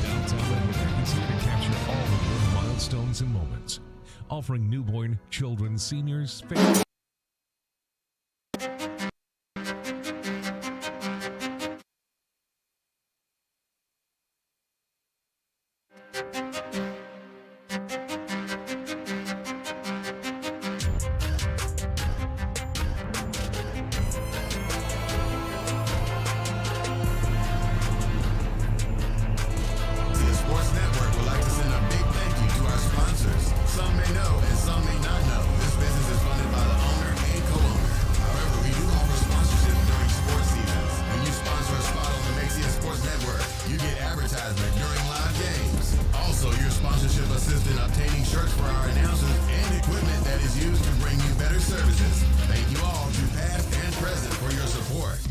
Downtown Everett is here to capture all of your milestones and moments, offering newborn, children, seniors, families. Some may know and some may not know. This business is funded by the owner and co-owner. However, we do offer sponsorship during sports seasons. When you sponsor a spot on the Mexia Sports Network, you get advertisement during live games. Also, your sponsorship assists in obtaining shirts for our announcers and equipment that is used to bring you better services. Thank you all to past and present for your support.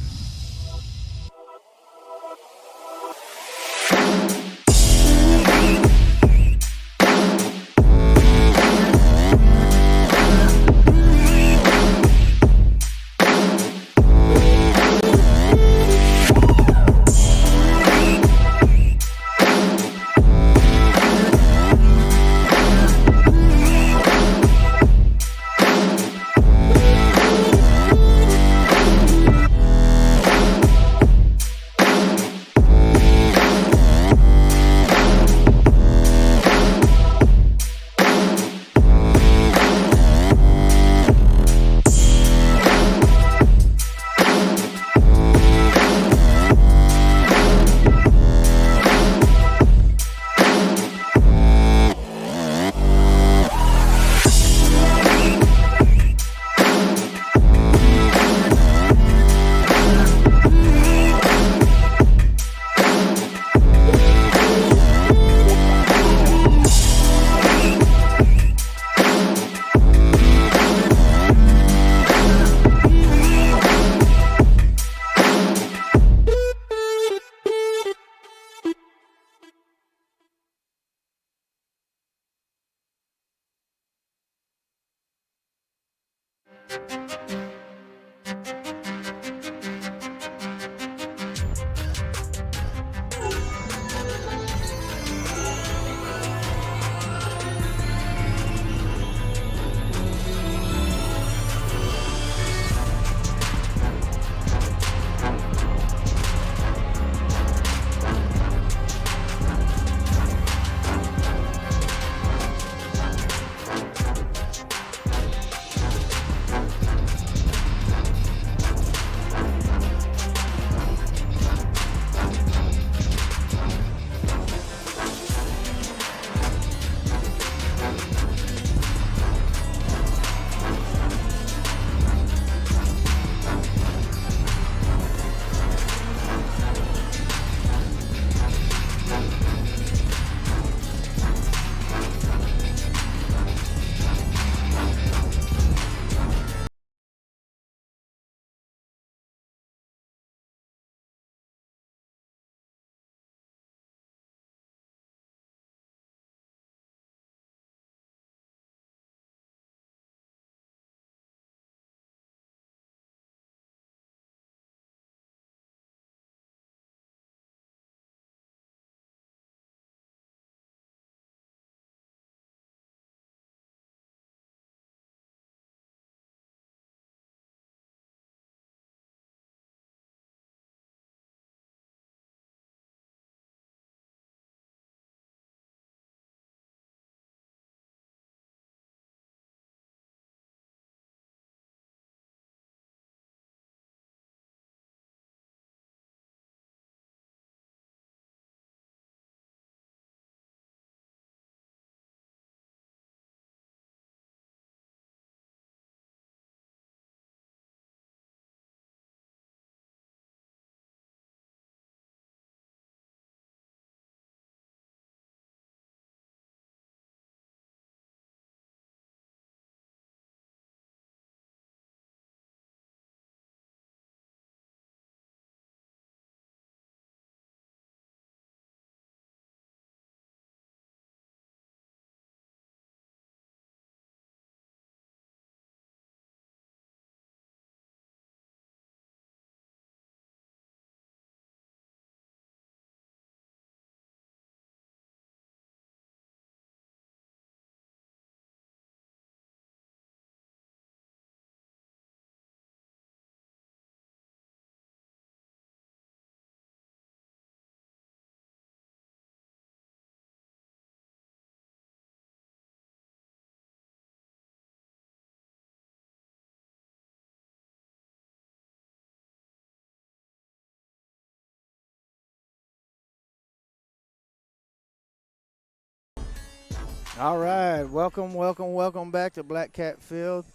All right, welcome back to Black Cat Field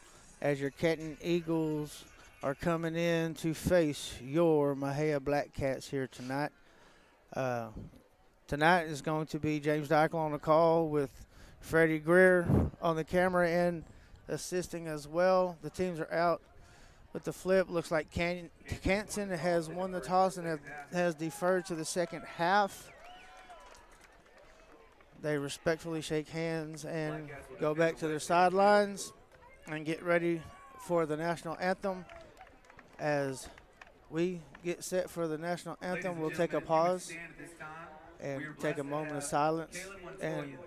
as your Canton Eagles are coming in to face your Mexia Black Cats here tonight. Uh, Tonight is going to be James Deichel on the call with Freddie Greer on the camera and assisting as well. The teams are out with the flip. Looks like Canton has won the toss and has deferred to the second half. They respectfully shake hands and go back to their sidelines and get ready for the national anthem. As we get set for the national anthem, we'll take a pause and take a moment of silence and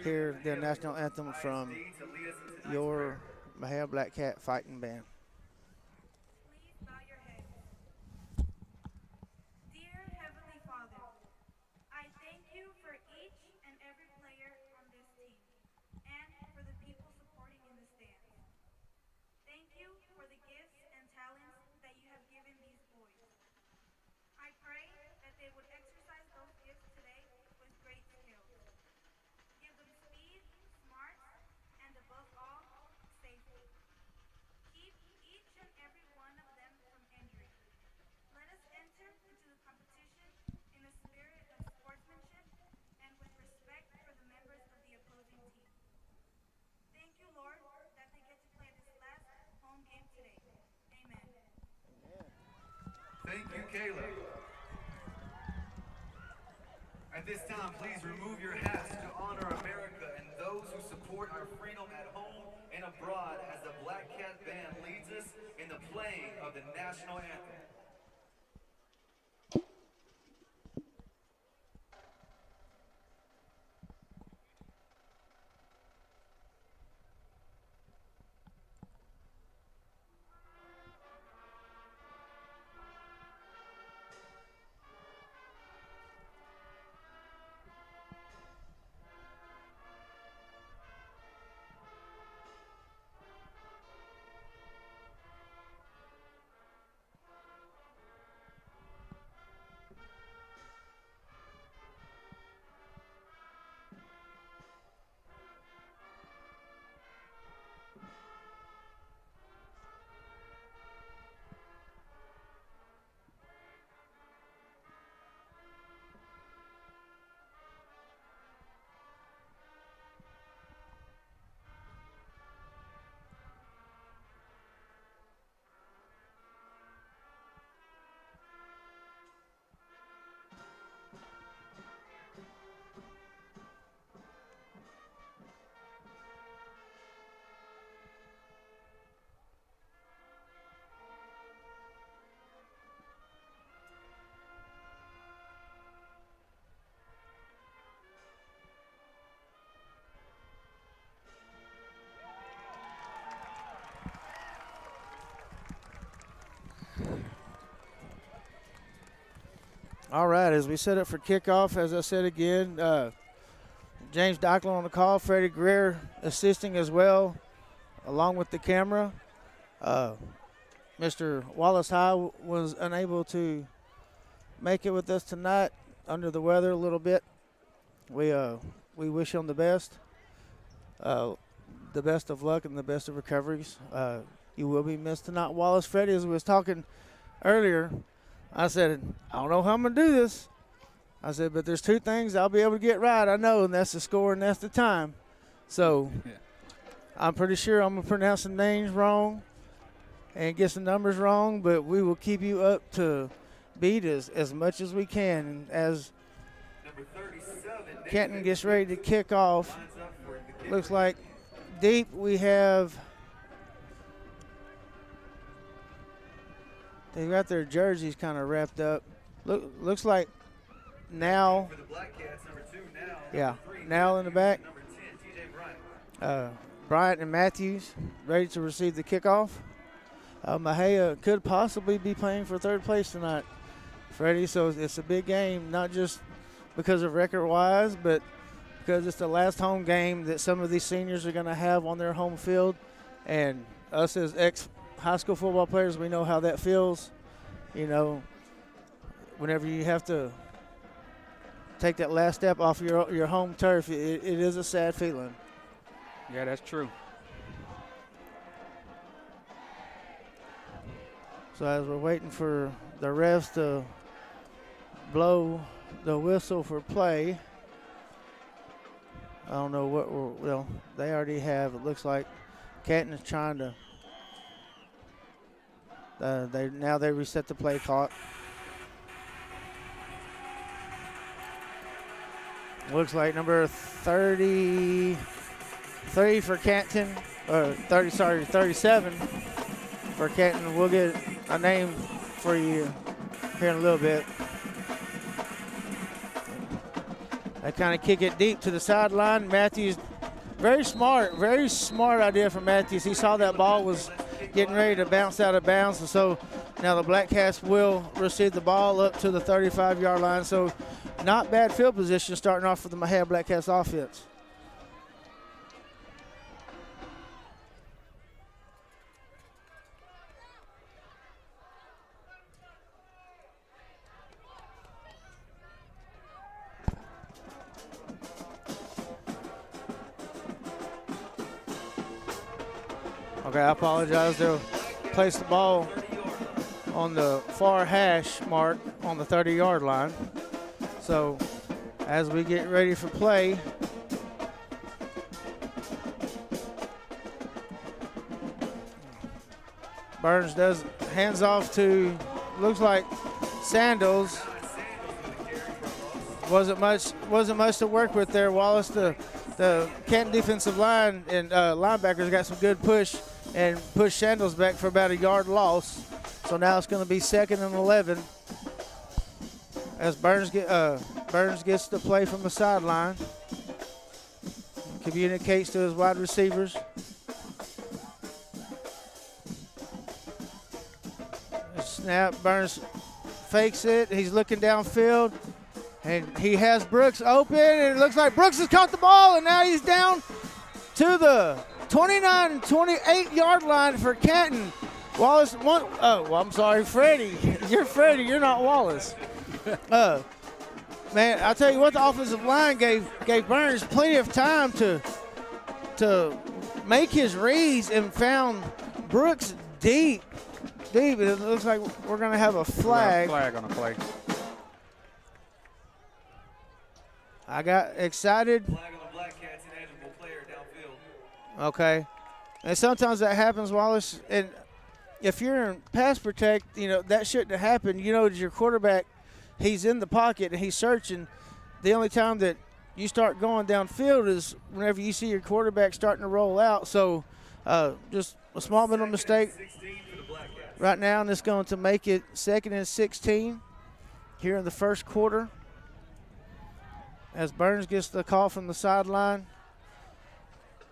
hear the national anthem from your Mexia Black Cat Fighting Band. Thank you, Caleb. At this time, please remove your hats to honor America and those who support our freedom at home and abroad as the Black Cat Band leads us in the playing of the national anthem. All right, as we set up for kickoff, as I said again, James Deichel on the call, Freddie Greer assisting as well, along with the camera. Mr. Wallace High was unable to make it with us tonight, under the weather a little bit. We wish him the best of luck and the best of recoveries. You will be missed tonight, Wallace. Freddie, as we was talking earlier, I said, I don't know how I'm going to do this. I said, but there's two things I'll be able to get right, I know, and that's the score and that's the time. So I'm pretty sure I'm going to pronounce some names wrong and get some numbers wrong, but we will keep you up to beat as much as we can. And as Canton gets ready to kick off, looks like deep we have – they got their jerseys kind of wrapped up. Looks like now. Now in the back. Bryant and Matthews ready to receive the kickoff. Mexia could possibly be playing for third place tonight, Freddie. So it's a big game, not just because of record-wise, but because it's the last home game that some of these seniors are going to have on their home field. And us as high school football players, we know how that feels. You know, whenever you have to take that last step off your home turf, it is a sad feeling. Yeah, that's true. So as we're waiting for the refs to blow the whistle for play, I don't know what well, they already have. It looks like Canton is trying to. They reset the play clock. Looks like number 33 for Canton, 37 for Canton. We'll get a name for you here in a little bit. They kind of kick it deep to the sideline. Matthews, very smart idea from Matthews. He saw that ball was getting ready to bounce out of bounds, and so now the Black Cats will receive the ball up to the 35-yard line. So not bad field position starting off for the Mexia Black Cats offense. Okay, I apologize. They'll place the ball on the far hash mark on the 30-yard line. So as we get ready for play, Burns does hands off to, looks like Sandals. Wasn't much to work with there. Wallace, the Canton defensive line and linebackers got some good push and pushed Sandals back for about a yard loss. So now it's going to be 2nd and 11 as Burns gets the play from the sideline. Communicates to his wide receivers. Snap, Burns fakes it. He's looking downfield. And he has Brooks open, and it looks like Brooks has caught the ball, and now he's down to the 29, 28-yard line for Canton. Wallace, I'm sorry, Freddie. You're Freddie, you're not Wallace. Man, I'll tell you what, the offensive line gave Burns plenty of time to make his reads and found Brooks deep. It looks like we're going to have a flag. Flag on the play. I got excited. Flag on the Black Cats, ineligible player downfield. Okay. And sometimes that happens, Wallace. And if you're in pass protect, that shouldn't have happened. Your quarterback, he's in the pocket and he's searching. The only time that you start going downfield is whenever you see your quarterback starting to roll out. So just a small bit of mistake right now, and it's going to make it 2nd and 16 here in the first quarter. As Burns gets the call from the sideline.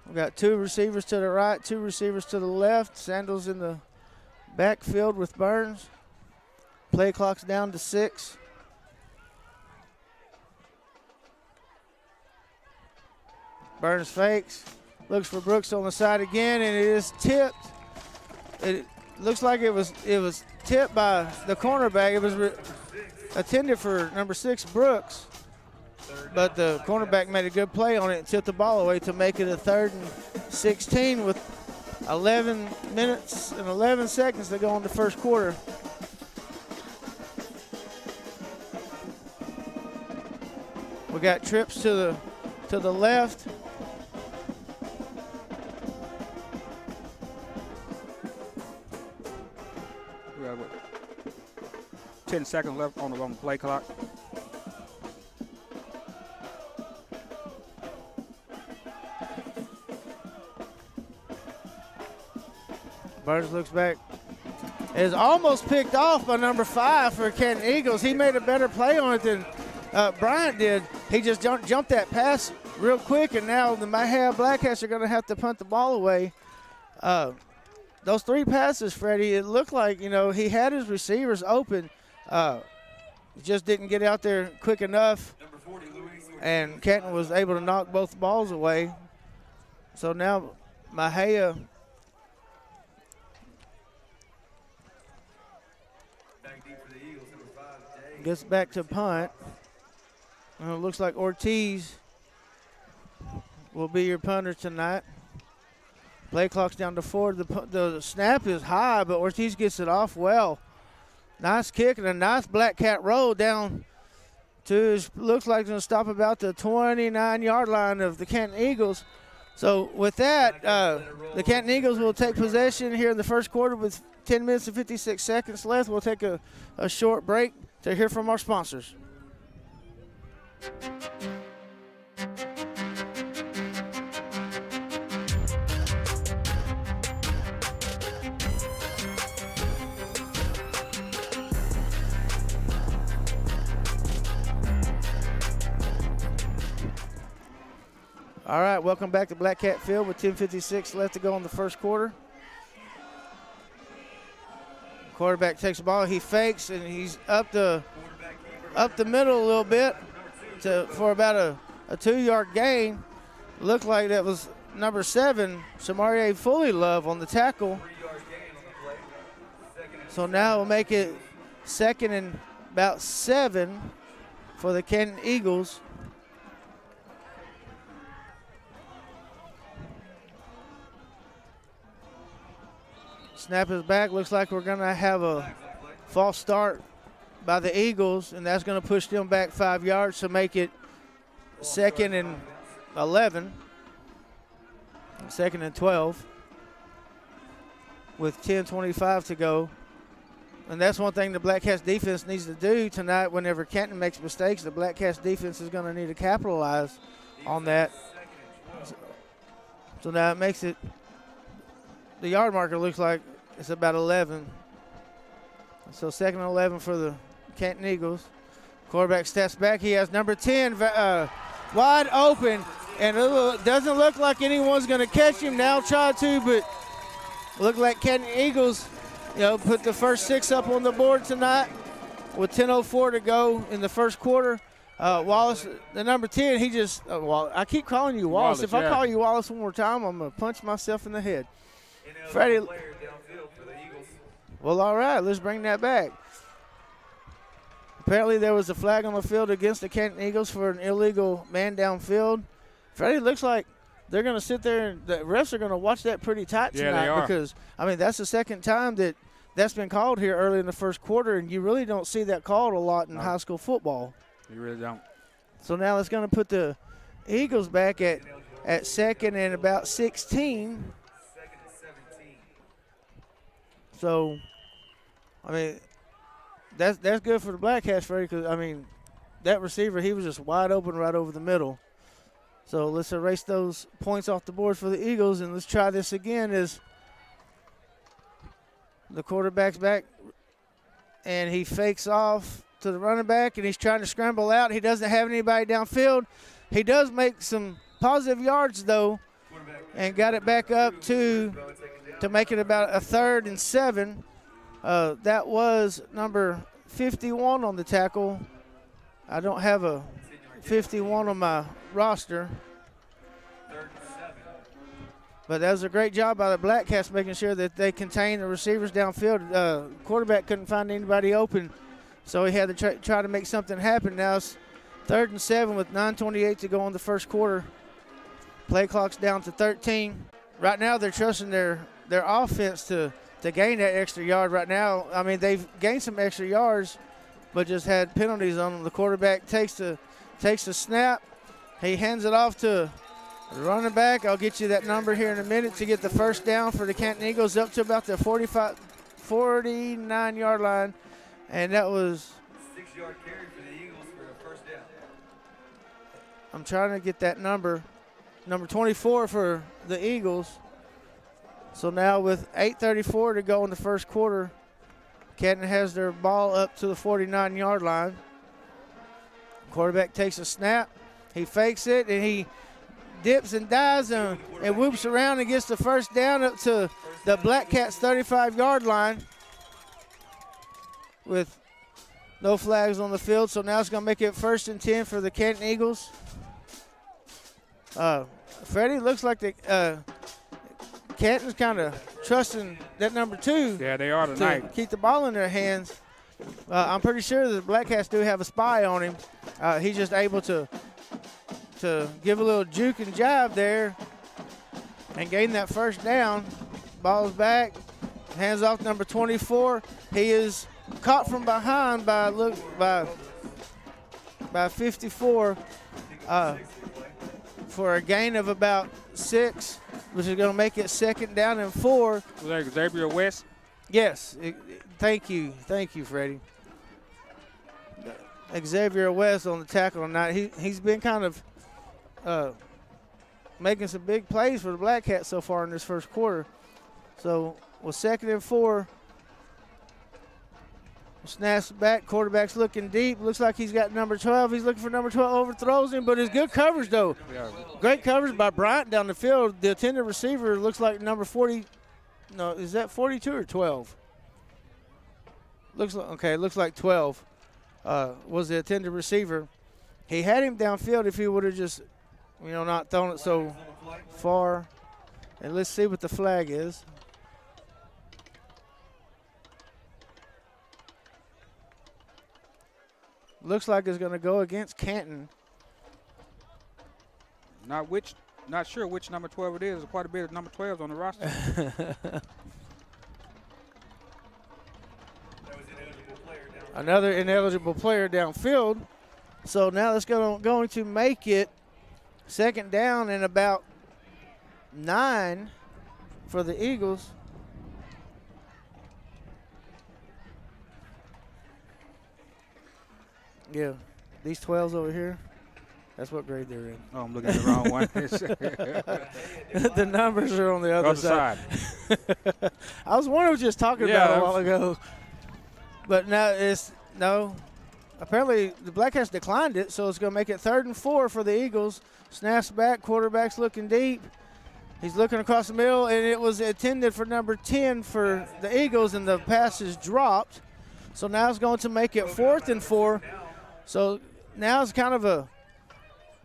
We've got 2 receivers to the right, 2 receivers to the left. Sandals in the backfield with Burns. Play clock's down to 6. Burns fakes, looks for Brooks on the side again, and it is tipped. It looks like it was tipped by the cornerback. It was intended for number 6, Brooks. But the cornerback made a good play on it and tipped the ball away to make it a 3rd and 16 with 11 minutes and 11 seconds to go in the first quarter. We got trips to the left. We have 10 seconds left on the play clock. Burns looks back. Is almost picked off by number 5 for Canton Eagles. He made a better play on it than Bryant did. He just jumped that pass real quick, and now the Mexia Black Cats are going to have to punt the ball away. Those 3 passes, Freddie, it looked like, he had his receivers open. Just didn't get out there quick enough, and Canton was able to knock both balls away. So now Mexia gets back to punt. It looks like Ortiz will be your punter tonight. Play clock's down to 4. The snap is high, but Ortiz gets it off well. Nice kick and a nice Black Cat roll down to, looks like it's going to stop about the 29-yard line of the Canton Eagles. So with that, the Canton Eagles will take possession here in the first quarter with 10 minutes and 56 seconds left. We'll take a short break to hear from our sponsors. All right, welcome back to Black Cat Field with 10:56 left to go in the first quarter. Quarterback takes the ball, he fakes, and he's up the middle a little bit for about a 2-yard gain. Looked like that was number 7, Shamarie Fully Love on the tackle. So now we'll make it 2nd and about 7 for the Canton Eagles. Snap is back. Looks like we're going to have a false start by the Eagles, and that's going to push them back 5 yards to make it 2nd and 11, 2nd and 12, with 10:25 to go. And that's one thing the Black Cats defense needs to do tonight. Whenever Canton makes mistakes, the Black Cats defense is going to need to capitalize on that. So now it makes it, the yard marker looks like it's about 11. So 2nd and 11 for the Canton Eagles. Quarterback steps back. He has number 10 wide open, and it doesn't look like anyone's going to catch him. Now try to, but look like Canton Eagles, put the first 6 up on the board tonight with 10:04 to go in the first quarter. Wallace, the number 10, he just, I keep calling you Wallace. If I call you Wallace one more time, I'm going to punch myself in the head. Freddie. Well, all right, let's bring that back. Apparently there was a flag on the field against the Canton Eagles for an illegal man downfield. Freddie, looks like they're going to sit there and the refs are going to watch that pretty tight tonight. Yeah, they are. Because, that's the second time that's been called here early in the first quarter, and you really don't see that called a lot in high school football. You really don't. So now it's going to put the Eagles back at 2nd and about 16. So, that's good for the Black Cats, Freddie, because, that receiver, he was just wide open right over the middle. So let's erase those points off the board for the Eagles, and let's try this again as the quarterback's back, and he fakes off to the running back, and he's trying to scramble out. He doesn't have anybody downfield. He does make some positive yards, though, and got it back up to make it about a 3rd and 7. That was number 51 on the tackle. I don't have a 51 on my roster. But that was a great job by the Black Cats making sure that they contain the receivers downfield. Quarterback couldn't find anybody open, so he had to try to make something happen. Now it's 3rd and 7 with 9:28 to go in the first quarter. Play clock's down to 13. Right now they're trusting their offense to gain that extra yard right now. They've gained some extra yards, but just had penalties on them. The quarterback takes the snap. He hands it off to the running back. I'll get you that number here in a minute to get the first down for the Canton Eagles up to about the 49-yard line. And that was 6-yard carry for the Eagles for a first down. I'm trying to get that number 24 for the Eagles. So now with 8:34 to go in the first quarter, Canton has their ball up to the 49-yard line. Quarterback takes a snap. He fakes it, and he dips and dives and whoops around and gets the first down up to the Black Cats' 35-yard line with no flags on the field. So now it's going to make it 1st and 10 for the Canton Eagles. Freddie, looks like the Canton's kind of trusting that number 2. Yeah, they are tonight. To keep the ball in their hands. I'm pretty sure the Black Cats do have a spy on him. He's just able to give a little juke and jive there and gain that first down. Ball's back, hands off number 24. He is caught from behind by 54 for a gain of about 6, which is going to make it 2nd down and 4. Was that Xavier West? Yes, thank you, Freddie. Xavier West on the tackle tonight. He's been kind of making some big plays for the Black Cats so far in this first quarter. So with 2nd and 4, snaps back, quarterback's looking deep. Looks like he's got number 12. He's looking for number 12, overthrows him, but it's good coverage though. Yeah. Great coverage by Bryant down the field. The intended receiver looks like number 40. No, is that 42 or 12? Looks like 12 was the intended receiver. He had him downfield if he would have just, not thrown it so far. And let's see what the flag is. Looks like it's going to go against Canton. Not sure which number 12 it is. There's quite a bit of number 12s on the roster. Another ineligible player downfield. So now that's going to make it 2nd down and about 9 for the Eagles. Yeah, these 12s over here, that's what grade they're in. Oh, I'm looking at the wrong one. The numbers are on the other side. I was wondering what you was talking about a while ago. But now apparently the Black Cats declined it, so it's going to make it 3rd and 4 for the Eagles. Snaps back, quarterback's looking deep. He's looking across the middle, and it was intended for number 10 for the Eagles, and the pass is dropped. So now it's going to make it 4th and 4. So now it's kind of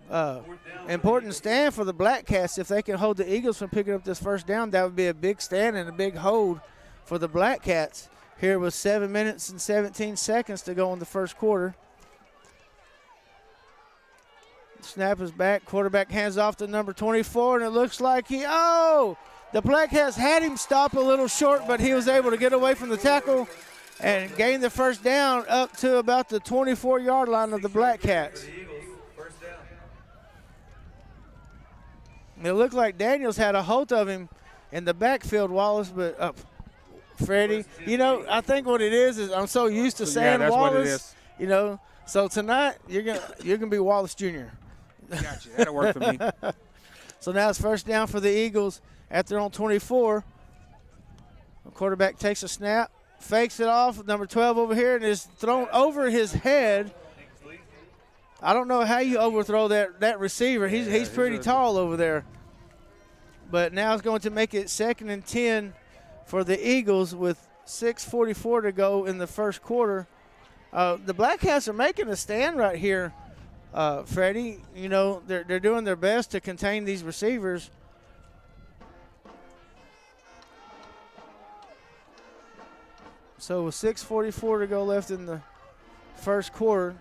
a important stand for the Black Cats. If they can hold the Eagles from picking up this first down, that would be a big stand and a big hold for the Black Cats. Here with 7 minutes and 17 seconds to go in the first quarter. Snap is back. Quarterback hands off to number 24, and it looks like the Black Cats had him stop a little short, but he was able to get away from the tackle and gain the first down up to about the 24-yard line of the Black Cats. It looked like Daniels had a hold of him in the backfield, Wallace, but Freddie, I think what it is I'm so used to saying that's Wallace, what it is. So tonight you're gonna be Wallace Jr. Gotcha. That'll work for me. So now it's 1st down for the Eagles at their own 24. The quarterback takes a snap, fakes it off, number 12 over here, and is thrown over his head. I don't know how you overthrow that receiver. He's pretty tall over there. But now it's going to make it 2nd and 10 for the Eagles with 6:44 to go in the first quarter. The Black Cats are making a stand right here, Freddie. They're doing their best to contain these receivers. So with 6:44 to go left in the first quarter,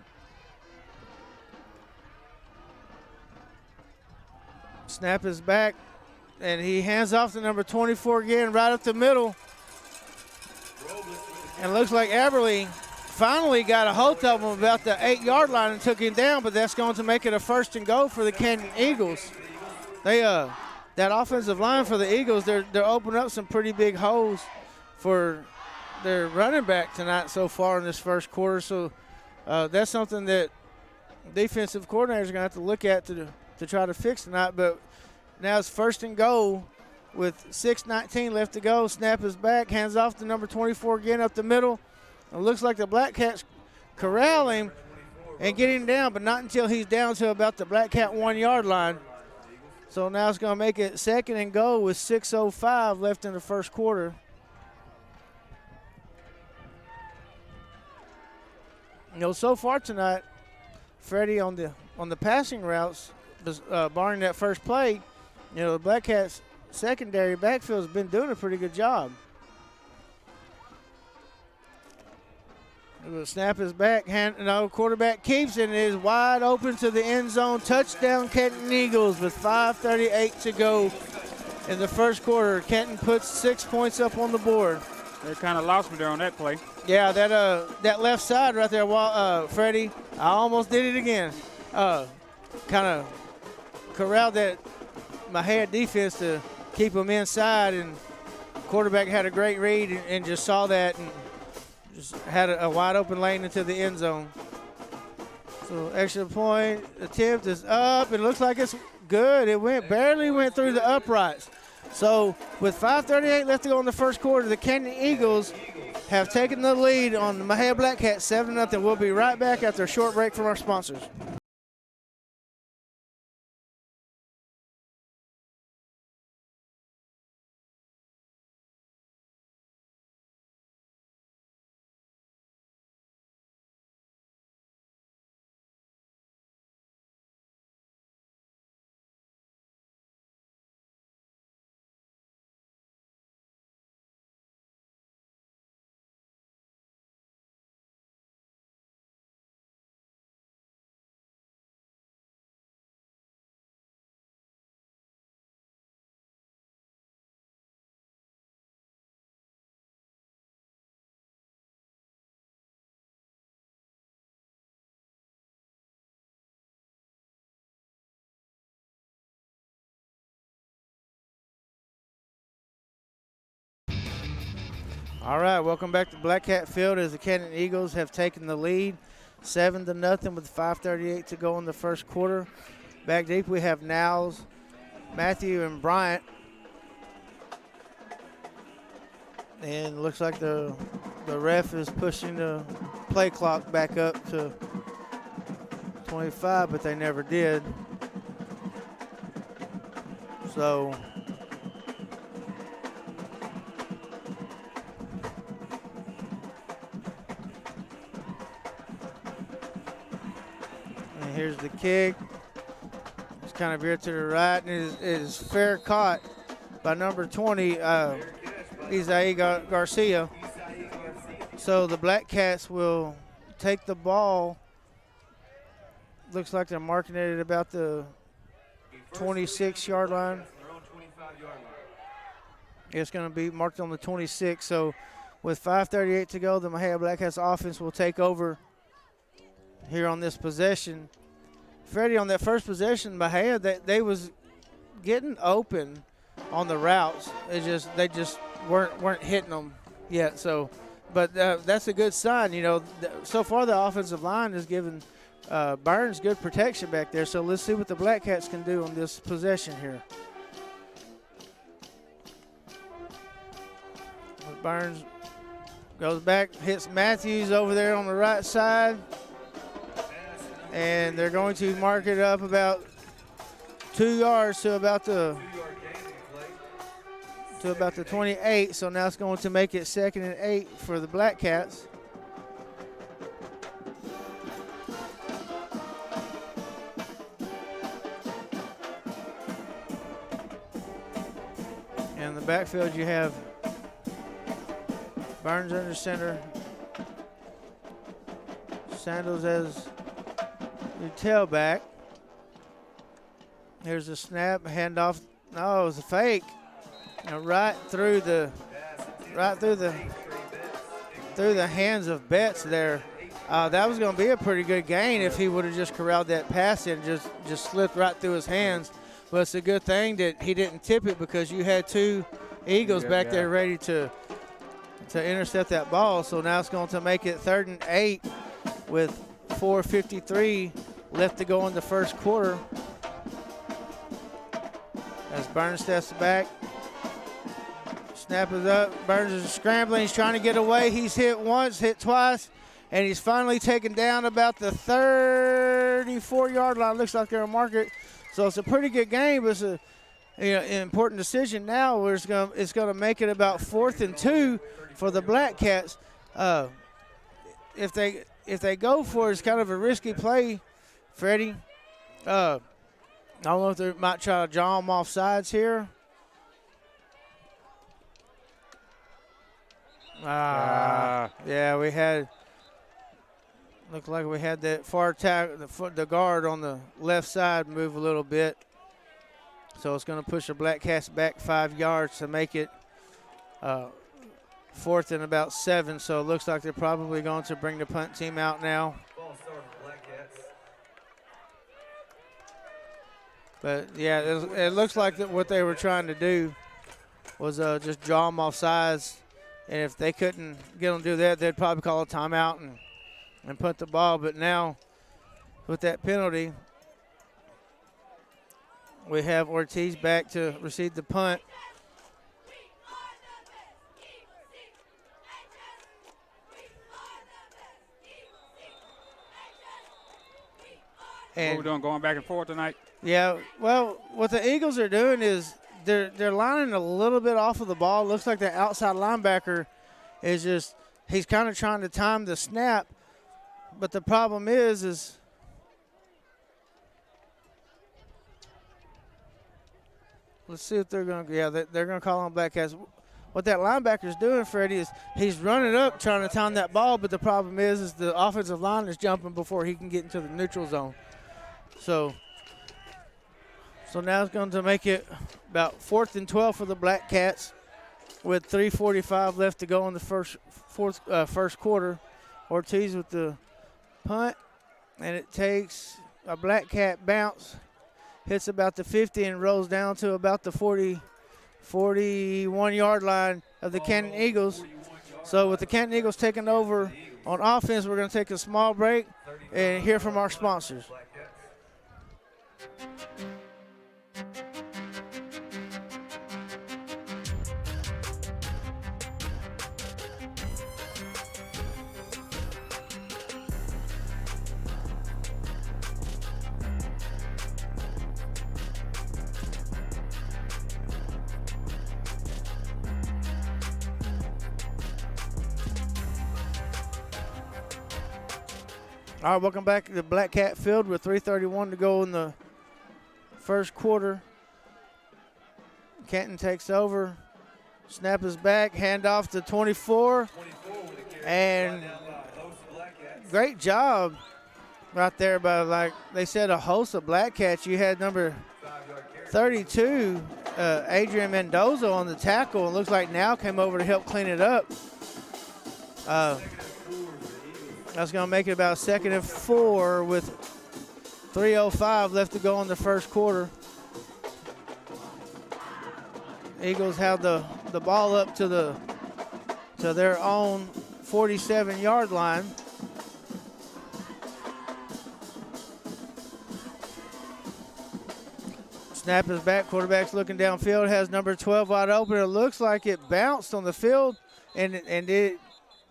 snap is back, and he hands off to number 24 again, right up the middle. And looks like Eberly finally got a hold of him about the 8-yard line and took him down, but that's going to make it a 1st and goal for the Canton Eagles. That offensive line for the Eagles, they're opening up some pretty big holes for their running back tonight so far in this first quarter. So that's something that defensive coordinators are going to have to look at to try to fix tonight. But now it's 1st and goal with 6:19 left to go. Snap is back, hands off to number 24 again up the middle. It looks like the Black Cats corral him and get him down, but not until he's down to about the Black Cat 1-yard line. So now it's going to make it 2nd and goal with 6:05 left in the first quarter. So far tonight, Freddie, on the passing routes, barring that first play, the Black Cats secondary backfield has been doing a pretty good job. The snap is back. Quarterback keeps it and is wide open to the end zone. Touchdown, Canton Eagles with 5:38 to go in the first quarter. Canton puts 6 points up on the board. They kind of lost me there on that play. Yeah, that left side right there, Freddie, I almost did it again. Kind of corralled that Mexia defense to keep them inside, and quarterback had a great read and just saw that and just had a wide open lane into the end zone. So extra point attempt is up. It looks like it's good. It barely went through the uprights. So with 5:38 left to go in the first quarter, the Canton Eagles have taken the lead on the Mexia Black Cats 7-0. We'll be right back after a short break from our sponsors. All right, welcome back to Black Cat Field as the Canton Eagles have taken the lead 7-0 with 5:38 to go in the first quarter. Back deep we have Niles, Matthew, and Bryant. And looks like the ref is pushing the play clock back up to 25, but they never did. So and here's the kick. It's kind of veered to the right, and it is fair caught by number 20, Isai Garcia. So the Black Cats will take the ball. Looks like they're marking it at about the 26-yard line. It's going to be marked on the 26. So with 5:38 to go, the Mexia Black Cats offense will take over here on this possession. Freddie, on that first possession, Mexia, they was getting open on the routes. They just weren't hitting them yet. So, but that's a good sign. You know, so far the offensive line is giving Burns good protection back there. So let's see what the Black Cats can do on this possession here. Burns goes back, hits Matthews over there on the right side. And they're going to mark it up about 2 yards to about the 28. So now it's going to make it 2nd and 8 for the Black Cats. And in the backfield you have Burns under center, Sandals as your tailback. Here's a snap, handoff. No, it was a fake. And right through the hands of Betts there. That was going to be a pretty good gain if he would have just corralled that pass and just slipped right through his hands. But it's a good thing that he didn't tip it, because you had two Eagles back there ready to intercept that ball. So now it's going to make it 3rd and 8 with 4:53 left to go in the first quarter. As Burns steps back. Snap is up. Burns is scrambling. He's trying to get away. He's hit once, hit twice, and he's finally taken down about the 34-yard line. Looks like they're going to mark it. So it's a pretty good game, but it's an important decision now where it's going to make it about 4th and 2 for the Black Cats. If they go for it, it's kind of a risky play, Freddie. I don't know if they might try to jaw them off sides here. Yeah, looked like we had that far tackle, the guard on the left side move a little bit. So it's going to push the Black Cats back 5 yards to make it 4th and about 7. So it looks like they're probably going to bring the punt team out now. Ball started Black Cats. But, yeah, it looks like that what they were trying to do was just draw them off sides. And if they couldn't get them to do that, they'd probably call a timeout and punt the ball. But now, with that penalty, we have Ortiz back to receive the punt. What we're doing, going back and forth tonight? Yeah, well, what the Eagles are doing is they're lining a little bit off of the ball. Looks like the outside linebacker is just, he's kind of trying to time the snap. But the problem is let's see if they're going to, yeah, they're going to call on Black Cats. What that linebacker's doing, Freddie, is he's running up trying to time that ball, but the problem is the offensive line is jumping before he can get into the neutral zone. So now it's going to make it about 4th and 12 for the Black Cats with 3:45 left to go in the first quarter. Ortiz with the punt, and it takes a Black Cat bounce, hits about the 50 and rolls down to about the 41-yard line of the Canton Eagles. So with the Canton Eagles taking over on offense, we're going to take a small break and hear from our sponsors. All right, welcome back to the Black Cat Field with 3:31 to go in the first quarter. Canton takes over. Snap is back. Handoff to 24. And great job right there by, like they said, a host of Black Cats. You had number 32, Adrian Mendoza, on the tackle. It looks like now came over to help clean it up. That's going to make it about 2nd and 4 with 3:05 left to go in the first quarter. Eagles have the ball up to their own 47-yard line. Snap is back. Quarterback's looking downfield. Has number 12 wide open. It looks like it bounced on the field, and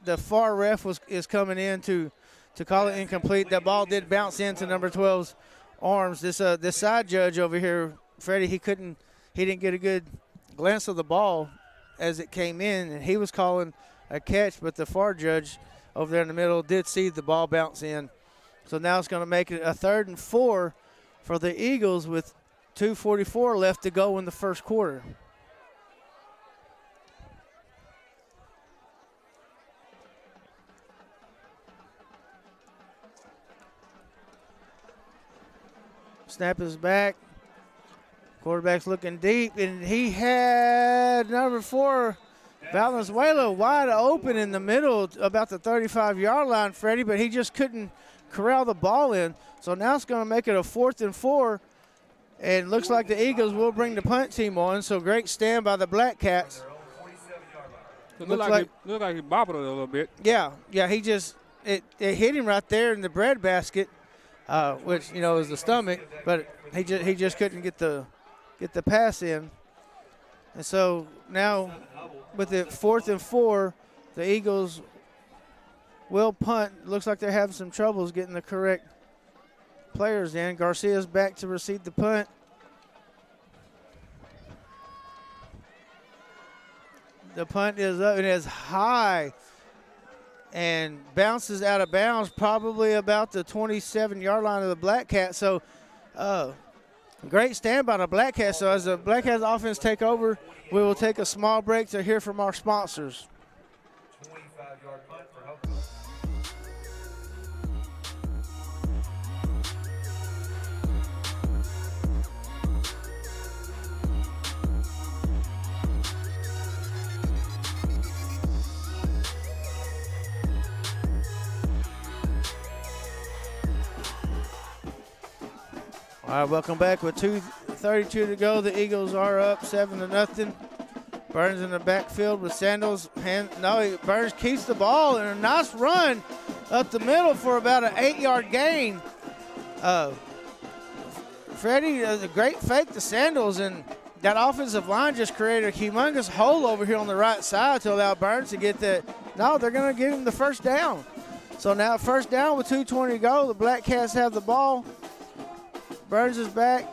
the far ref is coming in to call it incomplete. That ball did bounce into number 12's arms. This side judge over here, Freddie, he didn't get a good glance of the ball as it came in, and he was calling a catch, but the far judge over there in the middle did see the ball bounce in. So now it's going to make it a 3rd and 4 for the Eagles with 2:44 left to go in the first quarter. Snap is back. Quarterback's looking deep, and he had number 4, Valenzuela, wide open in the middle about the 35-yard line, Freddie, but he just couldn't corral the ball in. So now it's going to make it a 4th and 4, and looks like the Eagles will bring the punt team on. So great stand by the Black Cats. It looked like he bobbled it a little bit. Yeah, he just it hit him right there in the bread basket, which is the stomach, but he just couldn't get the pass in. And so now with it 4th and 4, the Eagles will punt. Looks like they're having some troubles getting the correct players in. Garcia's back to receive the punt. The punt is up and is high and bounces out of bounds probably about the 27-yard line of the Black Cat. So great stand by the Black Cat. So as the Black Cats offense take over, we will take a small break to hear from our sponsors. 25-yard punt for Hope. All right, welcome back with 2:32 to go. The Eagles are up 7-0. Burns in the backfield with Sandals. Burns keeps the ball and a nice run up the middle for about an 8-yard gain. Freddie does a great fake to Sandals, and that offensive line just created a humongous hole over here on the right side to allow Burns to get that. No, they're going to give him the first down. So now first down with 2:20 to go. The Black Cats have the ball. Burns is back.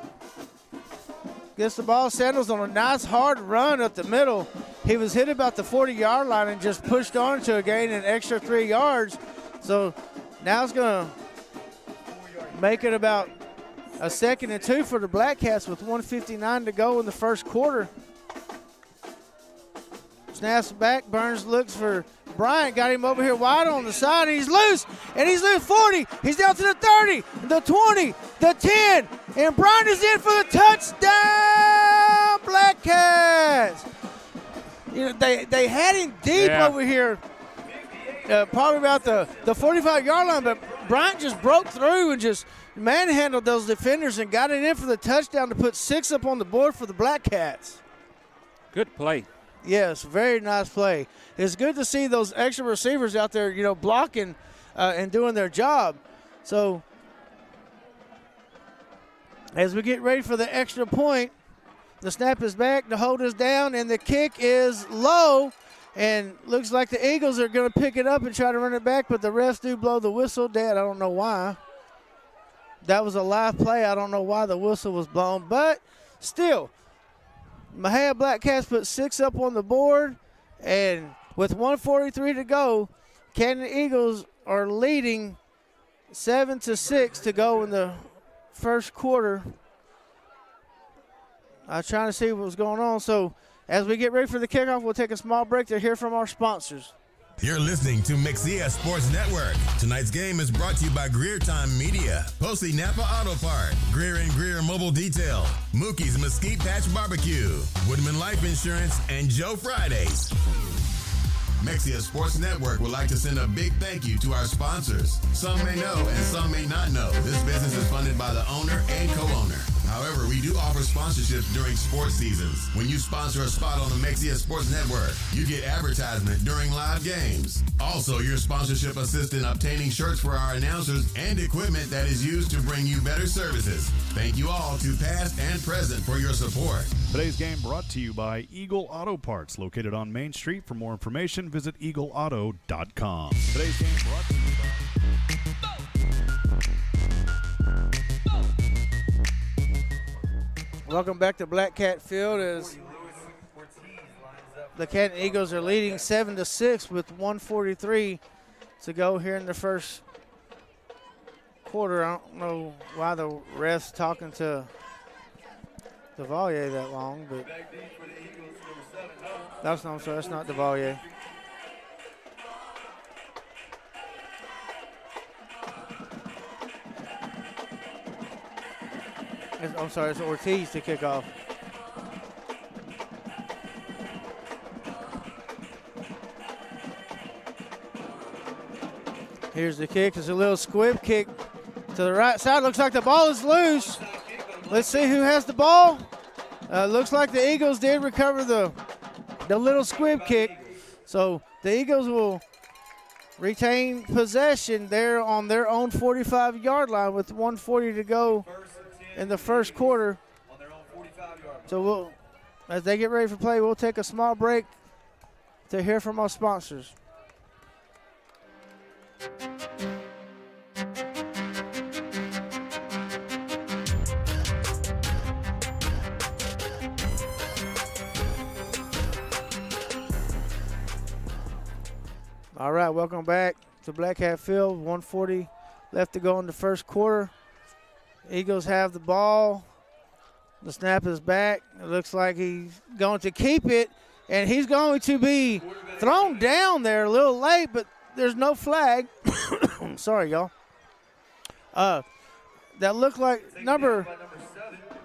Gets the ball. Sandals on a nice hard run up the middle. He was hit about the 40-yard line and just pushed on to a gain an extra 3 yards. So now it's going to make it about a 2nd and 2 for the Black Cats with 1:59 to go in the first quarter. Snaps back. Burns looks for Bryant. Got him over here wide on the side. And he's loose. And he's loose 40. He's down to the 30, the 20, the 10. And Bryant is in for the touchdown, Black Cats. You know, they had him deep over here, probably about the 45-yard line, but Bryant just broke through and just manhandled those defenders and got it in for the touchdown to put 6 up on the board for the Black Cats. Good play. Yes, very nice play. It's good to see those extra receivers out there, blocking and doing their job. So as we get ready for the extra point, the snap is back, the hold is down, and the kick is low. And looks like the Eagles are going to pick it up and try to run it back, but the refs do blow the whistle. Dad, I don't know why. That was a live play. I don't know why the whistle was blown, but still, Mexia Black Cats put 6 up on the board, and with 1:43 to go, Canton Eagles are leading 7-6 to go in the first quarter. I was trying to see what was going on. So as we get ready for the kickoff, we'll take a small break to hear from our sponsors. You're listening to Mexia Sports Network. Tonight's game is brought to you by Greer Time Media, Posey Napa Auto Part, Greer and Greer Mobile Detail, Mookie's Mesquite Patch Barbecue, Woodman Life Insurance, and Joe Fridays. Mexia Sports Network would like to send a big thank you to our sponsors. Some may know and some may not know this business is funded by the owner and co-owner. However, we do offer sponsorships during sports seasons. When you sponsor a spot on the Mexia Sports Network, you get advertisement during live games. Also, your sponsorship assists in obtaining shirts for our announcers and equipment that is used to bring you better services. Thank you all to past and present for your support. Today's game brought to you by Eagle Auto Parts, located on Main Street. For more information, visit eagleauto.com. Today's game brought to you by... Welcome back to Black Cat Field as the Canton Eagles are leading 7-6 with 1:43 to go here in the first quarter. I don't know why the ref's talking to Devalier that long, but that's not Devalier. I'm sorry, it's Ortiz to kick off. Here's the kick. It's a little squib kick to the right side. Looks like the ball is loose. Let's see who has the ball. Looks like the Eagles did recover the little squib kick. So the Eagles will retain possession there on their own 45-yard line with 1:40 to go in the first quarter. So as they get ready for play, we'll take a small break to hear from our sponsors. All right, welcome back to Black Hat Field. 1:40 left to go in the first quarter. Eagles have the ball. The snap is back. It looks like he's going to keep it, and he's going to be thrown down there a little late, but there's no flag. Sorry, y'all. That looked like number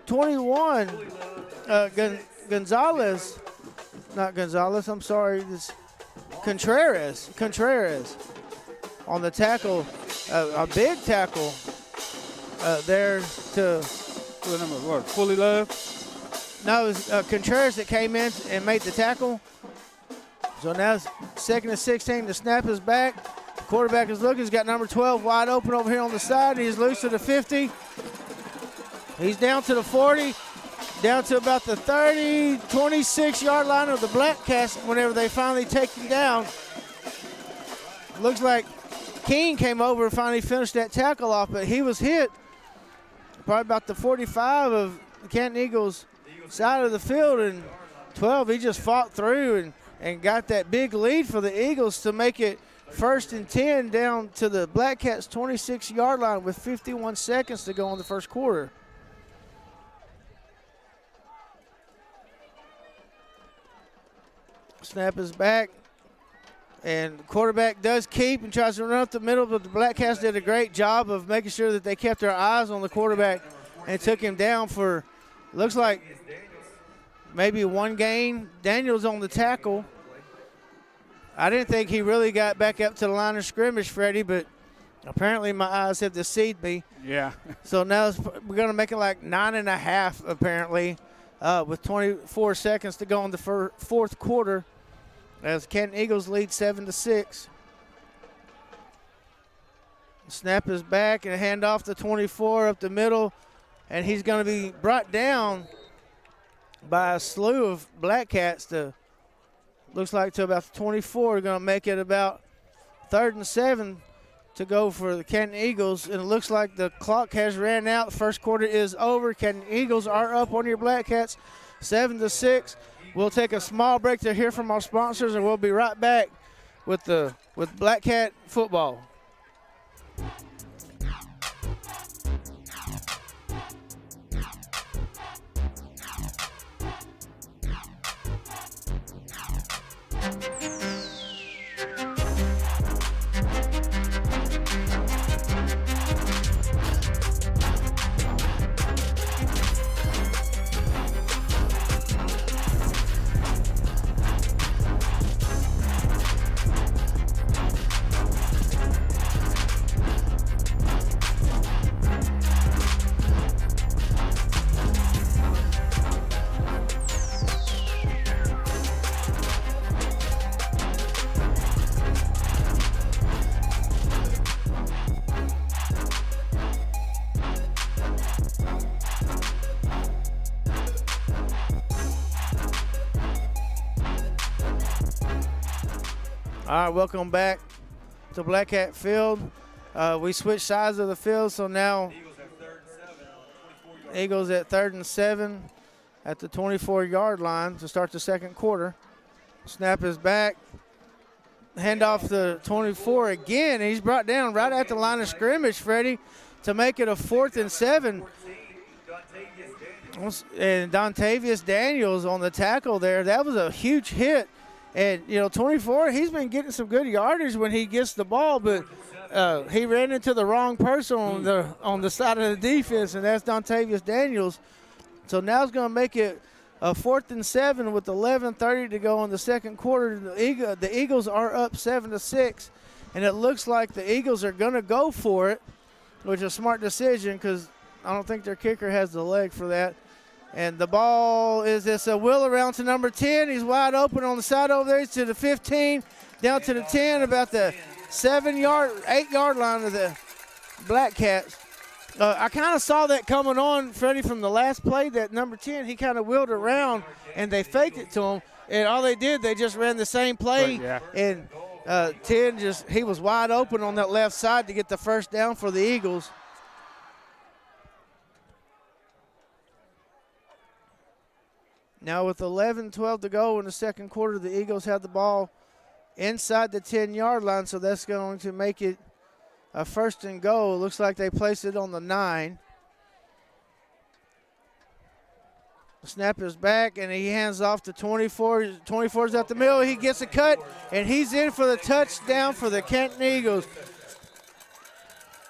21, Gonzalez. Not Gonzalez, I'm sorry. This Contreras on the tackle, a big tackle there to Fully Love? No, it was Contreras that came in and made the tackle. So now it's 2nd and 16. The snap is back. The quarterback is looking. He's got number 12 wide open over here on the side. He's loose to the 50. He's down to the 40. Down to about the 30, 26-yard line of the Black Cats whenever they finally take him down. Looks like King came over and finally finished that tackle off, but he was hit probably about the 45 of the Canton Eagles side of the field, and 12, he just fought through and got that big lead for the Eagles to make it 1st and 10 down to the Black Cats 26-yard line with 51 seconds to go in the first quarter. Snap is back, and the quarterback does keep and tries to run up the middle, but the Black Cats did a great job of making sure that they kept their eyes on the quarterback and took him down for, looks like, maybe one gain. Daniels on the tackle. I didn't think he really got back up to the line of scrimmage, Freddie, but apparently my eyes have deceived me. Yeah. So now we're going to make it like 9.5 apparently, with 24 seconds to go in the fourth quarter as Canton Eagles lead 7-6. Snap is back and hand off to 24 up the middle, and he's going to be brought down by a slew of Black Cats to, looks like to about 24. We're going to make it about 3rd and 7 to go for the Canton Eagles, and it looks like the clock has ran out. The first quarter is over. Canton Eagles are up on your Black Cats 7-6. We'll take a small break to hear from our sponsors, and we'll be right back with Black Cat football. All right, welcome back to Black Cat Field. We switched sides of the field, so now Eagles at 3rd and 7 at the 24-yard line to start the second quarter. Snap is back. Hand off the 24 again. He's brought down right at the line of scrimmage, Freddie, to make it a 4th and 7. And Dontavius Daniels on the tackle there. That was a huge hit. And, 24, he's been getting some good yardage when he gets the ball, but he ran into the wrong person on the side of the defense, and that's Dontavius Daniels. So now it's going to make it a 4th and 7 with 11:30 to go in the second quarter. The Eagles are up 7-6, and it looks like the Eagles are going to go for it, which is a smart decision because I don't think their kicker has the leg for that. And the ball is this a wheel around to number 10. He's wide open on the side over there. He's to the 15, down to the 10, about the 8-yard line of the Black Cats. I kind of saw that coming on, Freddie, from the last play. That number 10, he kind of wheeled around, and they faked it to him. And all they did, they just ran the same play. Yeah. And 10 he was wide open on that left side to get the first down for the Eagles. Now with 11-12 to go in the second quarter, the Eagles have the ball inside the 10-yard line, so that's going to make it a 1st and goal. It looks like they placed it on the 9. The snap is back, and he hands off to 24. 24's out the middle. He gets a cut, and he's in for the touchdown for the Canton Eagles.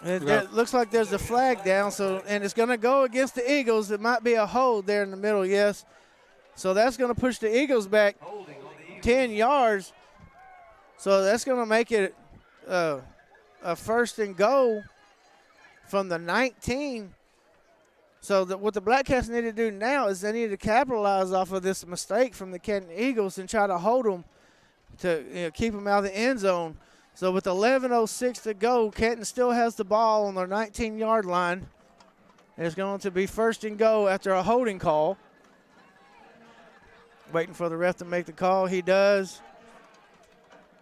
It looks like there's a flag down, and it's going to go against the Eagles. It might be a hold there in the middle, yes. So that's going to push the Eagles back 10 yards. So that's going to make it a 1st and goal from the 19. So what the Black Cats need to do now is they need to capitalize off of this mistake from the Canton Eagles and try to hold them to keep them out of the end zone. So with 11:06 to go, Canton still has the ball on their 19-yard line. It's going to be first and go after a holding call. Waiting for the ref to make the call. He does.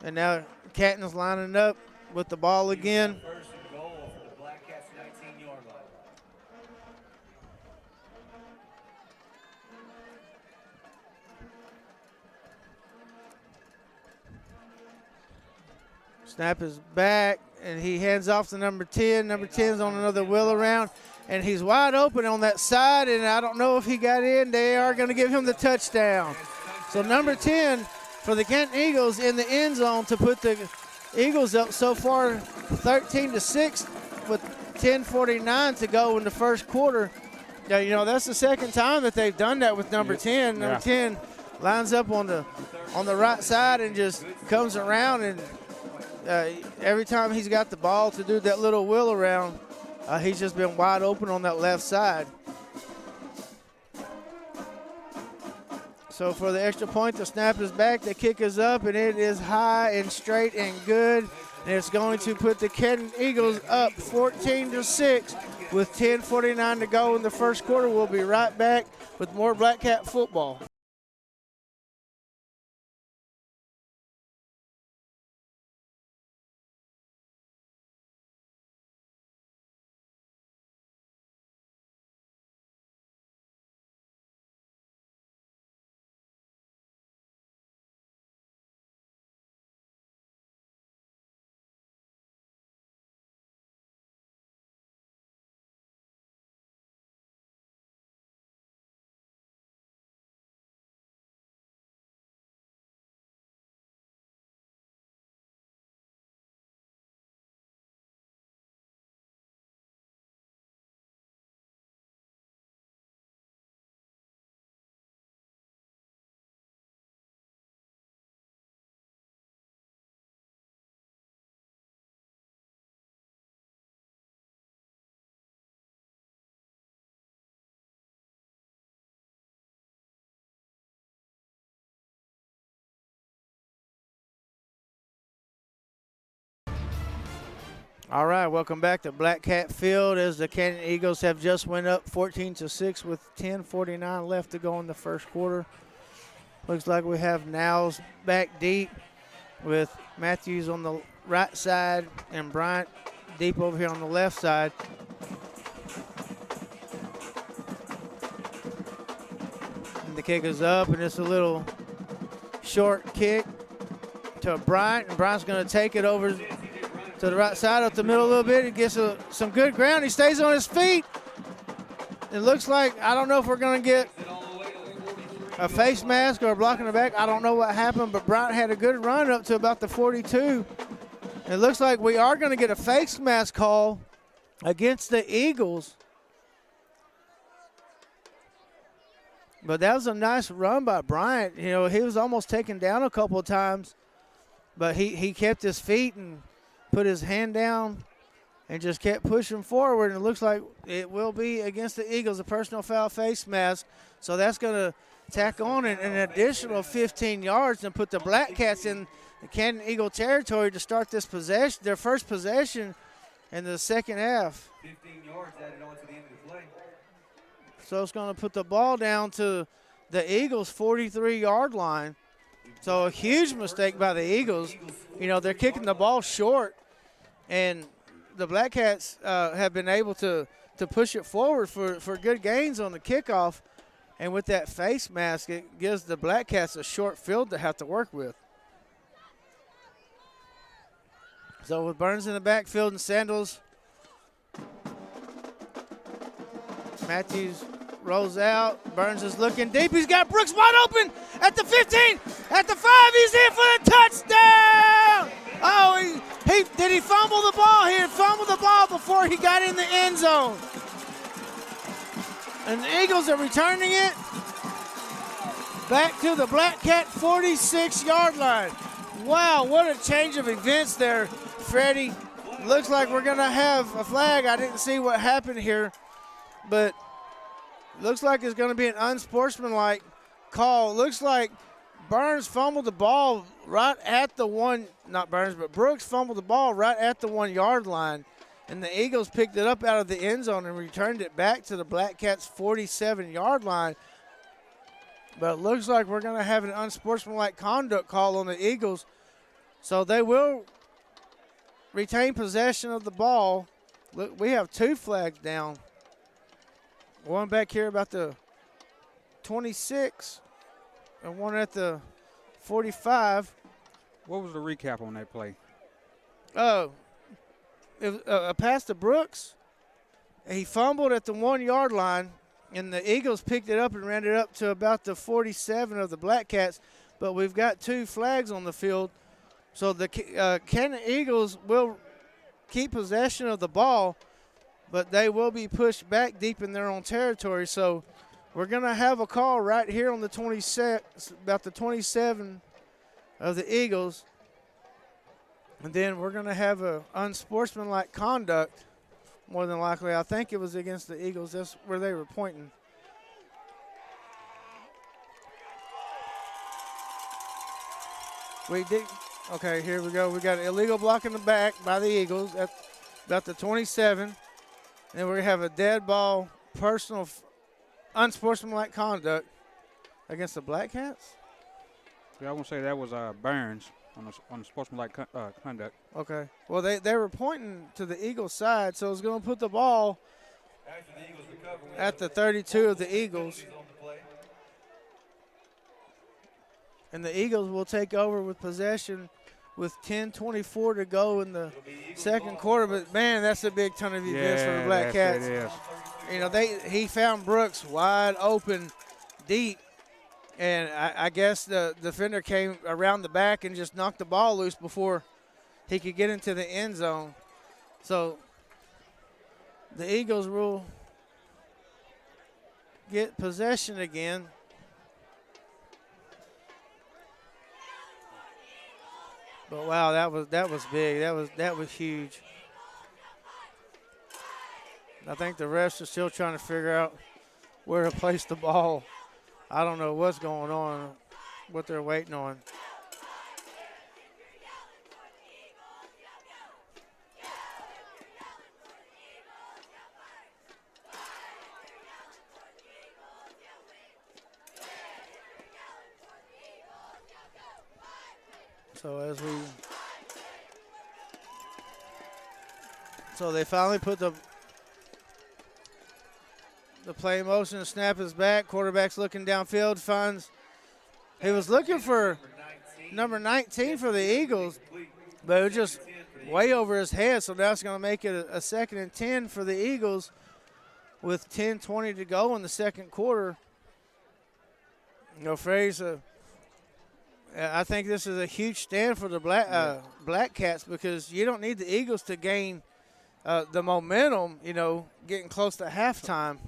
And now Canton's lining up with the ball again. First and goal for the Black Cats 19-yard line. Snap is back, and he hands off to number 10. Number 10's on another wheel around, and he's wide open on that side, and I don't know if he got in. They are going to give him the touchdown. So number 10 for the Canton Eagles in the end zone to put the Eagles up so far 13-6 with 10:49 to go in the first quarter. Yeah, you know, that's the second time that they've done that with number 10. Number 10 lines up on the right side and just comes around, and every time he's got the ball to do that little wheel around, he's just been wide open on that left side. So for the extra point, the snap is back, the kick is up, and it is high and straight and good. And it's going to put the Canton Eagles up 14-6 with 10:49 to go in the first quarter. We'll be right back with more Black Cat football. All right, welcome back to Black Cat Field as the Canton Eagles have just went up 14-6 with 10:49 left to go in the first quarter. Looks like we have Niles back deep with Matthews on the right side and Bryant deep over here on the left side. And the kick is up, and it's a little short kick to Bryant, and Bryant's going to take it over to the right side, up the middle a little bit. He gets some good ground. He stays on his feet. It looks like, I don't know if we're going to get a face mask or a block in the back. I don't know what happened, but Bryant had a good run up to about the 42. It looks like we are going to get a face mask call against the Eagles. But that was a nice run by Bryant. You know, he was almost taken down a couple of times, but he kept his feet and put his hand down and just kept pushing forward. And it looks like it will be against the Eagles, a personal foul face mask. So that's going to tack on an additional 15 yards and put the Black Cats in the Canton Eagle territory to start this possession, their first possession in the second half. 15 yards added on to the end of the play. So it's going to put the ball down to the Eagles' 43-yard line. So a huge mistake by the Eagles. You know, they're kicking the ball short, and the Black Cats have been able to push it forward for good gains on the kickoff. And with that face mask, it gives the Black Cats a short field to have to work with. So with Burns in the backfield and Sandals, Matthews rolls out. Burns is looking deep. He's got Brooks wide open at the 15, at the 5. He's in for the touchdown. Oh, did he fumble the ball? He had fumbled the ball before he got in the end zone. And the Eagles are returning it back to the Black Cat 46-yard line. Wow, what a change of events there, Freddie. Looks like we're going to have a flag. I didn't see what happened here, but Looks like it's going to be an unsportsmanlike call. Looks like Burns fumbled the ball right at the one, not Burns, but Brooks fumbled the ball right at the 1 yard line. And the Eagles picked it up out of the end zone and returned it back to the Black Cats 47 yard line. But it looks like we're going to have an unsportsmanlike conduct call on the Eagles. So they will retain possession of the ball. Look, we have 2 flags down. One back here about the 26 and one at the 45. What was the recap on that play? Oh, it was a pass to Brooks. He fumbled at the 1 yard line, and the Eagles picked it up and ran it up to about the 47 of the Black Cats. But we've got 2 flags on the field. So the Canton Eagles will keep possession of the ball, but they will be pushed back deep in their own territory. So we're going to have a call right here on the 26, about the 27 of the Eagles. And then we're going to have a unsportsmanlike conduct, more than likely. I think it was against the Eagles. That's where they were pointing. We did. Okay, here we go. We got an illegal block in the back by the Eagles at about the 27. And we're going to have a dead ball, personal, unsportsmanlike conduct against the Black Cats. Yeah, I want to say that was Burns on the sportsmanlike conduct. Okay. Well, they were pointing to the Eagles' side, so it's going to put the ball at the 32 of the Eagles. And the Eagles will take over with possession with 10:24 to go in the second quarter. But, man, that's a big ton of events for the Black Cats. It is. You know, he found Brooks wide open, deep, and I guess the defender came around the back and just knocked the ball loose before he could get into the end zone. So the Eagles will get possession again. But wow, that was big. That was huge. I think the refs are still trying to figure out where to place the ball. I don't know what's going on, what they're waiting on. So they finally put the play in motion. The snap is back. Quarterback's looking downfield. Finds he was looking for number 19 for the Eagles, but it was just way over his head. So now it's going to make it a 2nd and 10 for the Eagles with 10:20 to go in the second quarter. You know, Fraser, I think this is a huge stand for the Black Cats because you don't need the Eagles to gain the momentum, you know, getting close to halftime.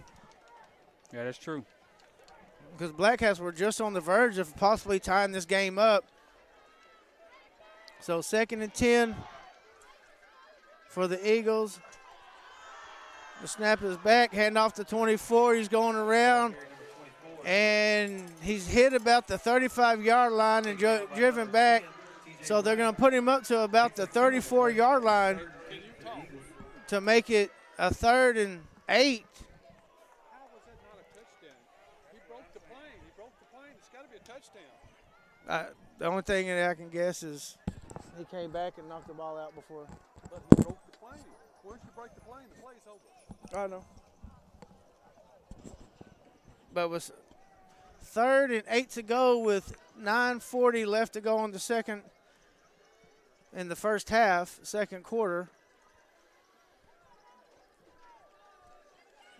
Yeah, that's true. Because Black Cats were just on the verge of possibly tying this game up. So 2nd and 10 for the Eagles. The snap is back, hand off to 24. He's going around, and he's hit about the 35-yard line and driven back. So they're going to put him up to about the 34-yard line to make it a 3rd and 8. How was that not a touchdown? He broke the plane. He broke the plane. It's got to be a touchdown. The only thing that I can guess is he came back and knocked the ball out before. But he broke the plane. Once you break the plane, the play's over. I know. But it was 3rd and 8 to go with 9:40 left to go in the first half, second quarter.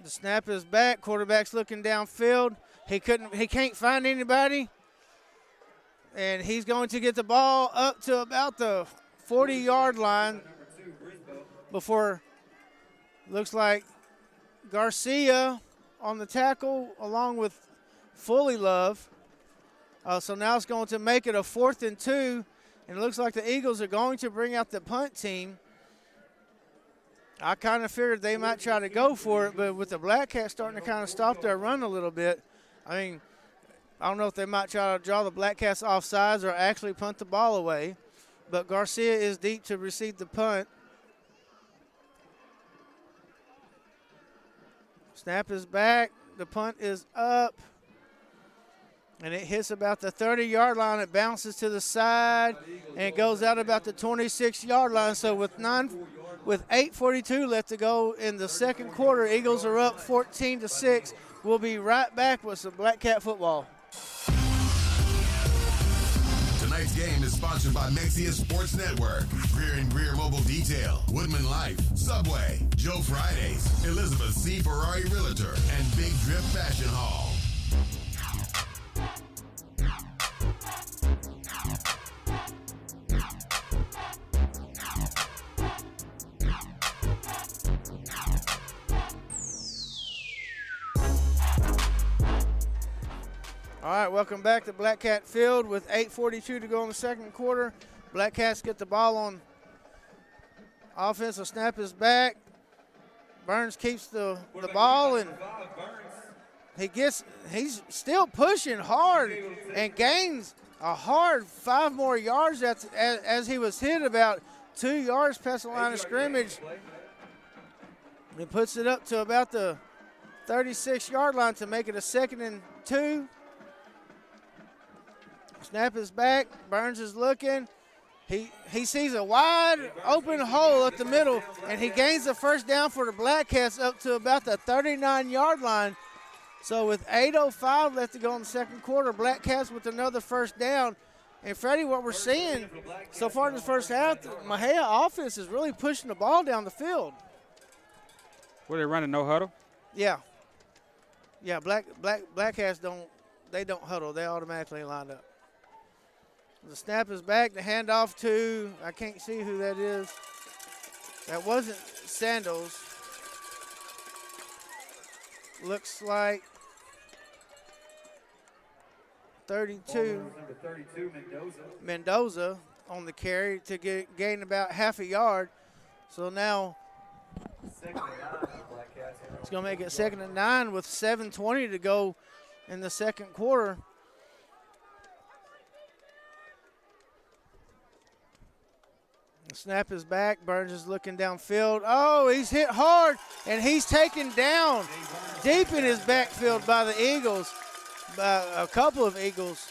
The snap is back. Quarterback's looking downfield. He can't find anybody. And he's going to get the ball up to about the 40-yard line before looks like Garcia on the tackle along with Fully Love. So now it's going to make it a 4th and 2. And it looks like the Eagles are going to bring out the punt team. I kind of figured they might try to go for it, but with the Black Cats starting to kind of stop their run a little bit, I mean, I don't know if they might try to draw the Black Cats off sides or actually punt the ball away. But Garcia is deep to receive the punt. Snap is back. The punt is up. And it hits about the 30-yard line. It bounces to the side and goes out about the 26-yard line. So with 8:42 left to go in the second quarter, Eagles are up 14-6. We'll be right back with some Black Cat football. Tonight's game is sponsored by Mexia Sports Network, Greer and Greer Mobile Detail, Woodman Life, Subway, Joe Fridays, Elizabeth C. Ferrari Realtor, and Big Drip Fashion Hall. All right, welcome back to Black Cat Field with 8:42 to go in the second quarter. Black Cats get the ball on offense. The snap is back. Burns keeps the ball, and he's still pushing hard and gains a hard 5 more yards as he was hit about 2 yards past the line of scrimmage. He puts it up to about the 36-yard line to make it a 2nd and 2. Snap is back. Burns is looking. He sees a wide open hole at the middle, and he gains the first down for the Black Cats up to about the 39-yard line. So with 8:05 left to go in the second quarter, Black Cats with another first down. And Freddie, what we're seeing so far in the first half, the Mexia offense is really pushing the ball down the field. Were they running no huddle? Yeah. Yeah, Black Cats don't huddle. They automatically line up. The snap is back. The handoff to, I can't see who that is. That wasn't Sandals. Looks like 32. Number 32, Mendoza on the carry to gain about half a yard. So now it's going to make it 2nd and 9 with 7:20 to go in the second quarter. The snap is back. Burns is looking downfield. Oh, he's hit hard, and he's taken down deep in his backfield by the Eagles, by a couple of Eagles,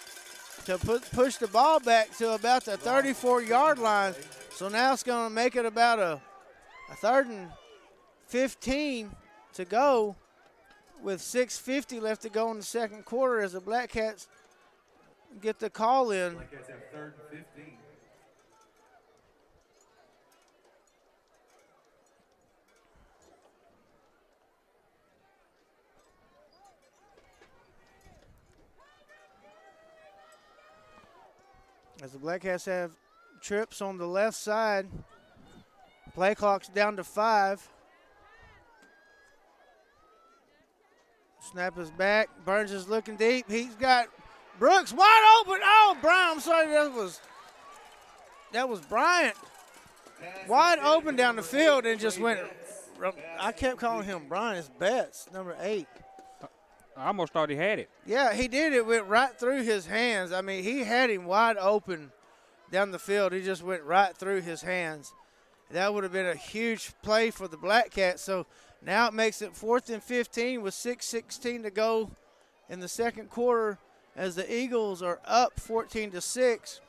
to push the ball back to about the 34-yard line. So now it's going to make it about a 3rd and 15 to go with 6:50 left to go in the second quarter as the Black Cats get the call in. Black Cats have 3rd and 15. As the Black Cats have trips on the left side. Play clock's down to 5. Snap is back. Burns is looking deep. He's got Brooks wide open. Oh, Bryant, I'm sorry, that was Bryant. Wide open down the field and just went, I kept calling him Brian. It's Betts, number 8. I almost thought he had it. Yeah, he did. It went right through his hands. I mean, he had him wide open down the field. He just went right through his hands. That would have been a huge play for the Black Cats. So now it makes it 4th and 15 with 6:16 to go in the second quarter as the Eagles are up 14-6.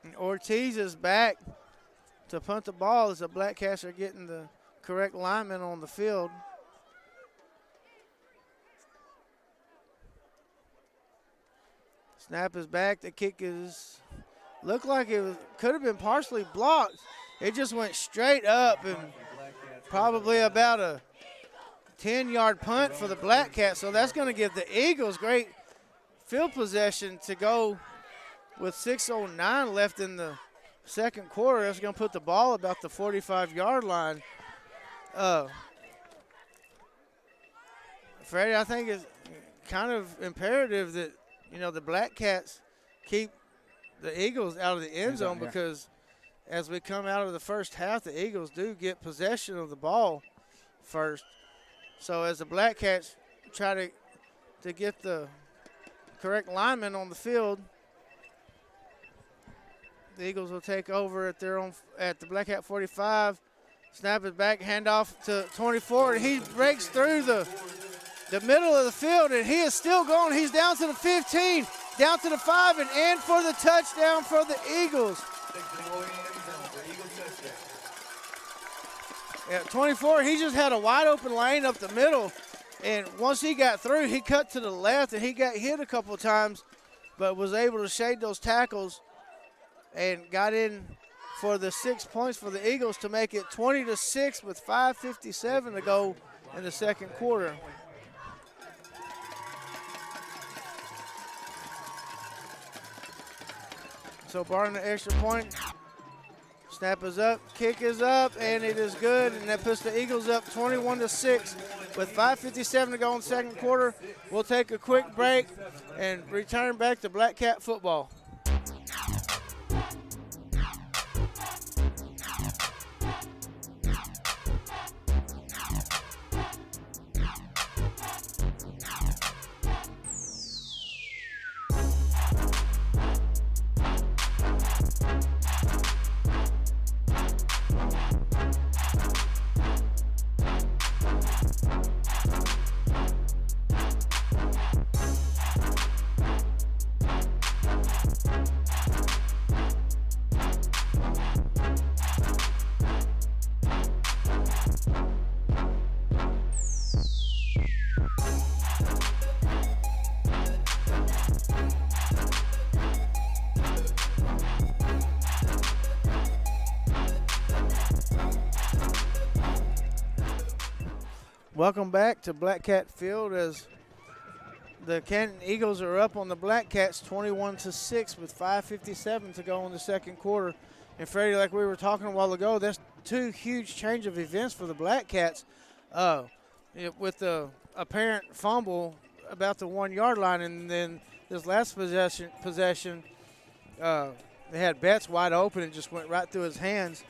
And Ortiz is back to punt the ball as the Black Cats are getting the correct lineman on the field. Snap is back. The kick is looked like could have been partially blocked. It just went straight up and probably about a 10-yard punt for the Black Cats. So that's going to give the Eagles great field possession to go with 6:09 left in the second quarter. That's going to put the ball about the 45-yard line. Freddie, I think it's kind of imperative that, the Black Cats keep the Eagles out of the end zone because as we come out of the first half, the Eagles do get possession of the ball first. So as the Black Cats try to get the correct lineman on the field, the Eagles will take over at the Black Cat 45. Snap it back, handoff to 24, and he breaks through the middle of the field, and he is still going. He's down to the 15, down to the 5, and in for the touchdown for the Eagles. Yeah, 24, he just had a wide open lane up the middle, and once he got through, he cut to the left, and he got hit a couple of times, but was able to shade those tackles and got in for the 6 points for the Eagles to make it 20-6 with 5:57 to go in the second quarter. So barring the extra point, snap is up, kick is up, and it is good, and that puts the Eagles up 21-6 with 5:57 to go in the second quarter. We'll take a quick break and return back to Black Cat football. Welcome back to Black Cat Field as the Canton Eagles are up on the Black Cats 21-6 with 5:57 to go in the second quarter. And Freddie, like we were talking a while ago, that's two huge change of events for the Black Cats. With the apparent fumble about the 1 yard line, and then this last possession, they had Betts wide open and just went right through his hands.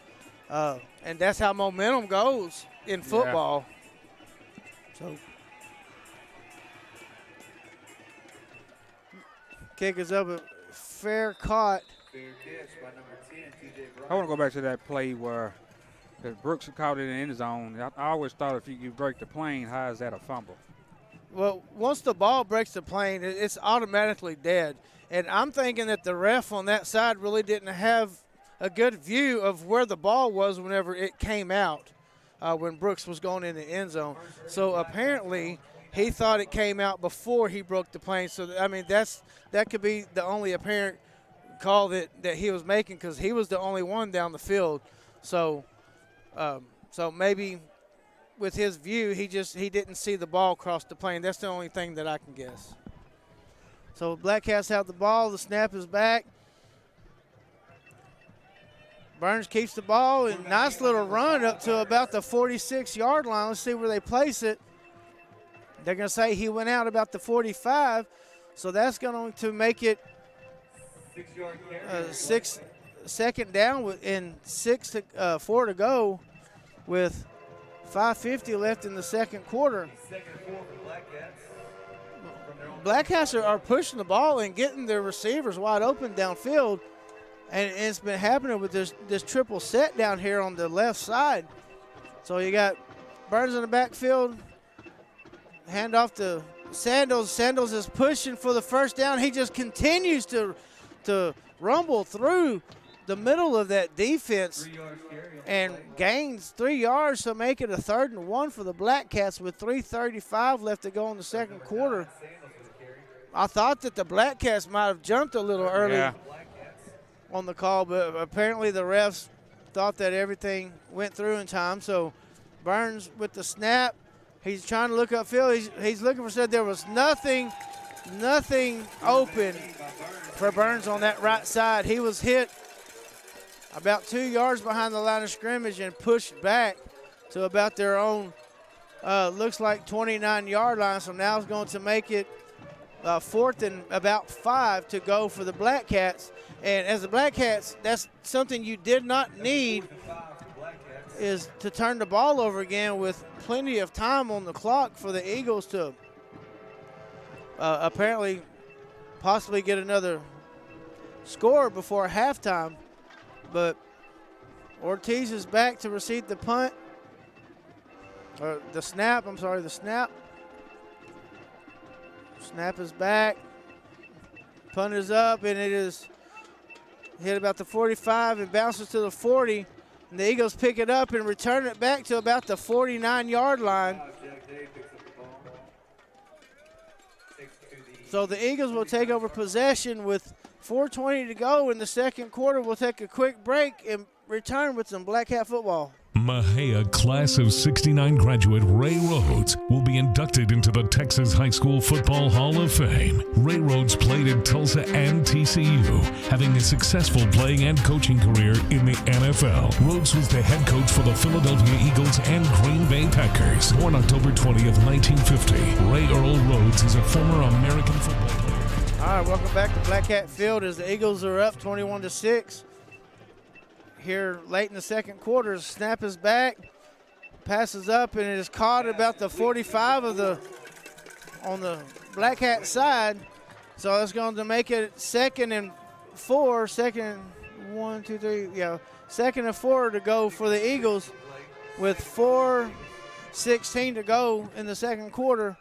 And that's how momentum goes in football. Yeah. So, kick is up, a fair caught. Fair catch by number 10, TJ Bryant. I want to go back to that play where Brooks caught it in the end zone. I always thought if you break the plane, how is that a fumble? Well, once the ball breaks the plane, it's automatically dead. And I'm thinking that the ref on that side really didn't have a good view of where the ball was whenever it came out. When Brooks was going in the end zone. So apparently he thought it came out before he broke the plane. So, I mean, that could be the only apparent call that he was making because he was the only one down the field. So so maybe with his view, he didn't see the ball cross the plane. That's the only thing that I can guess. So Black Cats have the ball. The snap is back. Burns keeps the ball, and nice little run up to about the 46-yard line. Let's see where they place it. They're going to say he went out about the 45, so that's going to make it second down and 4 to go with 5:50 left in the second quarter. Black Cats are pushing the ball and getting their receivers wide open downfield. And it's been happening with this triple set down here on the left side. So you got Burns in the backfield. Hand off to Sandals. Sandals is pushing for the first down. He just continues to rumble through the middle of that defense and gains 3 yards to make it a 3rd and 1 for the Black Cats with 3:35 left to go in the second quarter. I thought that the Black Cats might have jumped a little early on the call, but apparently the refs thought that everything went through in time. So Burns with the snap, he's trying to look upfield. He's looking for said there was nothing open for Burns on that right side. He was hit about 2 yards behind the line of scrimmage and pushed back to about their own, looks like 29-yard line. So now it's going to make it 4th and about 5 to go for the Black Cats. And as the Black Cats, that's something you did not need, is to turn the ball over again with plenty of time on the clock for the Eagles to apparently possibly get another score before halftime. But Ortiz is back to receive the punt, or the snap, I'm sorry, the snap. Snap is back. Punt is up, and it is hit about the 45 and bounces to the 40. And the Eagles pick it up and return it back to about the 49-yard line. So the Eagles will take over possession with 4:20 to go in the second quarter. We'll take a quick break and return with some Black Cat football. Mexia Class of 69 graduate Ray Rhodes will be inducted into the Texas High School Football Hall of Fame. Ray Rhodes played at Tulsa and TCU, having a successful playing and coaching career in the NFL. Rhodes was the head coach for the Philadelphia Eagles and Green Bay Packers. Born October 20th, 1950, Ray Earl Rhodes is a former American football player. All right, welcome back to Black Cat Field as the Eagles are up 21-6. Here late in the second quarter, snap is back, passes up, and it is caught about the 45 of on the Black Cat side. So it's going to make it second and 4 to go for the Eagles with 4:16 to go in the second quarter.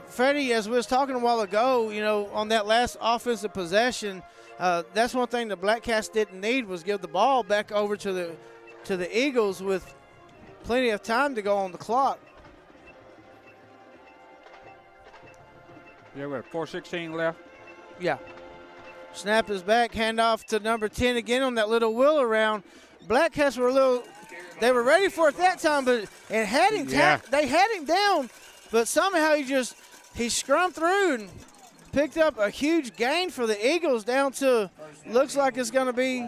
Freddie, as we was talking a while ago, on that last offensive possession, that's one thing the Black Cats didn't need, was give the ball back over to the Eagles with plenty of time to go on the clock. Yeah, we have 4:16 left. Yeah. Snap is back, handoff to number 10 again on that little wheel around. Black Cats were they were ready for it that time, but they had him down, but somehow he scrumped through and picked up a huge gain for the Eagles down to, looks like it's going to be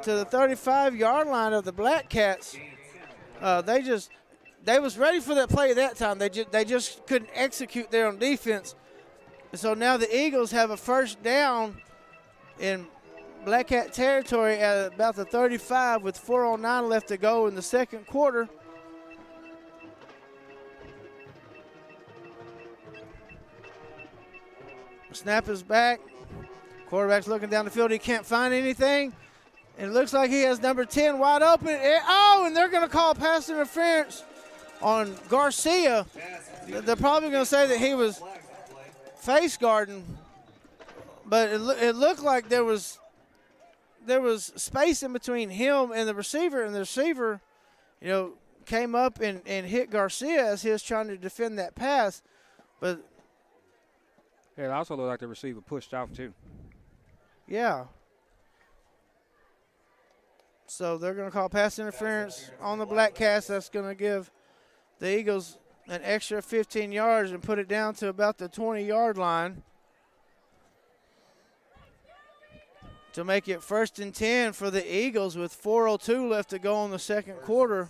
to the 35-yard line of the Black Cats. They was ready for that play that time. They just couldn't execute there on defense. And so now the Eagles have a first down in Black Cat territory at about the 35 with 4:09 left to go in the second quarter. Snap is back. Quarterback's looking down the field. He can't find anything. And it looks like he has number 10 wide open. And they're going to call pass interference on Garcia. They're probably going to say that he was face guarding. But it looked like there was space in between him and the receiver. And the receiver, came up and hit Garcia as he was trying to defend that pass. But Yeah, it also looked like the receiver pushed out too. yeah. So they're going to call pass interference on the Black Cats. That's going to give the Eagles an extra 15 yards and put it down to about the 20-yard line to make it 1st and 10 for the Eagles with 4:02 left to go in the second quarter.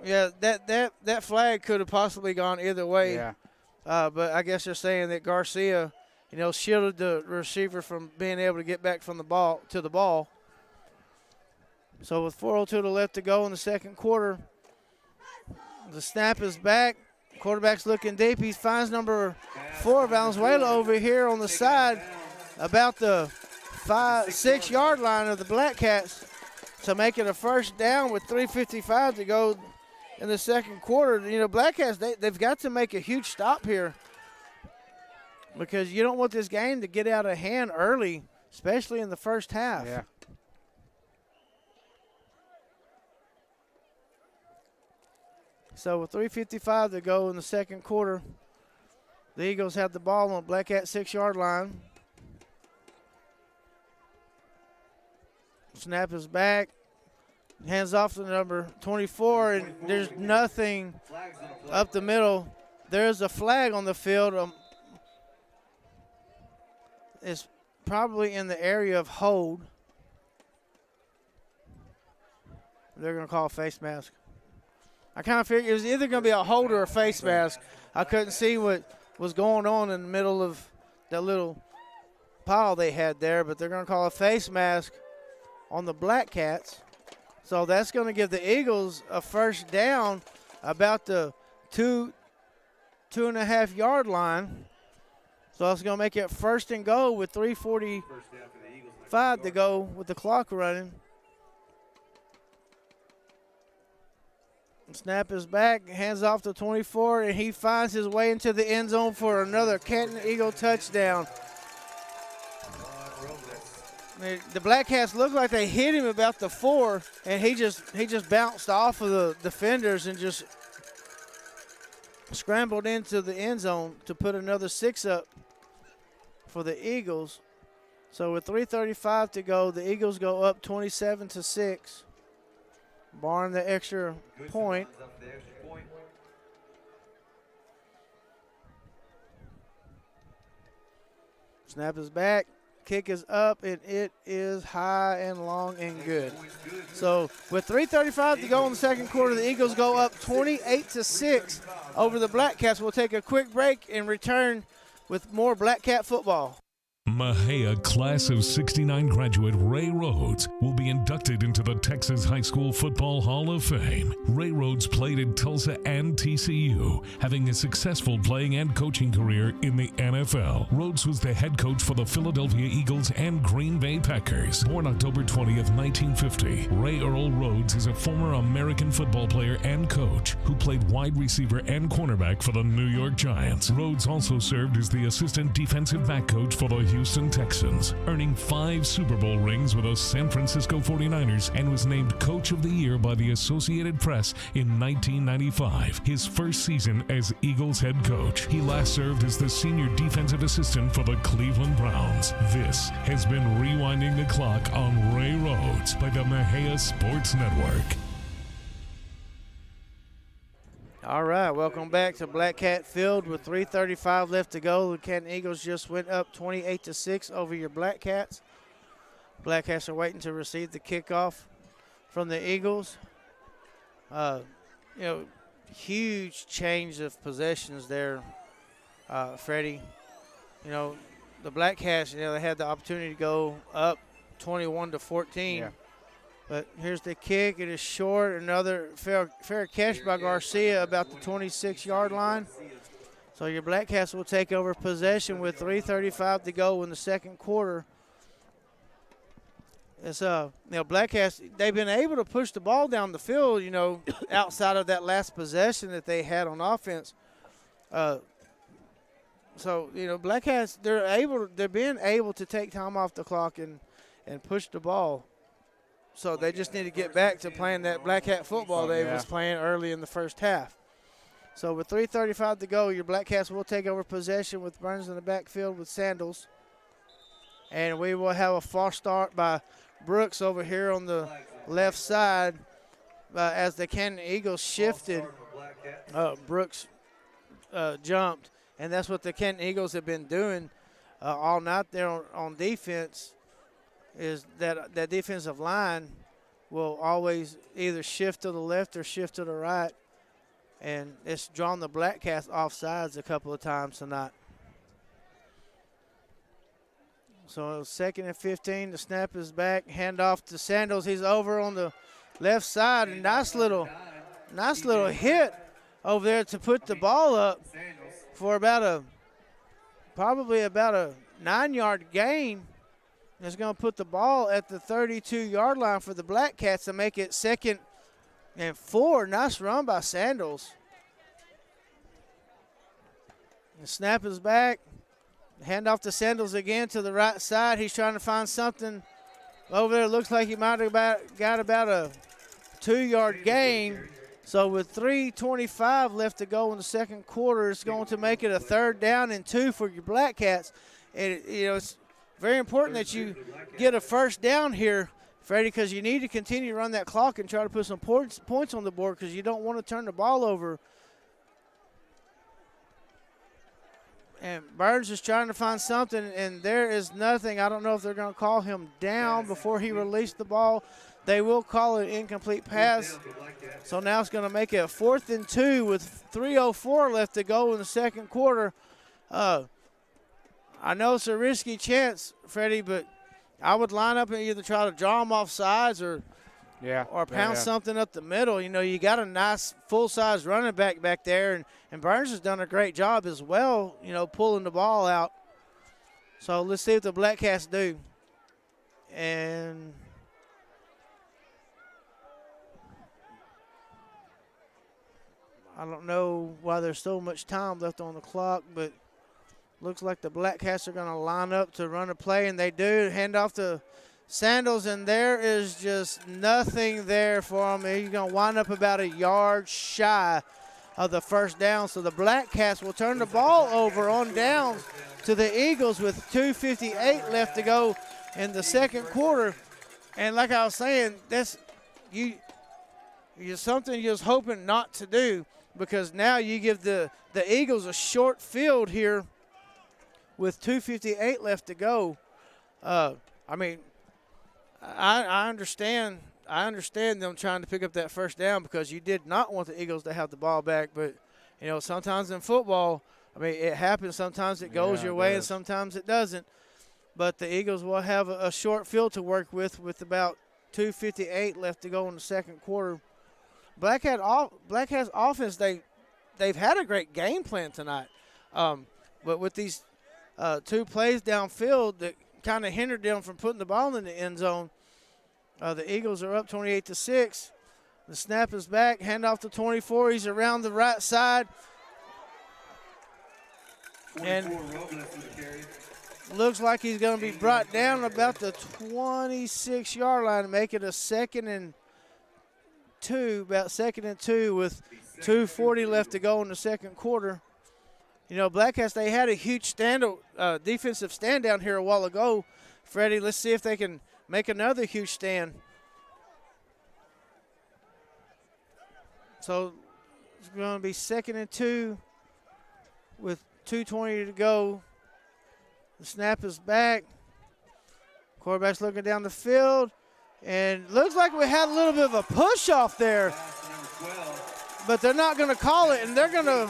Yeah, that flag could have possibly gone either way. Yeah. But I guess they're saying that Garcia, shielded the receiver from being able to get back from the ball to the ball. So with 4:02 left to go in the second quarter, the snap is back. Quarterback's looking deep. He finds number 4, Valenzuela, over here on the side, about the 5-6-yard line of the Black Cats, to make it a first down with 3:55 to go in the second quarter. Black Cats, they've got to make a huge stop here, because you don't want this game to get out of hand early, especially in the first half. Yeah. So with 3:55 to go in the second quarter, the Eagles have the ball on the Black Cat 6-yard line. Snap is back. Hands off to number 24, and there's nothing up the middle. There's a flag on the field. It's probably in the area of hold. They're going to call a face mask. I kind of figured it was either going to be a hold or a face mask. I couldn't see what was going on in the middle of that little pile they had there, but they're going to call a face mask on the Black Cats. So that's going to give the Eagles a first down about the 2.5 yard line. So it's going to make it first and goal with 3:45 to go with the clock running. Snap is back, hands off to 24, and he finds his way into the end zone for another Canton Eagle touchdown. The Black Cats look like they hit him about the 4, and he just bounced off of the defenders and just scrambled into the end zone to put another 6 up for the Eagles. So with 3:35 to go, the Eagles go up 27-6. Barring the extra point. Snap is back. Kick is up, and it is high and long and good. So with 3:35 to go in the second quarter, the Eagles go up 28-6 over the Black Cats. We'll take a quick break and return with more Black Cat football. Mexia Class of 69 graduate Ray Rhodes will be inducted into the Texas High School Football Hall of Fame. Ray Rhodes played at Tulsa and TCU, having a successful playing and coaching career in the NFL. Rhodes was the head coach for the Philadelphia Eagles and Green Bay Packers. Born October 20th, 1950, Ray Earl Rhodes is a former American football player and coach who played wide receiver and cornerback for the New York Giants. Rhodes also served as the assistant defensive back coach for the Houston Texans, earning 5 Super Bowl rings with the San Francisco 49ers, and was named Coach of the Year by the Associated Press in 1995, his first season as Eagles head coach. He last served as the senior defensive assistant for the Cleveland Browns. This has been Rewinding the Clock on Ray Rhodes by the Mexia Sports Network. All right, welcome back to Black Cat Field with 3:35 left to go. The Canton Eagles just went up 28-6 over your Black Cats. Black Cats are waiting to receive the kickoff from the Eagles. Huge change of possessions there, Freddie. The Black Cats, they had the opportunity to go up 21-14. Yeah. But here's the kick. It is short. Another fair catch by Garcia about the 26-yard line. So your Black Cats will take over possession with 3:35 to go in the second quarter. It's Black Cats, they've been able to push the ball down the field, outside of that last possession that they had on offense. Black Cats, they're being able to take time off the clock and push the ball. So they just need to get back to playing that Black Cat football they was playing early in the first half. So with 3:35 to go, your Black Cats will take over possession with Burns in the backfield with Sandals. And we will have a false start by Brooks over here on the left side as the Canton Eagles shifted. Brooks jumped, and that's what the Canton Eagles have been doing all night there on defense. Is that defensive line will always either shift to the left or shift to the right, and it's drawn the Black Cats off sides a couple of times tonight. So it was 2nd and 15. The snap is back. Handoff to Sandals. He's over on the left side, and nice little hit over there to put the ball up for probably about a 9-yard gain. It's going to put the ball at the 32-yard line for the Black Cats to make it 2nd and 4. Nice run by Sandals. The snap is back. Hand off to Sandals again to the right side. He's trying to find something over there. Looks like he might have got about a 2-yard gain. So with 3:25 left to go in the second quarter, it's going to make it a 3rd down and 2 for your Black Cats. And, it's very important that you get a first down here, Freddie, because you need to continue to run that clock and try to put some points on the board because you don't want to turn the ball over. And Burns is trying to find something, and there is nothing. I don't know if they're going to call him down before he released the ball. They will call it an incomplete pass. So now it's going to make it a 4th and 2 with 3:04 left to go in the second quarter. I know it's a risky chance, Freddie, but I would line up and either try to draw them off sides or pound something up the middle. You know, you got a nice full-size running back there, and Burns has done a great job as well, you know, pulling the ball out. So let's see what the Black Cats do. And I don't know why there's so much time left on the clock, but looks like the Black Cats are going to line up to run a play, and they do. Hand off to Sandals, and there is just nothing there for him. He's going to wind up about a yard shy of the first down. So the Black Cats will turn the ball over on downs to the Eagles with 2:58 left to go in the second quarter. And like I was saying, that's something you're just hoping not to do, because now you give the Eagles a short field here with 2:58 left to go. I mean, I understand them trying to pick up that first down, because you did not want the Eagles to have the ball back. But, you know, sometimes in football, I mean, it happens. Sometimes it goes your way and sometimes it doesn't. But the Eagles will have a short field to work with about 2:58 left to go in the second quarter. Black Cats offense, they've had a great game plan tonight. But with these two plays downfield that kind of hindered them from putting the ball in the end zone, the Eagles are up 28-6. The snap is back, handoff to 24. He's around the right side. And looks like he's going to be brought down about the 26-yard line to make it a second and two with 2:40 left to go in the second quarter. You know, Black Cats, they had a huge defensive stand down here a while ago. Freddie, let's see if they can make another huge stand. So it's going to be second and 2 with 2:20 to go. The snap is back. Quarterback's looking down the field. And looks like we had a little bit of a push off there. But they're not going to call it, and they're going to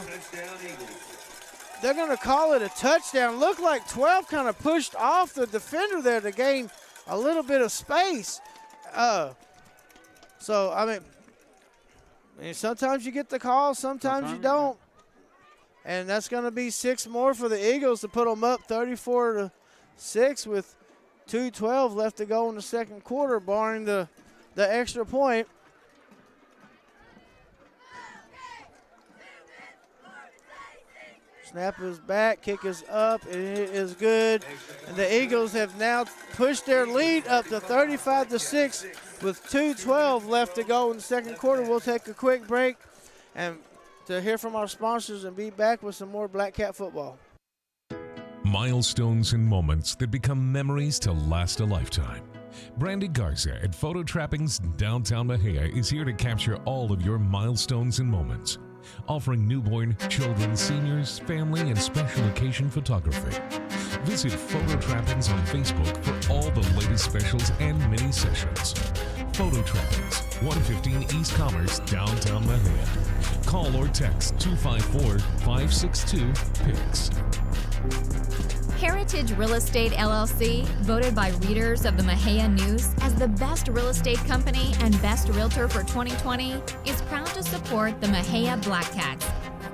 call it a touchdown. Looked like 12 kind of pushed off the defender there to gain a little bit of space. So, I mean, sometimes you get the call, sometimes you don't. And that's going to be 6 more for the Eagles to put them up 34-6 with 2:12 left to go in the second quarter, barring the extra point. Snap is back, kick is up, and it is good. And the Eagles have now pushed their lead up to 35-6 with 2:12 left to go in the second quarter. We'll take a quick break and to hear from our sponsors and be back with some more Black Cat football. Milestones and moments that become memories to last a lifetime. Brandy Garza at Photo Trappings Downtown Mexia is here to capture all of your milestones and moments, offering newborn, children, seniors, family, and special occasion photography. Visit Photo Trappings on Facebook for all the latest specials and mini sessions. Photo Trappings, 115 East Commerce, Downtown Mexia. Call or text 254-562-PICS. Heritage Real Estate LLC, voted by readers of the Mexia News as the best real estate company and best realtor for 2020, is proud to support the Mexia Black Cats.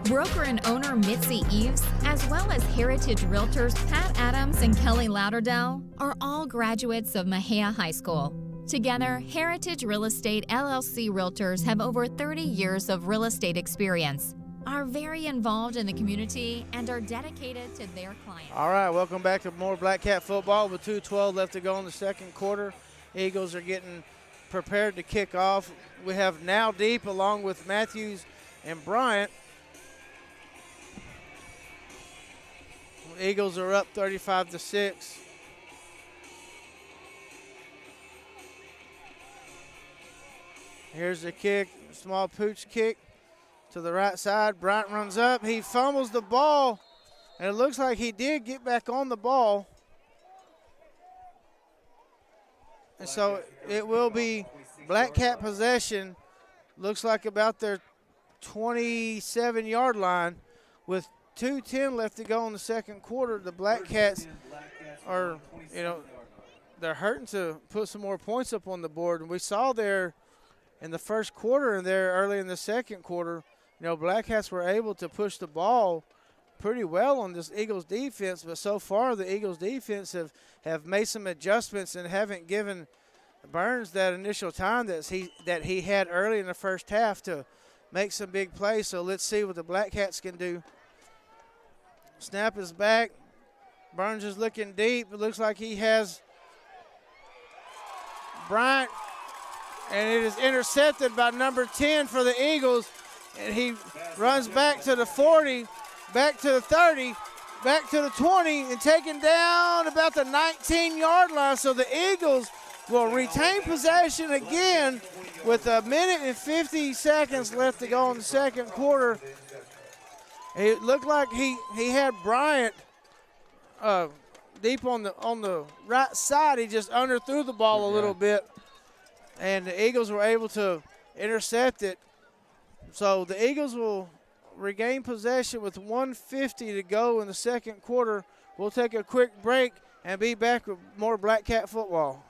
Broker and owner Mitzi Eves, as well as Heritage Realtors Pat Adams and Kelly Lauderdale, are all graduates of Mexia High School. Together, Heritage Real Estate LLC Realtors have over 30 years of real estate experience, are very involved in the community, and are dedicated to their clients. All right, welcome back to more Black Cat football with 2:12 left to go in the second quarter. Eagles are getting prepared to kick off. We have Now Deep along with Matthews and Bryant. Eagles are up 35-6. Here's the kick, small pooch kick to the right side. Bryant runs up. He fumbles the ball, and it looks like he did get back on the ball. And so it will be Black Cat possession. Looks like about their 27-yard line with 2:10 left to go in the second quarter. The Black Cats are, they're hurting to put some more points up on the board. And we saw there in the first quarter and there early in the second quarter, Black Cats were able to push the ball pretty well on this Eagles defense, but so far the Eagles defense have made some adjustments and haven't given Burns that initial time that he had early in the first half to make some big plays. So let's see what the Black Cats can do. Snap is back. Burns is looking deep. It looks like he has Bryant, and it is intercepted by number 10 for the Eagles, and he runs back to the 40, back to the 30, back to the 20, and taken down about the 19-yard line. So the Eagles will retain possession again with 1 minute and 50 seconds left to go in the second quarter. It looked like he had Bryant deep on the right side. He just underthrew the ball a little bit, and the Eagles were able to intercept it. So the Eagles will regain possession with 1:50 to go in the second quarter. We'll take a quick break and be back with more Black Cat football.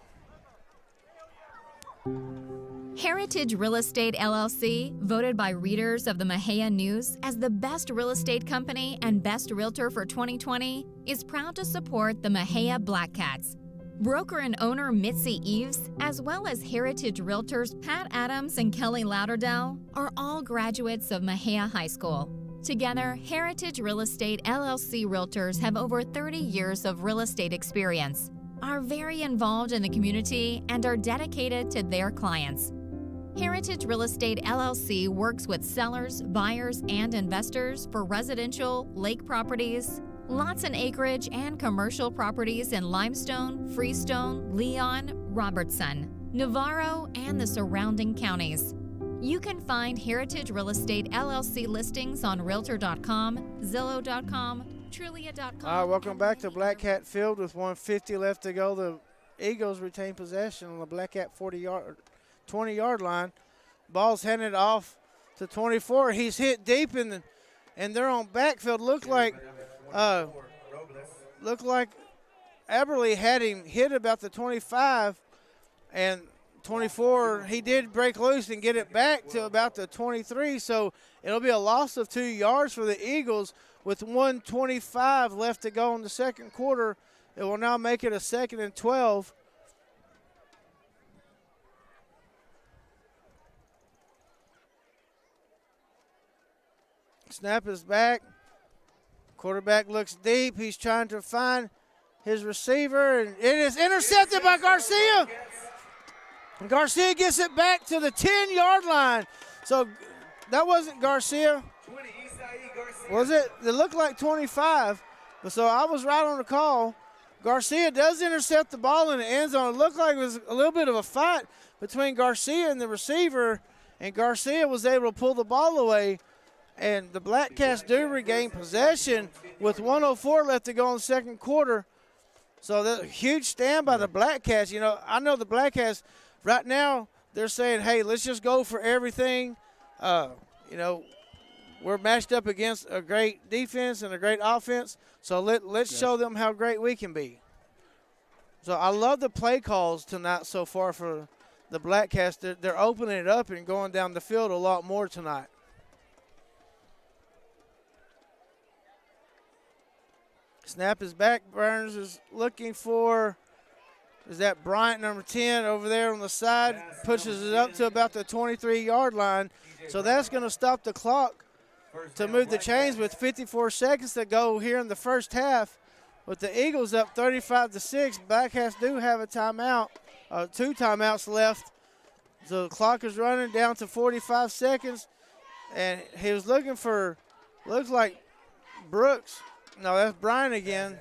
Heritage Real Estate LLC, voted by readers of the Mexia News as the best real estate company and best realtor for 2020, is proud to support the Mexia Black Cats. Broker and owner Mitzi Eves, as well as Heritage Realtors Pat Adams and Kelly Lauderdale, are all graduates of Mexia High School. Together, Heritage Real Estate LLC Realtors have over 30 years of real estate experience, are very involved in the community, and are dedicated to their clients. Heritage Real Estate LLC works with sellers, buyers, and investors for residential, lake properties, lots and acreage, and commercial properties in Limestone, Freestone, Leon, Robertson, Navarro, and the surrounding counties. You can find Heritage Real Estate LLC listings on Realtor.com, Zillow.com, Trulia.com. All right, welcome back to Black Cat Field with 1:50 left to go. The Eagles retain possession on the Black Cat 20-yard line. Ball's handed off to 24. He's hit deep and they're on backfield. Looked like Eberly had him hit about the 25, and 24, he did break loose and get it back to about the 23. So it'll be a loss of 2 yards for the Eagles with 1:25 left to go in the second quarter. It will now make it a 2nd and 12. Snap is back. Quarterback looks deep. He's trying to find his receiver, and it is intercepted by Garcia. And Garcia gets it back to the 10-yard line. So that wasn't Garcia. Was it? It looked like 25. But so I was right on the call. Garcia does intercept the ball in the end zone. It looked like it was a little bit of a fight between Garcia and the receiver, and Garcia was able to pull the ball away. And the Black Cats do regain possession with 1:04 left to go in the second quarter. So that's a huge stand by the Black Cats. I know the Black Cats right now, they're saying, hey, let's just go for everything. We're matched up against a great defense and a great offense, so let's show them how great we can be. So I love the play calls tonight so far for the Black Cats. They're opening it up and going down the field a lot more tonight. Snap is back. Burns is looking for, is that Bryant, number 10, over there on the side. Pushes it up to about the 23-yard line. So that's going to stop the clock to move the chains with 54 seconds to go here in the first half. With the Eagles up 35-6, Black Cats do have a timeout, 2 timeouts left. So the clock is running down to 45 seconds. And he was looking for, looks like Brooks. No, that's Brian again.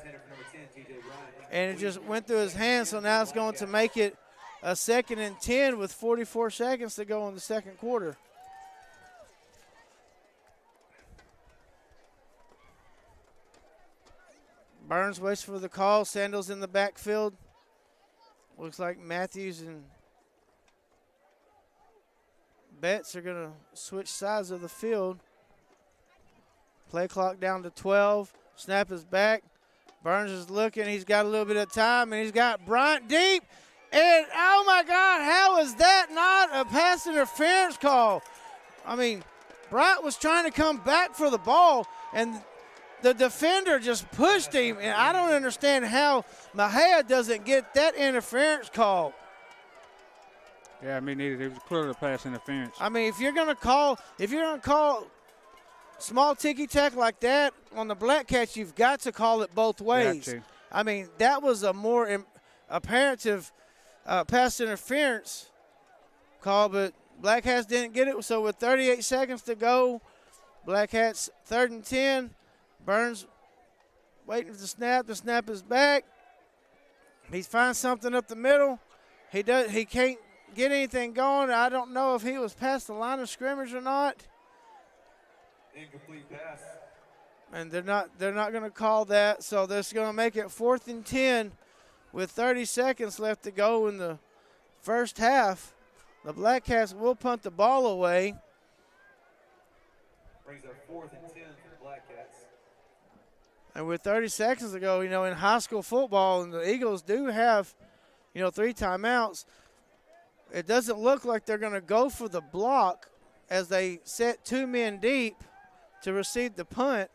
And it just went through his hands, so now it's going to make it a 2nd and 10 with 44 seconds to go in the second quarter. Burns waits for the call. Sandals in the backfield. Looks like Matthews and Betts are going to switch sides of the field. Play clock down to 12. Snap is back. Burns is looking. He's got a little bit of time, and he's got Bryant deep. And, oh, my God, how is that not a pass interference call? I mean, Bryant was trying to come back for the ball, and the defender just pushed him. And I don't understand how Mexia doesn't get that interference call. Yeah, me neither. It was clearly a pass interference. I mean, if you're gonna call small ticky tack like that on the Black Cats, you've got to call it both ways. Got to. I mean, that was a more apparent pass interference call, but Black Cats didn't get it. So with 38 seconds to go, Black Cats 3rd and 10. Burns waiting for the snap. The snap is back. He finds something up the middle. He can't get anything going. I don't know if he was past the line of scrimmage or not. Incomplete pass. And they're not going to call that, so they're going to make it 4th and 10 with 30 seconds left to go in the first half. The Black Cats will punt the ball away. Brings up 4th and 10 for the Black Cats. And with 30 seconds to go, in high school football, and the Eagles do have, 3 timeouts, it doesn't look like they're going to go for the block as they set 2 men deep to receive the punt.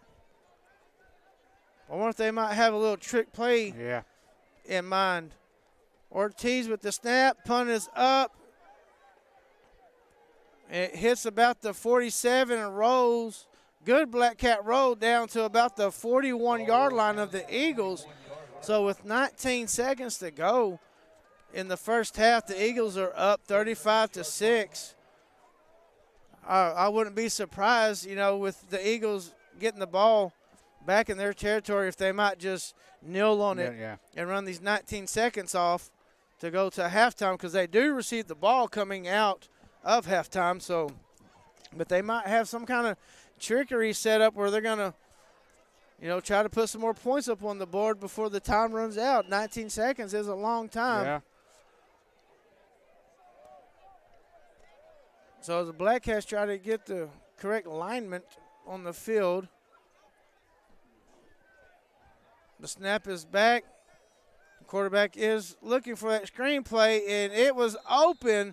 I wonder if they might have a little trick play in mind. Ortiz with the snap, punt is up. It hits about the 47 and rolls. Good Black Cat roll down to about the 41-yard line of the Eagles. So with 19 seconds to go in the first half, the Eagles are up 35-6. I wouldn't be surprised, with the Eagles getting the ball back in their territory if they might just kneel on it and run these 19 seconds off to go to halftime, because they do receive the ball coming out of halftime. So, but they might have some kind of trickery set up where they're going to, try to put some more points up on the board before the time runs out. 19 seconds is a long time. Yeah. So the Black Cats try to get the correct alignment on the field. The snap is back. The quarterback is looking for that screen play, and it was open,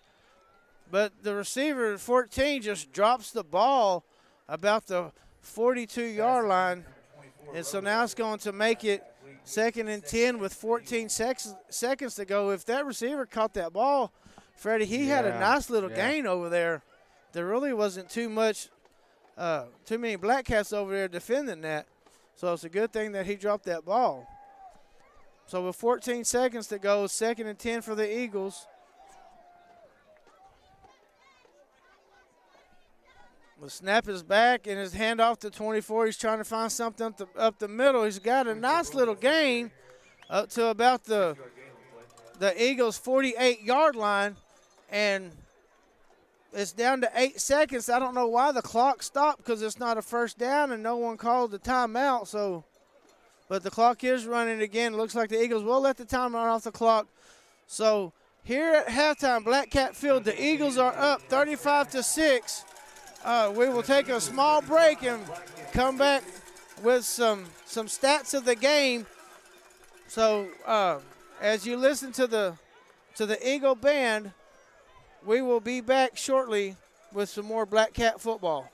but the receiver, 14, just drops the ball about the 42-yard line. And so now it's going to make it 2nd and 10 with 14 seconds to go. If that receiver caught that ball, Freddie, he had a nice little gain over there. There really wasn't too many Black Cats over there defending that. So it's a good thing that he dropped that ball. So with 14 seconds to go, 2nd and 10 for the Eagles. The snap is back, and his handoff to 24. He's trying to find something up the middle. He's got a nice little gain up to about the Eagles' 48-yard line, and it's down to 8 seconds. I don't know why the clock stopped, because it's not a first down and no one called the timeout. So, but the clock is running again. Looks like the Eagles will let the time run off the clock. So here at halftime, Black Cat Field, the Eagles are up 35-6. We will take a small break and come back with some stats of the game. So as you listen to the Eagle Band, we will be back shortly with some more Black Cat football.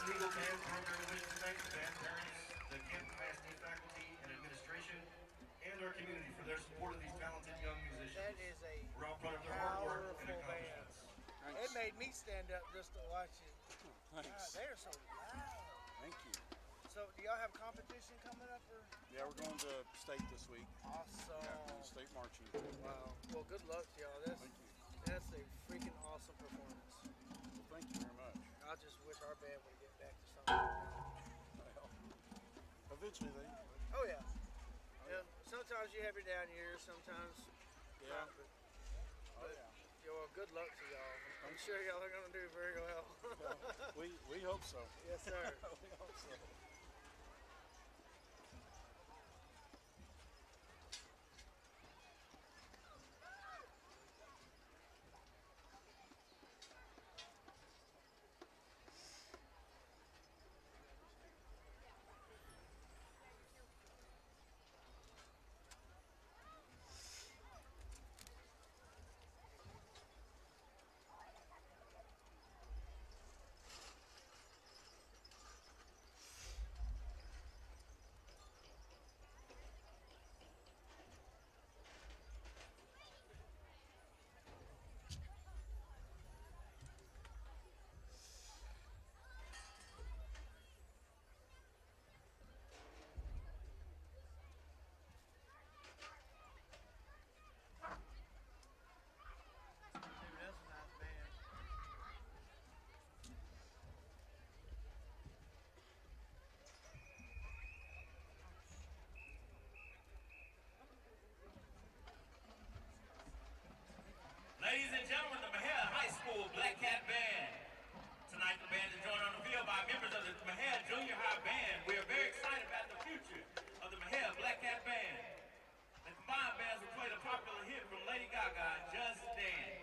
Eagle Band program wish to thank the band parents, the Canton High School faculty and administration, and our community for their support of these talented young musicians. That is a We're all proud of their hard work and powerful band. accomplishments. It made me stand up just to watch it. Thanks. God, they're so loud. Thank you. So, do y'all have competition coming up? Or? Yeah, we're going to state this week. Awesome. Yeah, state marching. Wow. Well, good luck to y'all. Thank you. That's a freaking awesome performance. Well, thank you very much. I just wish our band would get back to something. Well, eventually they. Oh yeah. Yeah. Sometimes you have your down years. Sometimes. Yeah. Not, but Yeah. well, good luck to y'all. I'm sure y'all are gonna do very well. Well, we hope so. Yes, sir. We hope so. Ladies and gentlemen, the Mexia High School Black Cat Band. Tonight the band is joined on the field by members of the Mexia Junior High Band. We are very excited about the future of the Mexia Black Cat Band. The combined bands will play the popular hit from Lady Gaga, Just Dance.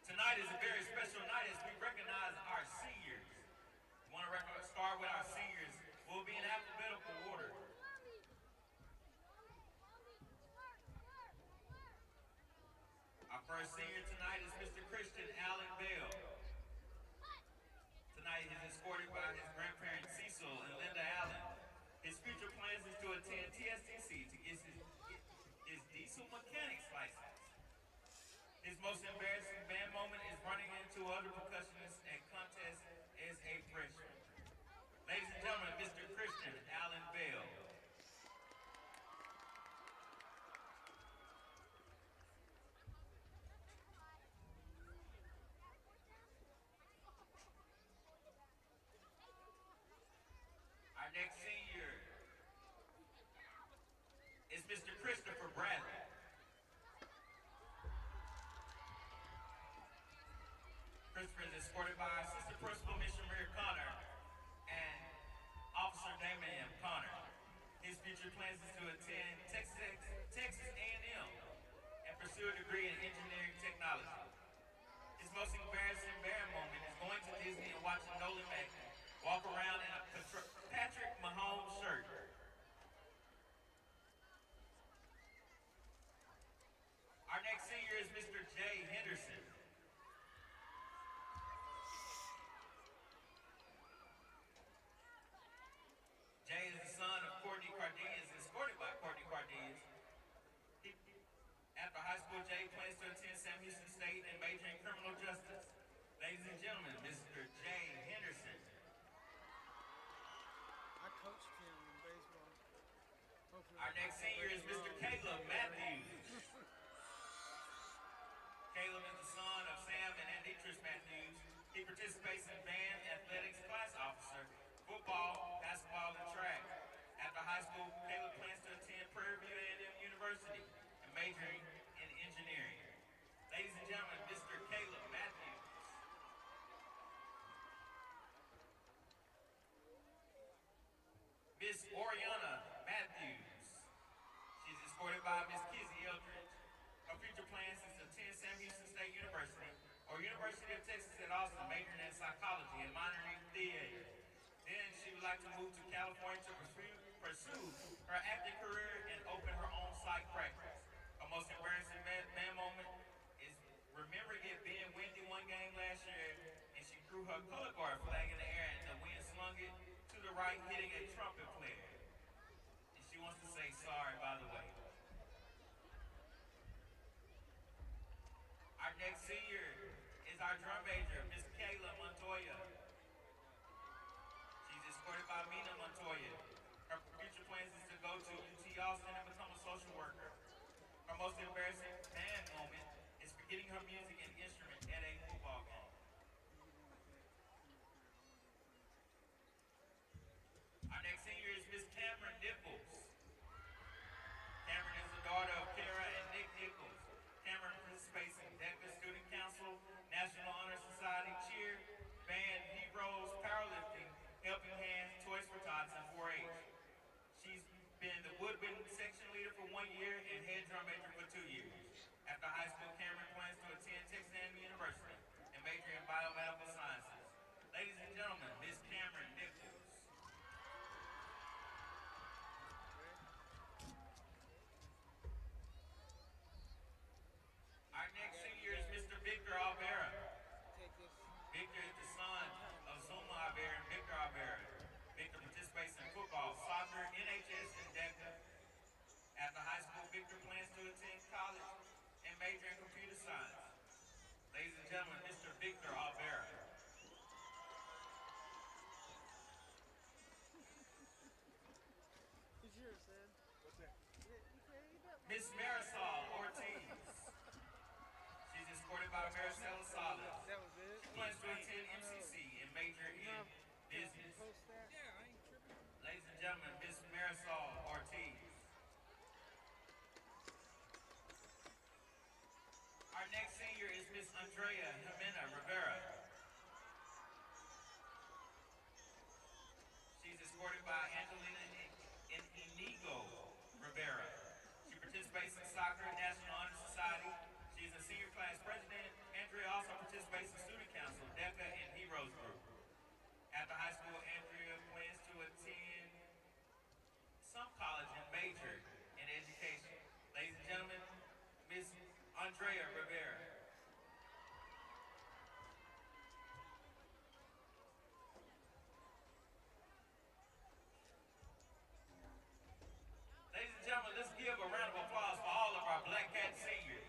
Tonight is a very special night as we recognize our seniors. We want to start with our seniors. We'll be in alphabetical order. Our first senior tonight is Mr. Christian Allen Bell. Tonight he's escorted by his grandparents Cecil and Linda Allen. His future plans is to attend TSTC to get his diesel mechanics license. His most embarrassing band moment is running into other percussionists at contests Our next senior is Mr. Christopher Bradley. Christopher is escorted by Assistant Principal Mission Maria Connor and Officer Damian Connor. His future plans is to attend Texas A&M and pursue a degree in engineering technology. His most embarrassing bear moment is going to Disney and watching Nolan Mack walk around in a Patrick Mahomes shirt. Our next senior is Mr. Jay Henderson. Jay is the son of Courtney Cardenas, escorted by Courtney Cardenas. After high school, Jay plans to attend Sam Houston State and major in criminal justice. Ladies and gentlemen, Mr. Jay Henderson. I coached him in baseball. Our next senior is Mr. Caleb Matthews. Caleb is the son of Sam and Andeatrice Matthews. He participates in band, athletics, class officer, football, basketball, and track. After high school, Caleb plans to attend Prairie View A&M University and majoring in engineering. Ladies and gentlemen, Mr. Caleb Matthews. Miss Oriana Matthews. She's escorted by Miss Kizzy Eldridge. Her future plans is to attend Sam Houston State University or University of Texas at Austin, majoring in psychology and minoring in theater. Then she would like to move to California to pursue her acting career and open her own psych practice. Her most embarrassing man moment is remembering it being windy one game last year and she threw her color guard flag in the air and the wind slung it to the right, hitting a trumpet player. And she wants to say sorry, by the way. Our next senior is our drum major, Miss Kayla Montoya. She's escorted by Mina Montoya. Her future plans is to go to UT Austin and become a social worker. Her most embarrassing band moment is forgetting her music and instrument at a football game. Our next senior is Miss Cameron Nichols. Cameron is the daughter of Kara and Nick Nichols. Cameron participates in DECA Student Council, National Honor Society, cheer, band, heroes, powerlifting, helping hands, Toys for Tots, and 4-H. She's been the woodwind section leader for 1 year and head drum major for 2 years. After high school, Cameron plans to attend Texas A&M University and major in biomedical sciences. Ladies and gentlemen, Miss Cameron Nichols. Our next senior is Mr. Victor Alvera. Victor is the son of Zuma Alvera and Victor Alvera. Victor participates in football, soccer, NHS, and DECA. After high school, Victor plans to attend college and major in computer science. Ladies and gentlemen, Mr. Victor Alvera. It's yours, son. What's that? Miss Marisol Ortiz. She's escorted by Maricela Salas. That was it. She plans to attend MCC and major in business. Post that. Ladies and gentlemen, Miss Marisol Ortiz. Our next senior is Miss Andrea Jimena Rivera. She's escorted by Angelina and Inigo Rivera. She participates in soccer and National Honor Society. She is a senior class president. Andrea also participates in student council, DECA, and Heroes Group. After high school, Andrea plans to attend some college and major in education. Ladies and gentlemen, Miss Andrea Rivera. Ladies and gentlemen, let's give a round of applause for all of our Black Cat seniors.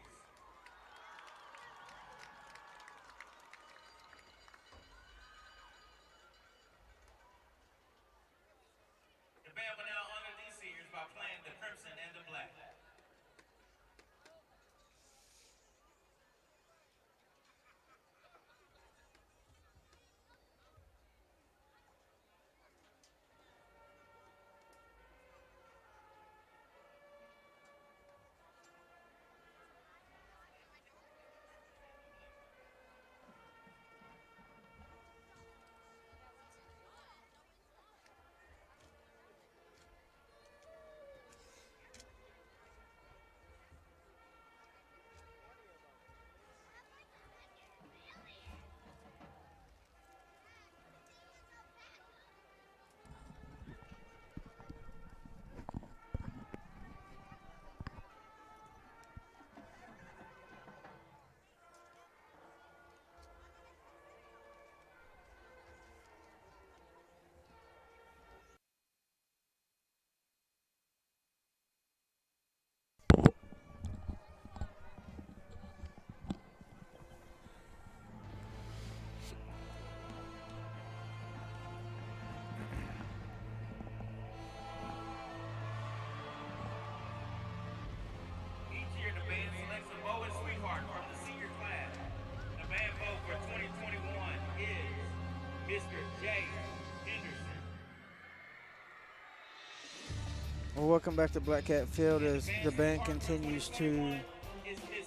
Well, welcome back to Black Cat Field as the band continues to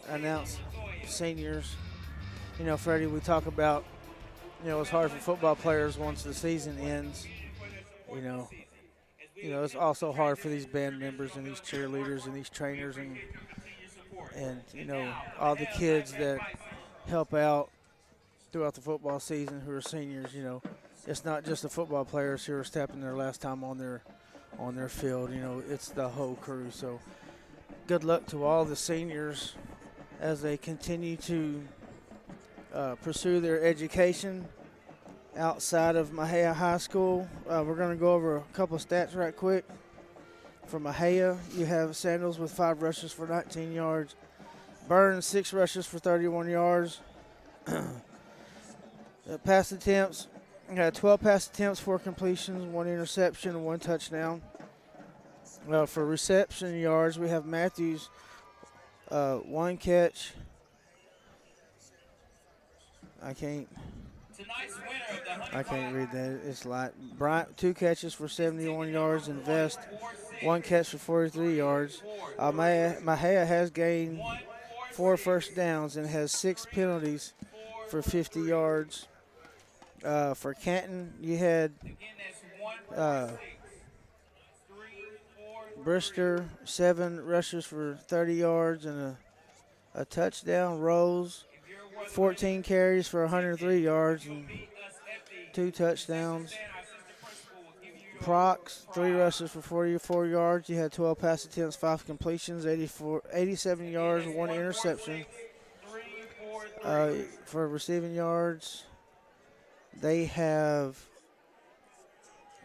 announce seniors. You know, Freddie, we talk about, you know, it's hard for football players once the season ends. You know, it's also hard for these band members and these cheerleaders and these trainers and you know, all the kids that help out throughout the football season who are seniors. You know, it's not just the football players who are stepping their last time on their field. You know, it's the whole crew. So good luck to all the seniors as they continue to pursue their education outside of Mexia High School. We're going to go over a couple of stats right quick. For Mexia, you have Sandals with 5 rushes for 19 yards. Burns, 6 rushes for 31 yards. Pass attempts, you had 12 pass attempts, 4 completions, 1 interception, and 1 touchdown. For reception yards, we have Matthews, 1 catch. I can't read that. It's light. Bryant, 2 catches for 71 yards, and Vest, 1 catch for 43 yards. Mexia has gained 4 first downs and has 6 penalties for 50 yards. For Canton, you had Brister, 7 rushes for 30 yards and a touchdown. Rose, 14 carries for 103 yards and 2 touchdowns. Prox, 3 rushes for 44 yards. You had 12 pass attempts, 5 completions, 87 yards, 1 interception. For receiving yards, they have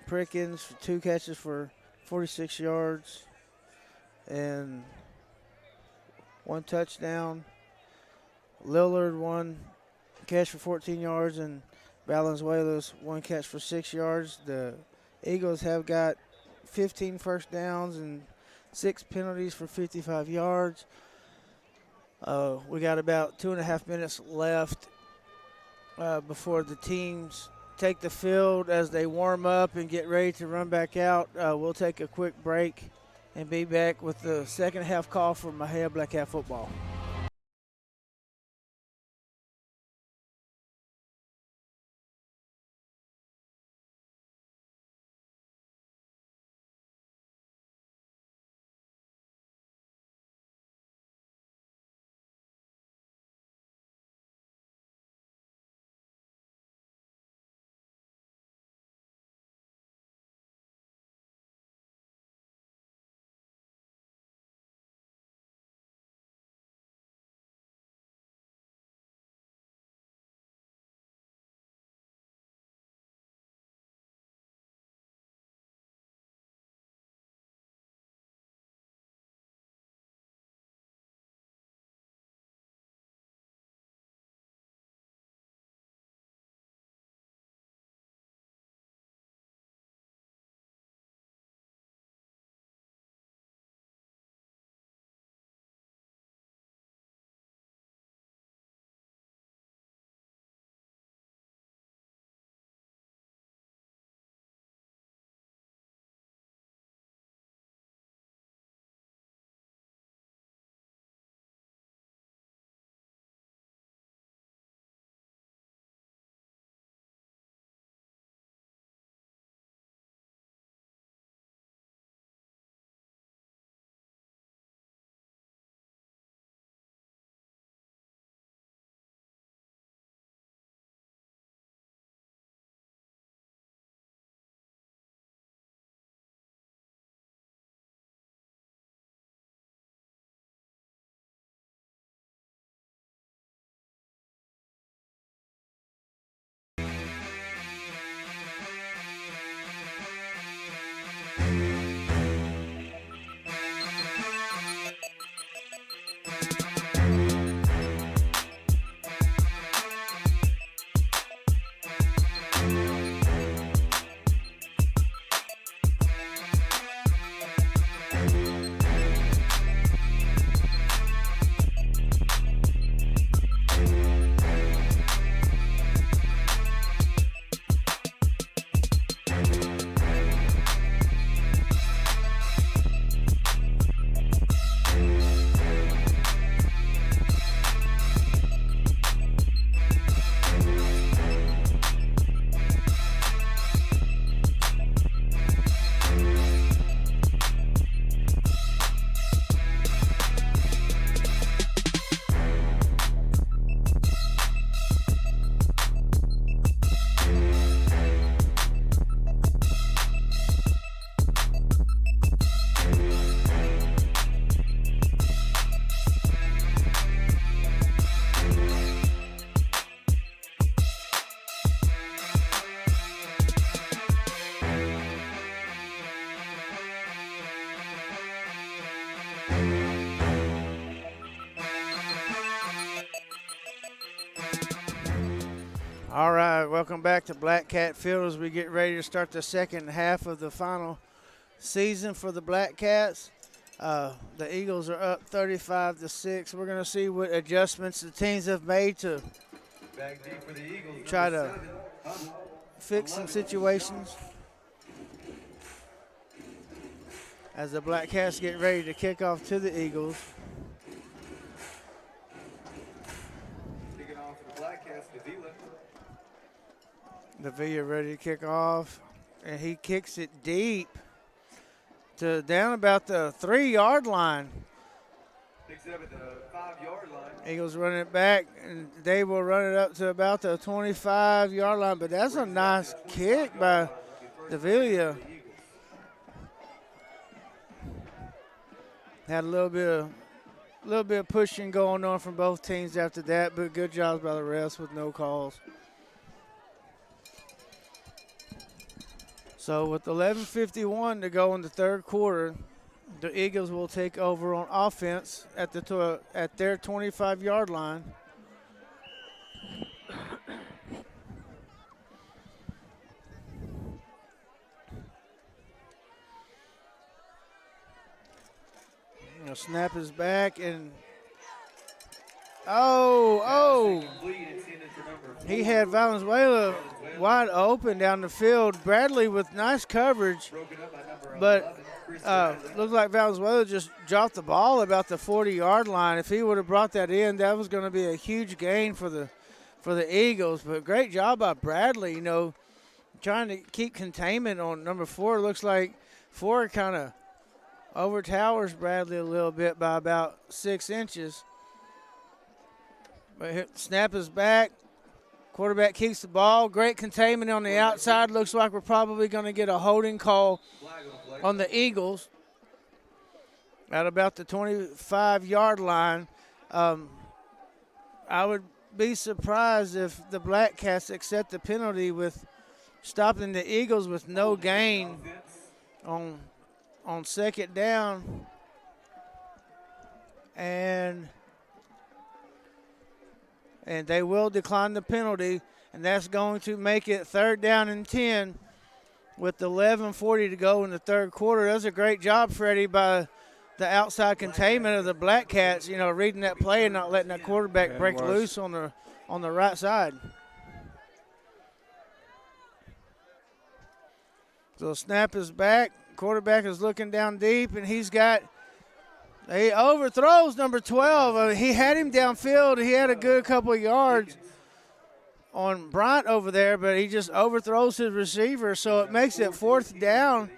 Prickens, 2 catches for 46 yards and 1 touchdown. Lillard, 1 catch for 14 yards, and Valenzuela's 1 catch for 6 yards. The Eagles have got 15 first downs and 6 penalties for 55 yards. We got about 2.5 minutes left before the teams take the field as they warm up and get ready to run back out. We'll take a quick break and be back with the second half call for Mexia Black Cat football. All right, welcome back to Black Cat Field as we get ready to start the second half of the final season for the Black Cats. The Eagles are up 35-6. We're going to see what adjustments the teams have made to Back deep for the Eagles. try number to 7, fix some situations as the Black Cats get ready to kick off to the Eagles. Kicking off for the Black Cats, Davila. Davila ready to kick off, and he kicks it deep to down about the 3-yard line. Picks it up at the 5-yard line. Eagles running it back, and they will run it up to about the 25-yard line. But that's a nice kick by Davila. Had a little bit of pushing going on from both teams after that, but good jobs by the refs with no calls. So with 11:51 to go in the third quarter, the Eagles will take over on offense at their 25-yard line. Snap is back, and he had Valenzuela wide open down the field. Bradley with nice coverage, but looked like Valenzuela just dropped the ball about the 40-yard line. If he would have brought that in, that was going to be a huge gain for the Eagles. But great job by Bradley, trying to keep containment on number 4. Looks like 4 kind of overtowers Bradley a little bit by about 6 inches. But snap is back. Quarterback keeps the ball. Great containment on the outside. Looks like we're probably going to get a holding call on the Eagles at about the 25-yard line. I would be surprised if the Black Cats accept the penalty with stopping the Eagles with no gain on second down. And they will decline the penalty, and that's going to make it 3rd down and 10 with 11:40 to go in the third quarter. That was a great job, Freddie, by the outside containment of the Black Cats, reading that play and not letting that quarterback break loose on the right side. So snap is back. Quarterback is looking down deep, and he overthrows number 12. He had him downfield. He had a good couple of yards on Bryant over there, but he just overthrows his receiver, so it makes it 4th down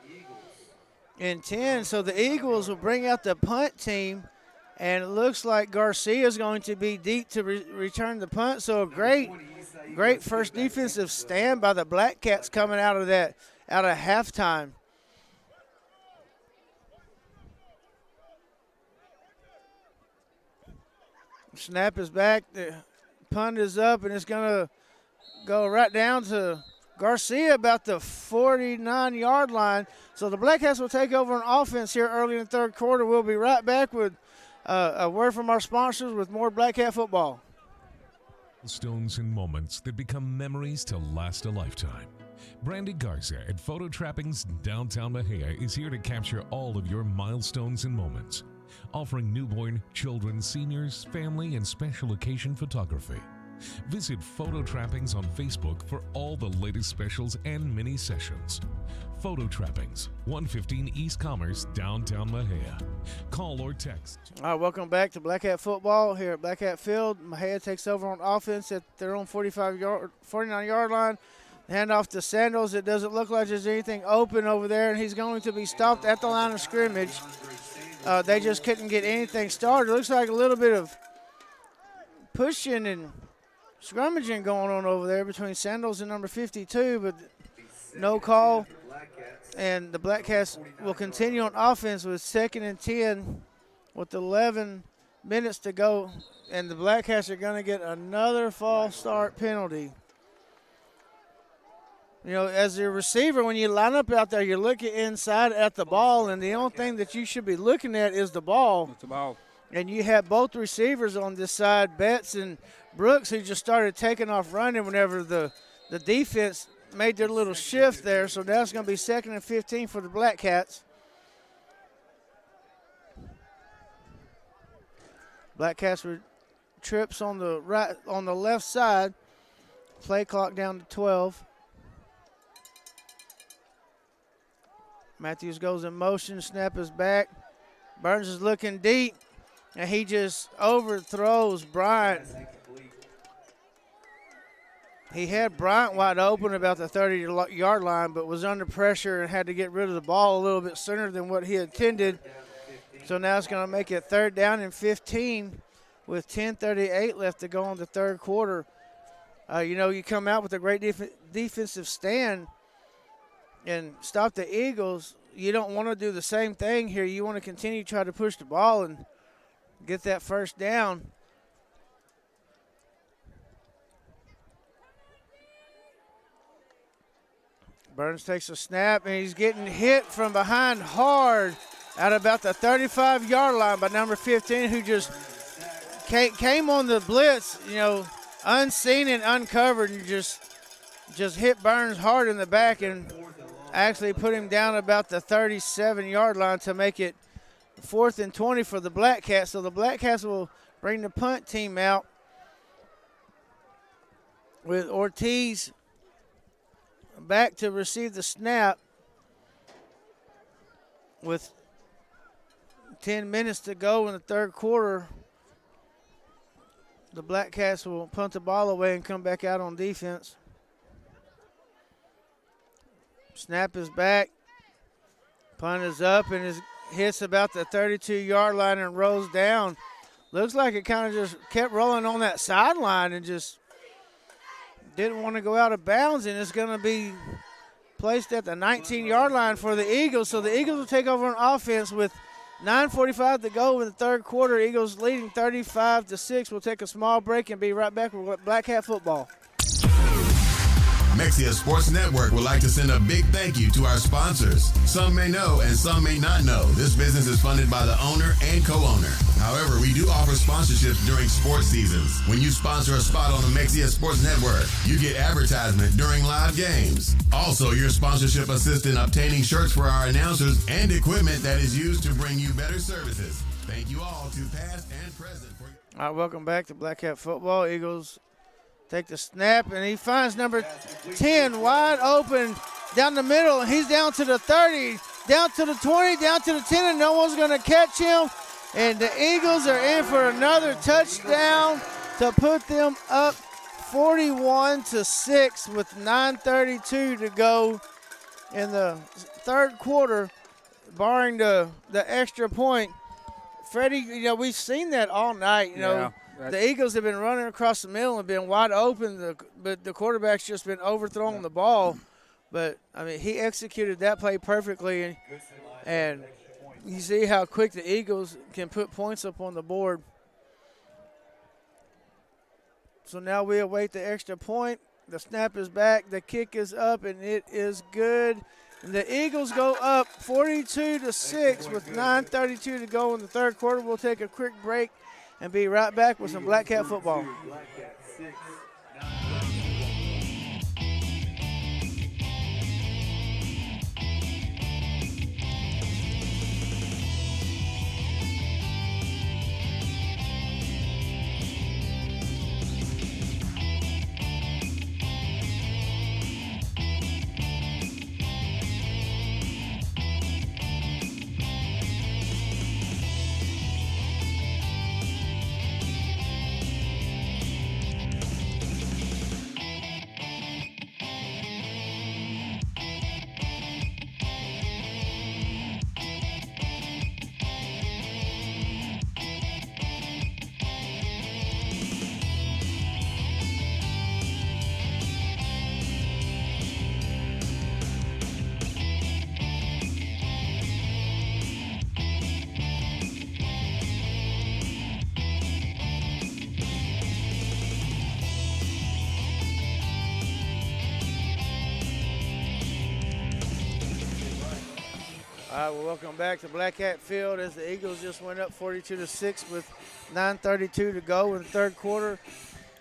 and 10. So the Eagles will bring out the punt team, and it looks like Garcia is going to be deep to return the punt. So a great first defensive stand by the Black Cats coming out of halftime. Snap is back. The punt is up, and it's going to go right down to Garcia about the 49-yard line. So the Black Cats will take over on offense here early in the third quarter. We'll be right back with a word from our sponsors with more Black Cat football. Stones and moments that become memories to last a lifetime. Brandy Garza at Photo Trappings Downtown Mexia is here to capture all of your milestones and moments, offering newborn, children, seniors, family, and special occasion photography. Visit Photo Trappings on Facebook for all the latest specials and mini sessions. Photo Trappings, 115 East Commerce, Downtown Mexia. Call or text. All right, welcome back to Black Cat football here at Black Cat Field. Mexia takes over on offense at their own 49-yard line. Hand off to Sandals. It doesn't look like there's anything open over there, and he's going to be stopped at the line of scrimmage. They just couldn't get anything started. It looks like a little bit of pushing and scrummaging going on over there between Sandals and number 52, but no call. And the Black Cats will continue on offense with 2nd and 10 with 11 minutes to go. And the Black Cats are going to get another false start penalty. As a receiver, when you line up out there, you're looking inside at the ball, and the only thing that you should be looking at is the ball. It's the ball. And you had both receivers on this side, Betts and Brooks, who just started taking off running whenever the defense made their little shift there. So now it's going to be 2nd and 15 for the Black Cats. Black Cats with trips on the left side. Play clock down to 12. Matthews goes in motion, snap is back. Burns is looking deep, and he just overthrows Bryant. He had Bryant wide open about the 30-yard line, but was under pressure and had to get rid of the ball a little bit sooner than what he intended. So now it's going to make it 3rd down and 15 with 10:38 left to go in the third quarter. You come out with a great defensive stand and stop the Eagles. You don't want to do the same thing here. You want to continue to try to push the ball and get that first down. Burns takes a snap, and he's getting hit from behind hard at about the 35-yard line by number 15, who just came on the blitz, unseen and uncovered, and just hit Burns hard in the back and actually put him down about the 37-yard line to make it 4th and 20 for the Black Cats. So the Black Cats will bring the punt team out with Ortiz back to receive the snap with 10 minutes to go in the third quarter. The Black Cats will punt the ball away and come back out on defense. Snap is back. Punt is up and hits about the 32-yard line and rolls down. Looks like it kind of just kept rolling on that sideline and just didn't want to go out of bounds, and it's going to be placed at the 19-yard line for the Eagles. So the Eagles will take over on offense with 9:45 to go in the third quarter. Eagles leading 35-6. We'll take a small break and be right back with Black Cat football. Mexia Sports Network would like to send a big thank you to our sponsors. Some may know and some may not know this business is funded by the owner and co-owner. However, we do offer sponsorships during sports seasons. When you sponsor a spot on the Mexia Sports Network, you get advertisement during live games. Also, your sponsorship assists in obtaining shirts for our announcers and equipment that is used to bring you better services. Thank you all to past and present. All right, welcome back to Black Cat football. Eagles take the snap, and he finds number 10 wide open down the middle, and he's down to the 30, down to the 20, down to the 10, and no one's going to catch him. And the Eagles are in for another touchdown to put them up 41-6 with 9:32 to go in the third quarter, barring the extra point. Freddie, we've seen that all night, The Eagles have been running across the middle and been wide open, but the quarterback's just been overthrowing the ball. But, he executed that play perfectly, and you see how quick the Eagles can put points up on the board. So now we await the extra point. The snap is back. The kick is up, and it is good. And the Eagles go up 42-6 with 9:32 to go in the third quarter. We'll take a quick break and be right back with some Black Cat football. All right, well, welcome back to Black Cat Field as the Eagles just went up 42-6 with 9:32 to go in the third quarter.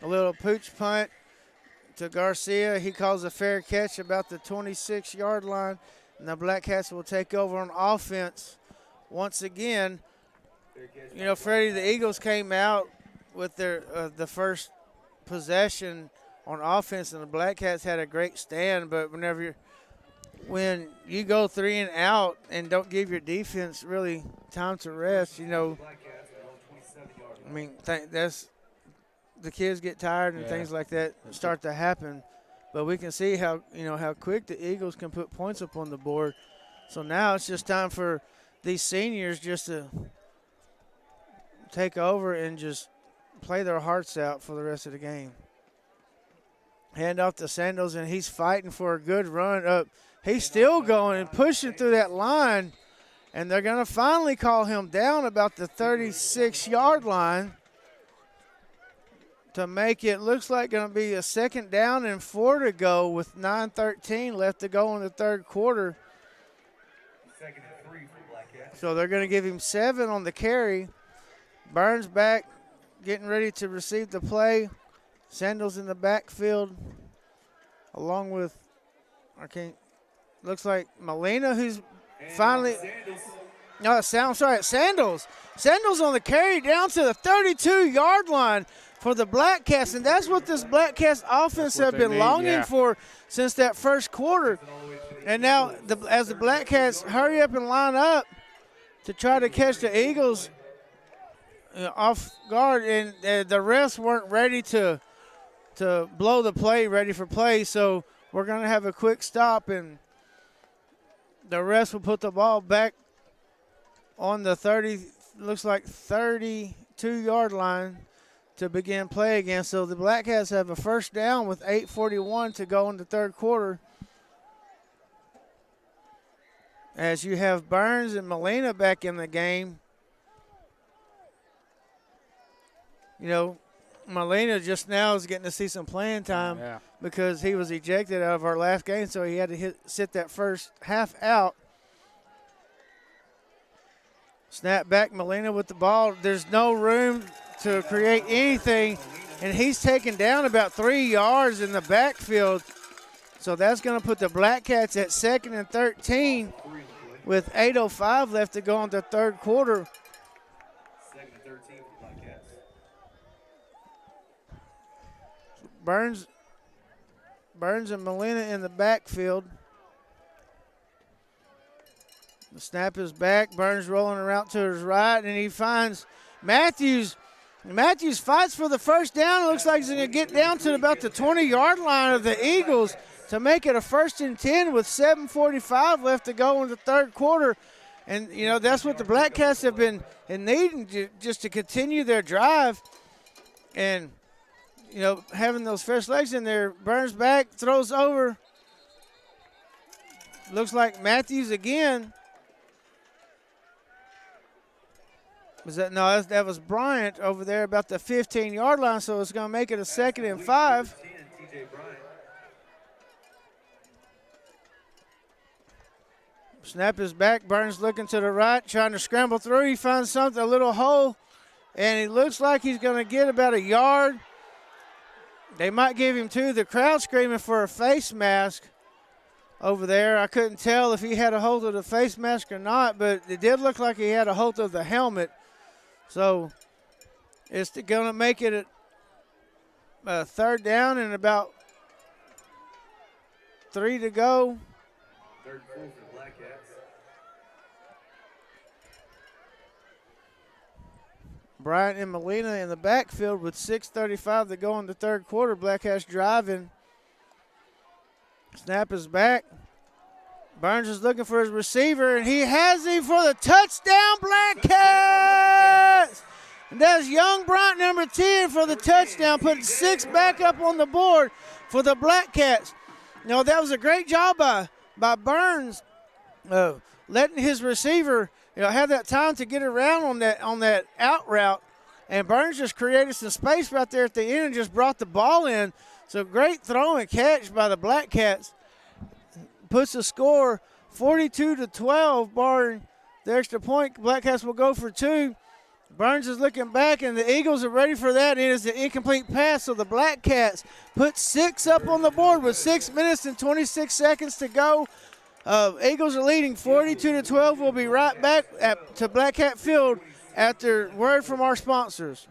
A little pooch punt to Garcia. He calls a fair catch about the 26-yard line, and the Black Cats will take over on offense once again. You know, Freddie, the Eagles came out with their the first possession on offense, and the Black Cats had a great stand, but when you go 3 and out and don't give your defense really time to rest, you know, I mean, that's the kids get tired and things like that start to happen. But we can see how quick the Eagles can put points up on the board. So now it's just time for these seniors just to take over and just play their hearts out for the rest of the game. Hand off to Sandals, and he's fighting for a good run up. He's still going and pushing through that line, and they're going to finally call him down about the 36-yard line to make it, looks like going to be a 2nd down and 4 to go with 9:13 left to go in the third quarter. 2nd and 3 for Black Cats. So they're going to give him 7 on the carry. Burns back, getting ready to receive the play. Sandals in the backfield, along with, looks like Molina, who's finally, Sandals. Sandals on the carry down to the 32-yard line for the Black Cats, and that's what this Black Cats offense have been longing for since that first quarter. And now, as the Black Cats hurry up and line up to try to catch the Eagles off guard, and the refs weren't ready to blow the play, ready for play, so we're going to have a quick stop, and the refs will put the ball back on the 32-yard line to begin play again. So the Black Cats have a first down with 8:41 to go in the third quarter. As you have Burns and Molina back in the game. You know, Molina just now is getting to see some playing time because he was ejected out of our last game, so he had to sit that first half out. Snap back, Molina with the ball. There's no room to create anything, and he's taken down about 3 yards in the backfield. So that's going to put the Black Cats at 2nd and 13 with 8:05 left to go in the third quarter. 2nd and 13 for Black Cats. Burns and Molina in the backfield. The snap is back. Burns rolling around to his right, and he finds Matthews. Matthews fights for the first down. It looks like he's going to get down to about the 20-yard line of the Eagles to make it a 1st and 10 with 7:45 left to go in the third quarter. And, you know, that's what the Black Cats have been in needing just to continue their drive. And, you know, having those fresh legs in there. Burns back, throws over. Looks like Matthews again. That was Bryant over there about the 15-yard line, so it's going to make it a 2nd and 5. Snap is back. Burns looking to the right, trying to scramble through. He finds something, a little hole, and it looks like he's going to get about a yard. They might give him 2. The crowd screaming for a face mask over there. I couldn't tell if he had a hold of the face mask or not, but it did look like he had a hold of the helmet. So it's going to make it a 3rd down and about 3 to go. 3rd and 4 for the Black Cats. Bryant and Molina in the backfield with 6:35 to go in the third quarter. Black Cats driving. Snap is back. Burns is looking for his receiver, and he has him for the touchdown, Black Cats! And that's young Bryant, number 10, for the touchdown, putting 6 back up on the board for the Black Cats. You know, that was a great job by Burns, letting his receiver, you know, have that time to get around on that out route. And Burns just created some space right there at the end and just brought the ball in. So great throw and catch by the Black Cats. Puts the score 42-12, barring the extra point. Black Cats will go for 2. Burns is looking back, and the Eagles are ready for that. It is an incomplete pass, so the Black Cats put 6 up on the board with 6 minutes and 26 seconds to go. Eagles are leading 42-12. We'll be right back to Black Cat Field after word from our sponsors.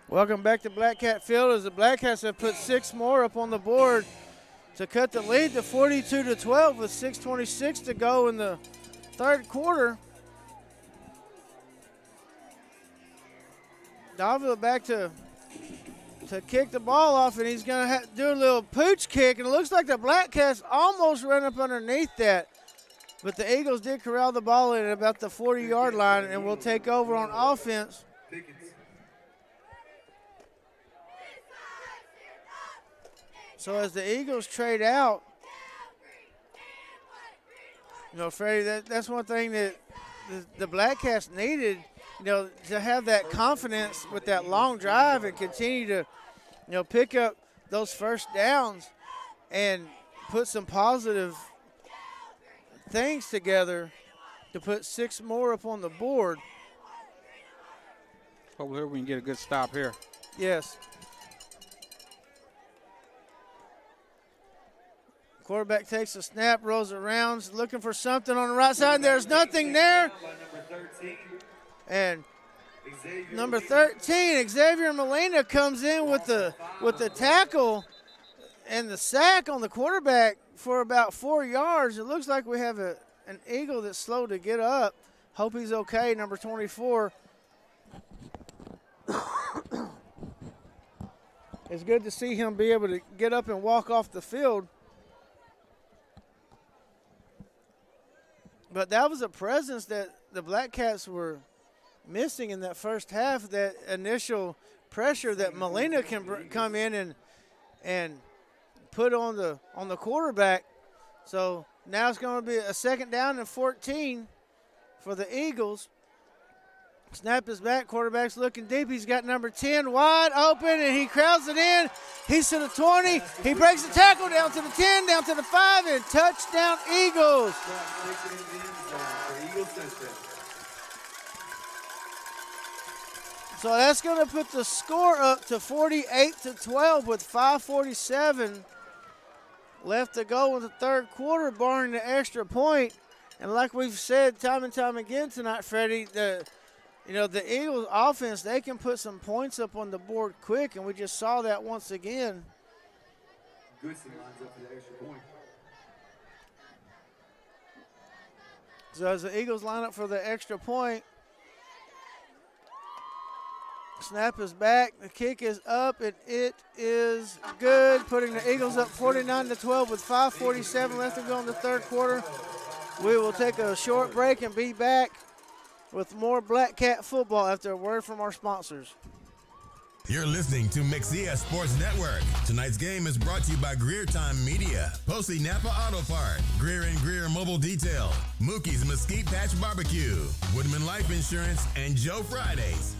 Welcome back to Black Cat Field as the Black Cats have put 6 more up on the board to cut the lead to 42-12 with 6:26 to go in the third quarter. Davila back to kick the ball off, and he's going to do a little pooch kick, and it looks like the Black Cats almost ran up underneath that. But the Eagles did corral the ball in at about the 40-yard line, and will take over on offense. So as the Eagles trade out, Freddie, that's one thing that the Black Cats needed, to have that confidence with that long drive and continue to, pick up those first downs and put some positive things together to put 6 more up on the board. Hopefully we can get a good stop here. Yes. Quarterback takes a snap, rolls around, looking for something on the right side. There's nothing there. And number 13, Xavier Molina, comes in with the tackle and the sack on the quarterback for about 4 yards. It looks like we have an Eagle that's slow to get up. Hope he's okay, number 24. It's good to see him be able to get up and walk off the field. But that was a presence that the Black Cats were missing in that first half, that initial pressure that Molina can come in and put on the quarterback. So now it's going to be a 2nd down and 14 for the Eagles. Snap is back. Quarterback's looking deep. He's got number 10 wide open, and he crowds it in. He's to the 20. He breaks the tackle down to the 10, down to the 5, and touchdown Eagles. So that's going to put the score up to 48-12 with 5:47 left to go in the third quarter, barring the extra point. And like we've said time and time again tonight, Freddie, the Eagles offense, they can put some points up on the board quick, and we just saw that once again. Goodson lines up for the extra point. So as the Eagles line up for the extra point, snap is back, the kick is up, and it is good, putting the Eagles up 49-12 with 5:47 left to go in the third quarter. We will take a short break and be back with more Black Cat football after a word from our sponsors. You're listening to Mexia Sports Network. Tonight's game is brought to you by Greer Time Media, Posey Napa Auto Part, Greer and Greer Mobile Detail, Mookie's Mesquite Patch Barbecue, Woodman Life Insurance, and Joe Fridays.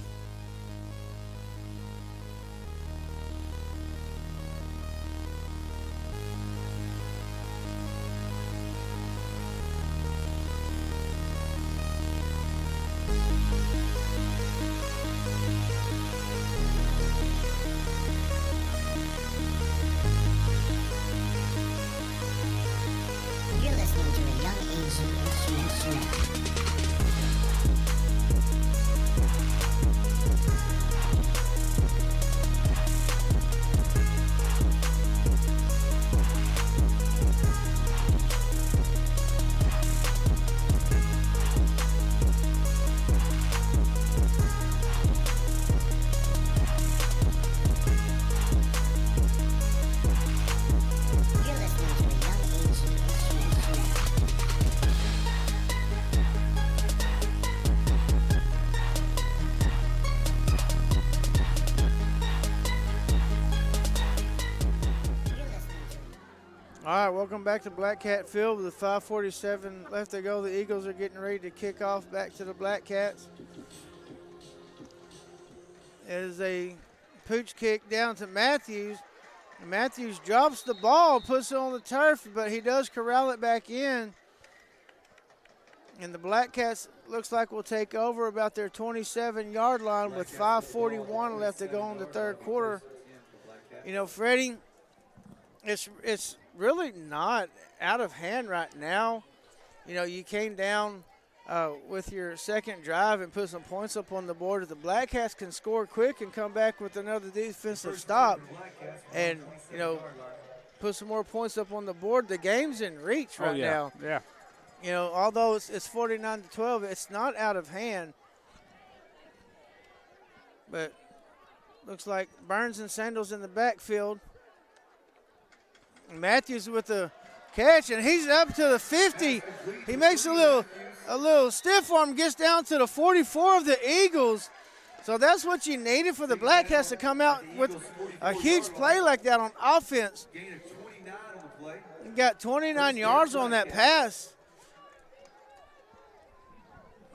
All right, welcome back to Black Cat Field with 5:47 left to go. The Eagles are getting ready to kick off back to the Black Cats. It is a pooch kick down to Matthews. Matthews drops the ball, puts it on the turf, but he does corral it back in. And the Black Cats looks like will take over about their 27-yard line with 5:41 left to go in the third quarter. You know, Freddie, it's really not out of hand right now. You know, you came down with your second drive and put some points up on the board. If the Black Cats can score quick and come back with another defensive stop and, you know, put some more points up on the board, the game's in reach right now. Yeah. You know, although it's 49-12, it's not out of hand. But looks like Burns and Sandals in the backfield. Matthews with the catch, and he's up to the 50. He makes a little stiff arm, gets down to the 44 of the Eagles. So that's what you needed for the Black Cats to come out with a huge play like that on offense. You got 29 yards on that pass.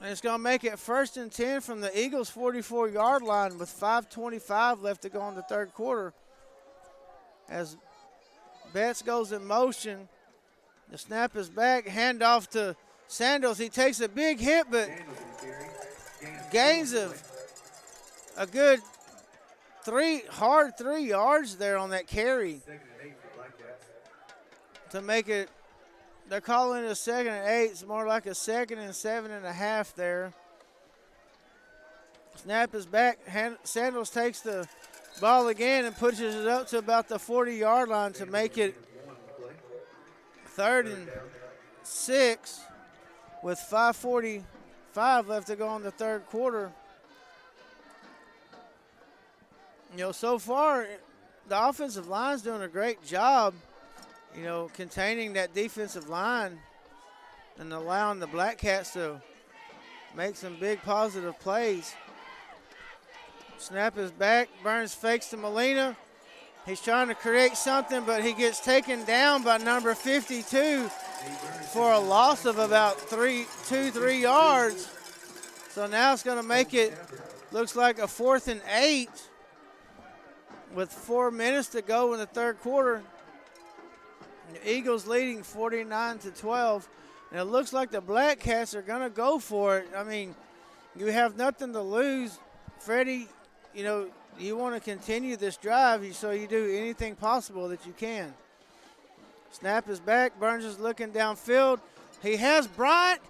And it's going to make it 1st and 10 from the Eagles' 44-yard line with 5:25 left to go in the third quarter. As Betts goes in motion, the snap is back, handoff to Sandals. He takes a big hit, but gains a good 3 yards there on that carry to make it. They're calling it a 2nd and 8. It's more like a 2nd and 7.5 there. Snap is back. Sandals takes the ball again and pushes it up to about the 40-yard line to make it 3rd and 6 with 5:45 left to go in the third quarter. You know, so far, the offensive line's doing a great job, you know, containing that defensive line and allowing the Black Cats to make some big positive plays. Snap is back. Burns fakes to Molina. He's trying to create something, but he gets taken down by number 52 for a loss of about 3 yards. So now it's going to make it, looks like a 4th and 8 with 4 minutes to go in the third quarter. The Eagles leading 49-12. And it looks like the Black Cats are going to go for it. I mean, you have nothing to lose. Freddie, you know, you want to continue this drive, so you do anything possible that you can. Snap is back. Burns is looking downfield. He has Bryant,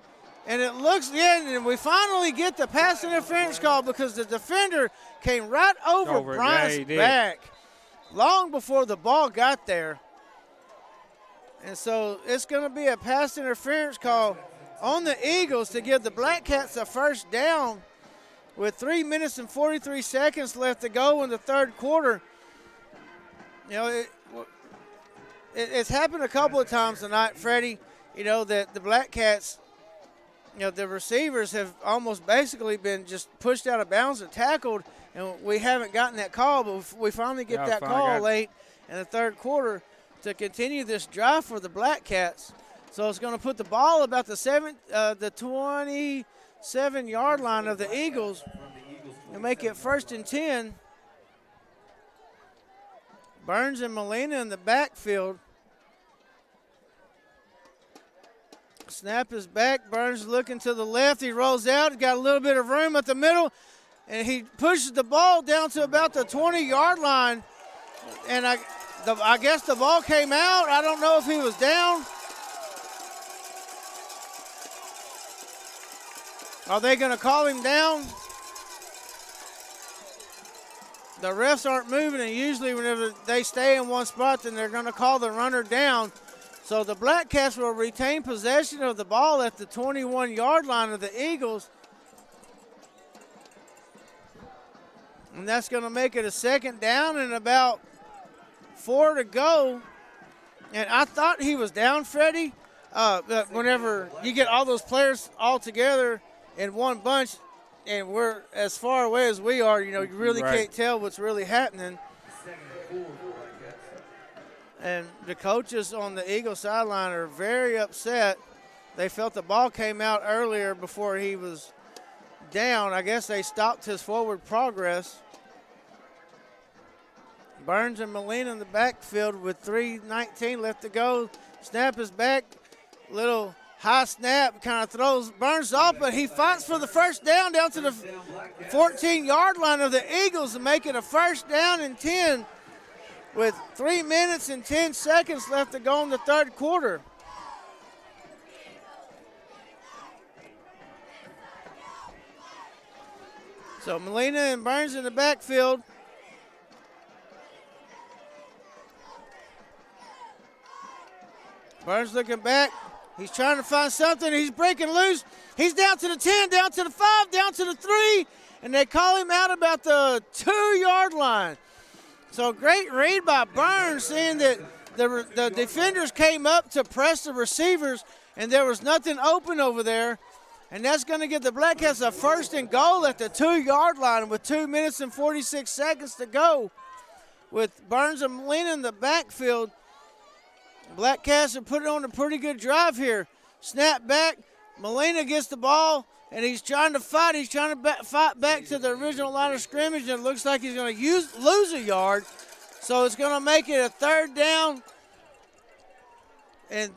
and it looks, and we finally get the pass interference call because the defender came right over Bryant's back long before the ball got there. And so it's going to be a pass interference call on the Eagles to give the Black Cats a first down with 3 minutes and 43 seconds left to go in the third quarter. You know, it's happened a couple of times tonight, Freddie, you know, that the Black Cats, you know, the receivers have almost basically been just pushed out of bounds and tackled, and we haven't gotten that call, but we finally get that call late in the third quarter to continue this drive for the Black Cats. So it's going to put the ball about the 27-yard line of the Eagles and make it 1st and 10. Burns and Molina in the backfield. Snap is back. Burns looking to the left. He rolls out. He's got a little bit of room at the middle, and he pushes the ball down to about the 20-yard line. And I guess the ball came out. I don't know if he was down. Are they going to call him down? The refs aren't moving, and usually whenever they stay in one spot, then they're going to call the runner down. So the Black Cats will retain possession of the ball at the 21-yard line of the Eagles. And that's going to make it a second down and about 4 to go. And I thought he was down, Freddie. But whenever you get all those players all together in one bunch, and we're as far away as we are, you really can't tell what's really happening. And the coaches on the Eagle sideline are very upset. They felt the ball came out earlier before he was down. I guess they stopped his forward progress. Burns and Molina in the backfield with 3:19 left to go. Snap is back. Little high snap, kind of throws Burns off, but he fights for the first down to the 14-yard line of the Eagles to make it a first down and 10 with 3 minutes and 10 seconds left to go in the third quarter. So Molina and Burns in the backfield. Burns looking back. He's trying to find something. He's breaking loose. He's down to the 10, down to the 5, down to the 3, and they call him out about the 2-yard line. So great read by Burns, seeing that the defenders came up to press the receivers, and there was nothing open over there. And that's going to give the Black Cats a first and goal at the 2-yard line with 2 minutes and 46 seconds to go. With Burns and Molina in the backfield, Black Cats are putting on a pretty good drive here. Snap back. Molina gets the ball, and he's trying to fight. He's trying to fight back to the original line of scrimmage, and it looks like he's going to lose a yard. So it's going to make it a third down and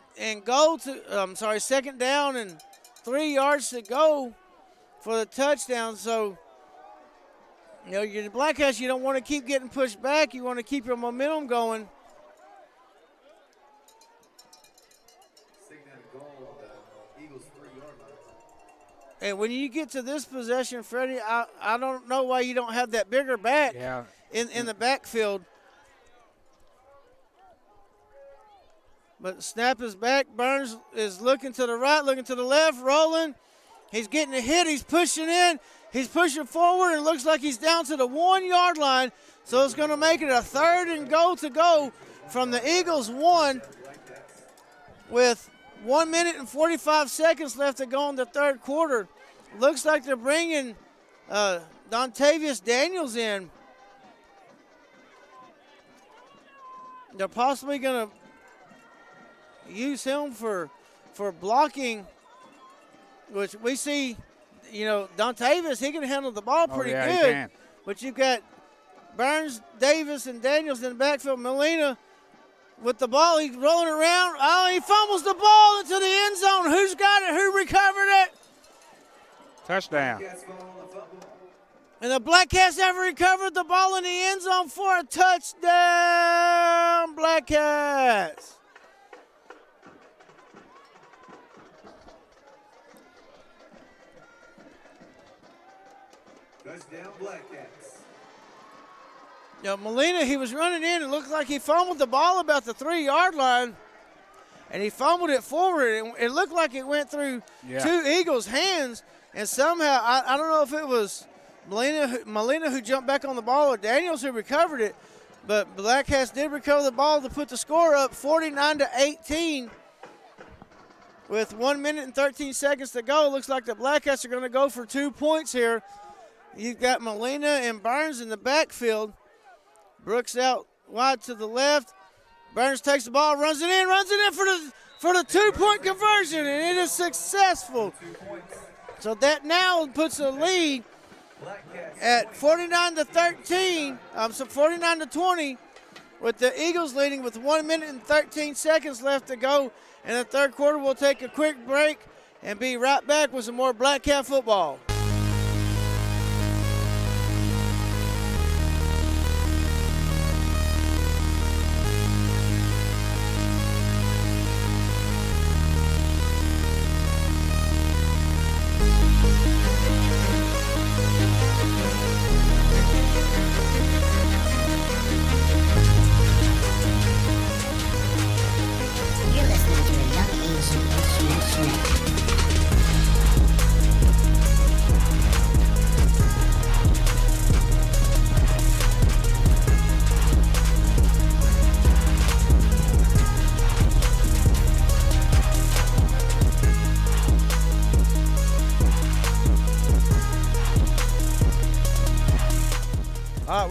go to, second down and 3 yards to go for the touchdown. So, you're the Black Cats, you don't want to keep getting pushed back. You want to keep your momentum going. And when you get to this possession, Freddie, I don't know why you don't have that bigger back in the backfield. But snap is back. Burns is looking to the right, looking to the left, rolling. He's getting a hit. He's pushing in. He's pushing forward, and it looks like he's down to the 1-yard line. So it's going to make it a third and goal to go from the Eagles 1 with 1 minute and 45 seconds left to go in the third quarter. Looks like they're bringing Dontavius Daniels in. They're possibly going to use him for blocking, which we see, Dontavius, he can handle the ball pretty good. He can. But you've got Burns, Davis, and Daniels in the backfield. Molina with the ball, he's rolling around. Oh, he fumbles the ball into the end zone. Who's got it? Who recovered it? Touchdown. And the Black Cats have recovered the ball in the end zone for a touchdown, Black Cats. Touchdown, Black Cats. Molina, he was running in. It looked like he fumbled the ball about the 3-yard line, and he fumbled it forward. It looked like it went through two Eagles' hands, and somehow, I don't know if it was Molina who jumped back on the ball or Daniels who recovered it, but Black Cats did recover the ball to put the score up 49-18 with 1 minute and 13 seconds to go. It looks like the Black Cats are going to go for 2 points here. You've got Molina and Burns in the backfield. Brooks out wide to the left. Burns takes the ball, runs it in for the 2-point conversion, and it is successful. So that now puts a lead at 49-13. 49-20, with the Eagles leading with 1 minute and 13 seconds left to go in the third quarter. We'll take a quick break and be right back with some more Black Cat football.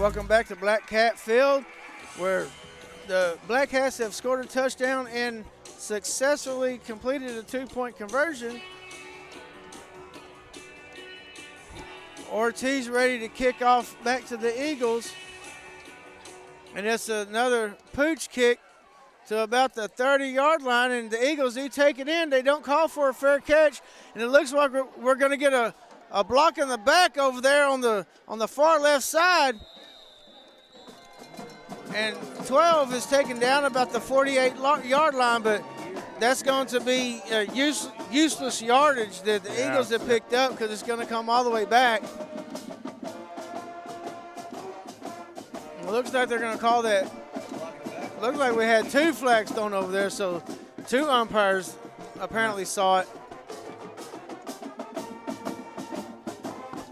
welcome back to Black Cat Field, where the Black Cats have scored a touchdown and successfully completed a 2-point conversion. Ortiz ready to kick off back to the Eagles. And it's another pooch kick to about the 30-yard line, and the Eagles do take it in. They don't call for a fair catch, and it looks like we're going to get a block in the back over there on the far left side. And 12 is taken down about the 48-yard line, but that's going to be useless yardage that the Eagles have picked up because it's going to come all the way back. It looks like they're going to call that. Looks like we had 2 flags thrown over there, so 2 umpires apparently saw it.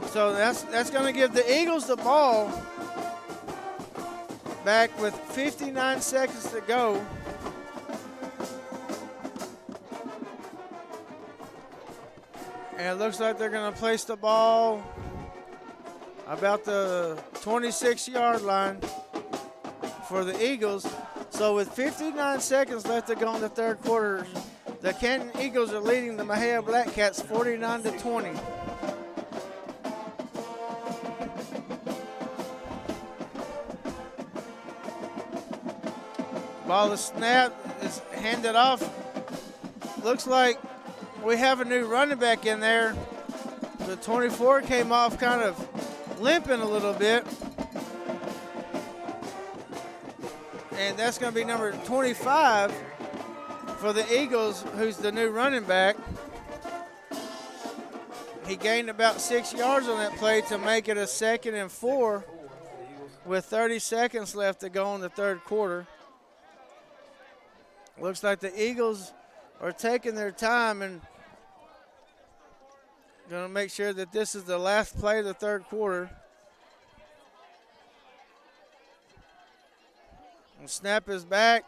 So that's going to give the Eagles the ball back with 59 seconds to go. And it looks like they're going to place the ball about the 26-yard line for the Eagles. So with 59 seconds left to go in the third quarter, the Canton Eagles are leading the Mexia Black Cats 49-20. While the snap is handed off, looks like we have a new running back in there. The 24 came off kind of limping a little bit. And that's going to be number 25 for the Eagles, who's the new running back. He gained about 6 yards on that play to make it a 2nd and 4 with 30 seconds left to go in the third quarter. Looks like the Eagles are taking their time and going to make sure that this is the last play of the third quarter. And snap is back.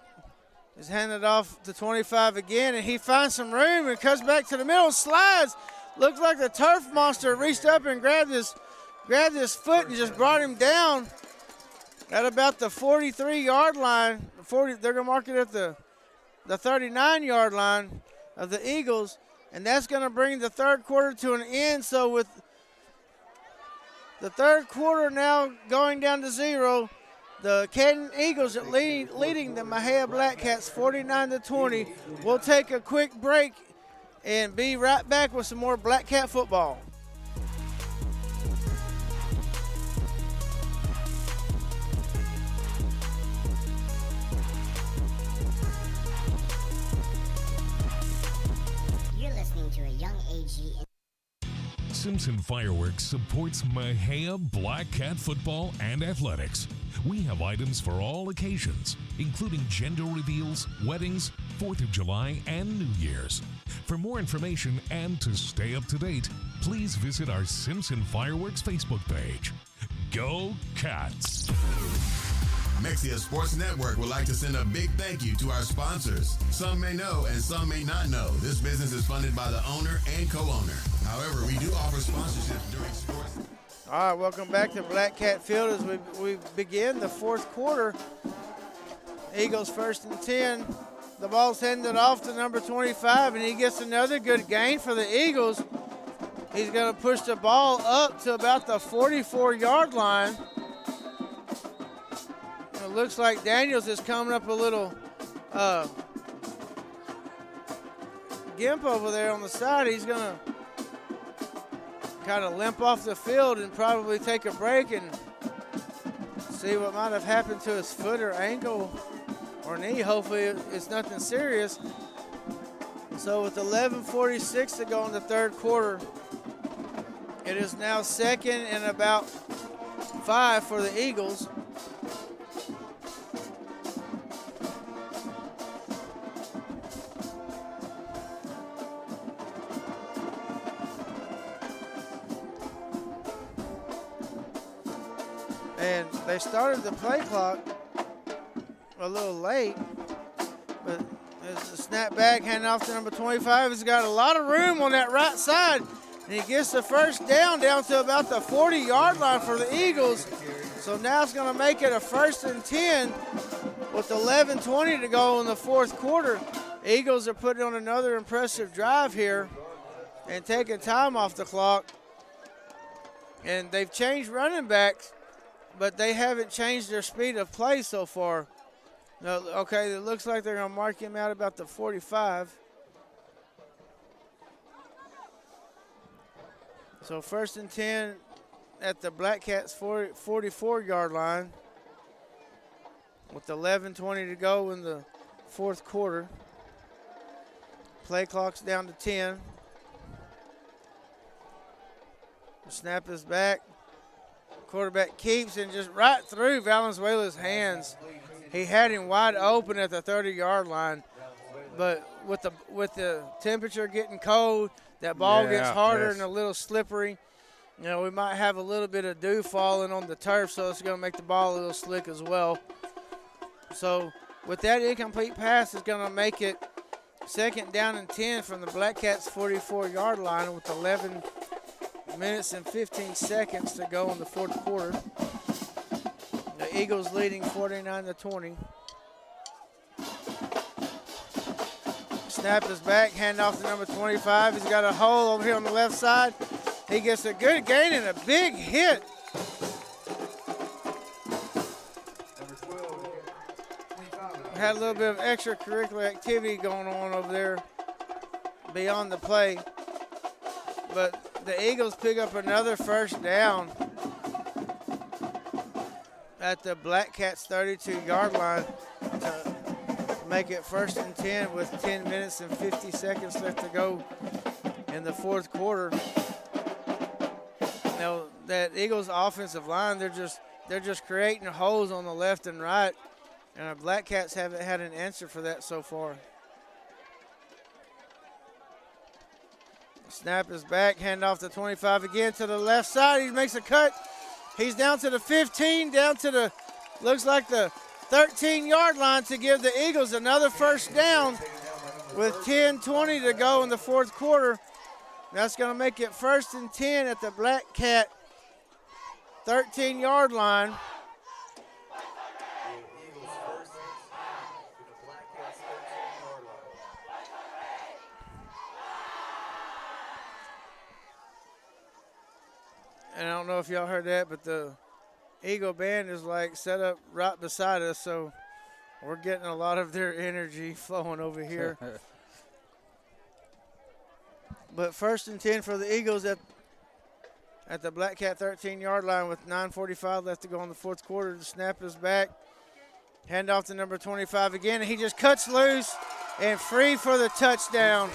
Is handed off to 25 again, and he finds some room and comes back to the middle, slides. Looks like the turf monster reached up and grabbed his foot and just brought him down at about the 43-yard line. They're going to mark it at the 39-yard line of the Eagles, and that's going to bring the third quarter to an end. So with the third quarter now going down to 0, the Canton Eagles are leading the Mexia Black Cats 49-20. We'll take a quick break and be right back with some more Black Cat football. Simpson Fireworks supports Mexia Black Cat football and athletics. We have items for all occasions, including gender reveals, weddings, 4th of July, and New Year's. For more information and to stay up to date, please visit our Simpson Fireworks Facebook page. Go Cats! Mexia Sports Network would like to send a big thank you to our sponsors. Some may know and some may not know this business is funded by the owner and co-owner. However, we do offer sponsorships during sports. All right, welcome back to Black Cat Field as we begin the fourth quarter. Eagles 1st and 10. The ball's handed off to number 25, and he gets another good gain for the Eagles. He's going to push the ball up to about the 44-yard line. It looks like Daniels is coming up a little gimp over there on the side. He's going to kind of limp off the field and probably take a break and see what might have happened to his foot or ankle or knee. Hopefully it's nothing serious. So with 11:46 to go in the third quarter, it is now 2nd and about 5 for the Eagles. And they started the play clock a little late, but there's a snap back, handing off to number 25. He's got a lot of room on that right side, and he gets the first down to about the 40-yard line for the Eagles. So now it's going to make it a 1st and 10 with 11:20 to go in the fourth quarter. Eagles are putting on another impressive drive here and taking time off the clock. And they've changed running backs, but they haven't changed their speed of play so far. No, okay, it looks like they're going to mark him out about the 45. So 1st and 10 at the Black Cats 44-yard line with 11:20 to go in the fourth quarter. Play clock's down to 10. The snap is back. Quarterback keeps and just right through Valenzuela's hands. He had him wide open at the 30-yard line, but with the temperature getting cold, that ball gets harder and a little slippery. You know, we might have a little bit of dew falling on the turf, so it's going to make the ball a little slick as well. So with that incomplete pass, it's going to make it 2nd down and 10 from the Black Cats 44-yard line with 11 minutes and 15 seconds to go in the fourth quarter. The Eagles leading 49-20. Snap is back, handoff to number 25. He's got a hole over here on the left side. He gets a good gain and a big hit. Had a little bit of extracurricular activity going on over there beyond the play. But the Eagles pick up another 1st down at the Black Cats 32-yard line to make it 1st and 10 with 10 minutes and 50 seconds left to go in the fourth quarter. Now that Eagles offensive line, they're just creating holes on the left and right, and our Black Cats haven't had an answer for that so far. Snap is back, handoff to 25 again to the left side. He makes a cut. He's down to the 15, down to the, looks like the 13-yard line to give the Eagles another 1st down with 10:20 to go in the fourth quarter. That's going to make it 1st and 10 at the Black Cat 13-yard line. And I don't know if y'all heard that, but the Eagle Band is like set up right beside us, so we're getting a lot of their energy flowing over here. But 1st and 10 for the Eagles at the Black Cat 13-yard line with 9:45 left to go in the fourth quarter. The snap is back. Handoff to number 25 again, and he just cuts loose and free for the touchdown.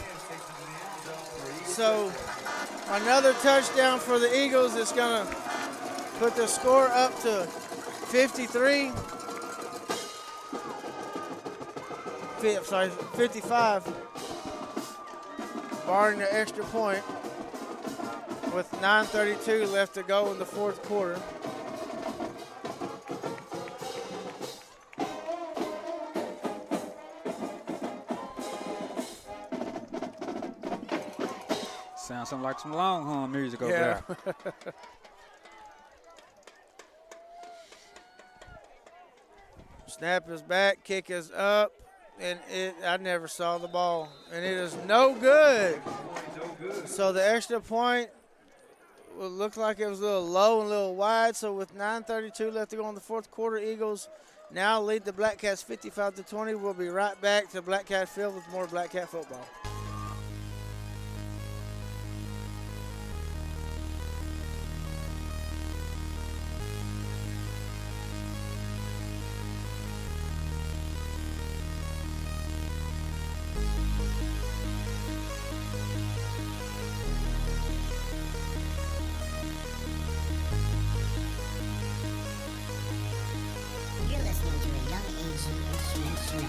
So another touchdown for the Eagles. It's going to put the score up to 55. Barring the extra point with 9:32 left to go in the fourth quarter. Sounds something like some Longhorn music over there. Snap is back, kick is up, and I never saw the ball, and it is no good. So the extra point looked like it was a little low and a little wide. So with 9:32 left to go in the fourth quarter, Eagles now lead the Black Cats 55-20. We'll be right back to Black Cat Field with more Black Cat football. You're listening to a Young Age Instruments Show.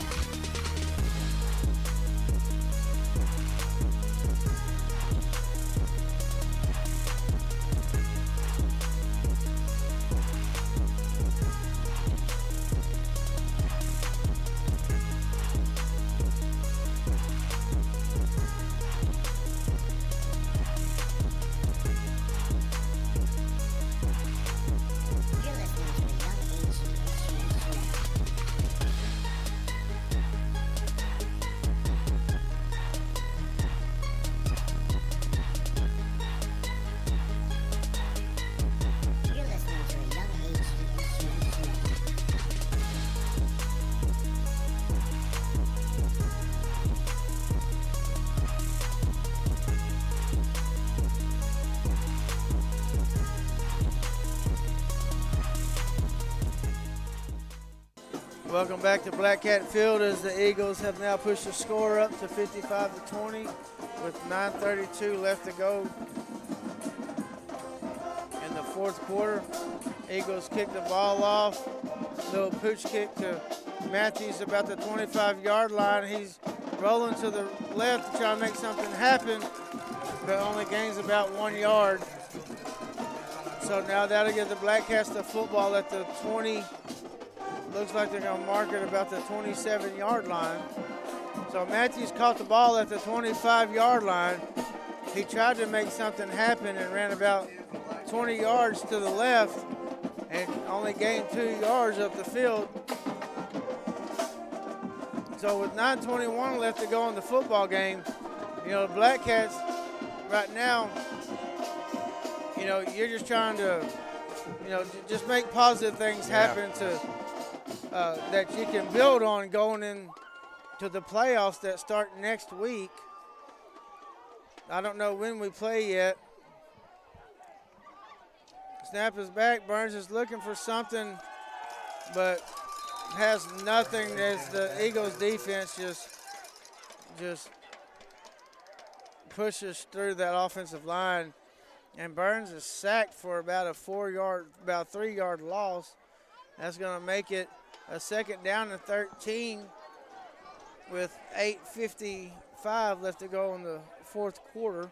Welcome back to Black Cat Field as the Eagles have now pushed the score up to 55-20 with 9:32 left to go in the fourth quarter. Eagles kick the ball off. Little pooch kick to Matthews about the 25-yard line. He's rolling to the left to try to make something happen, but only gains about 1 yard. So now that'll give the Black Cats the football at the 20. Looks like they're going to mark it about the 27-yard line. So Matthews caught the ball at the 25-yard line. He tried to make something happen and ran about 20 yards to the left and only gained 2 yards up the field. So with 9:21 left to go in the football game, the Black Cats right now, you're just trying to, just make positive things happen that you can build on going into the playoffs that start next week. I don't know when we play yet. Snap is back. Burns is looking for something, but has nothing as the Eagles defense just pushes through that offensive line. And Burns is sacked for about a 3-yard loss. That's going to make it a second down and 13 with 8:55 left to go in the fourth quarter.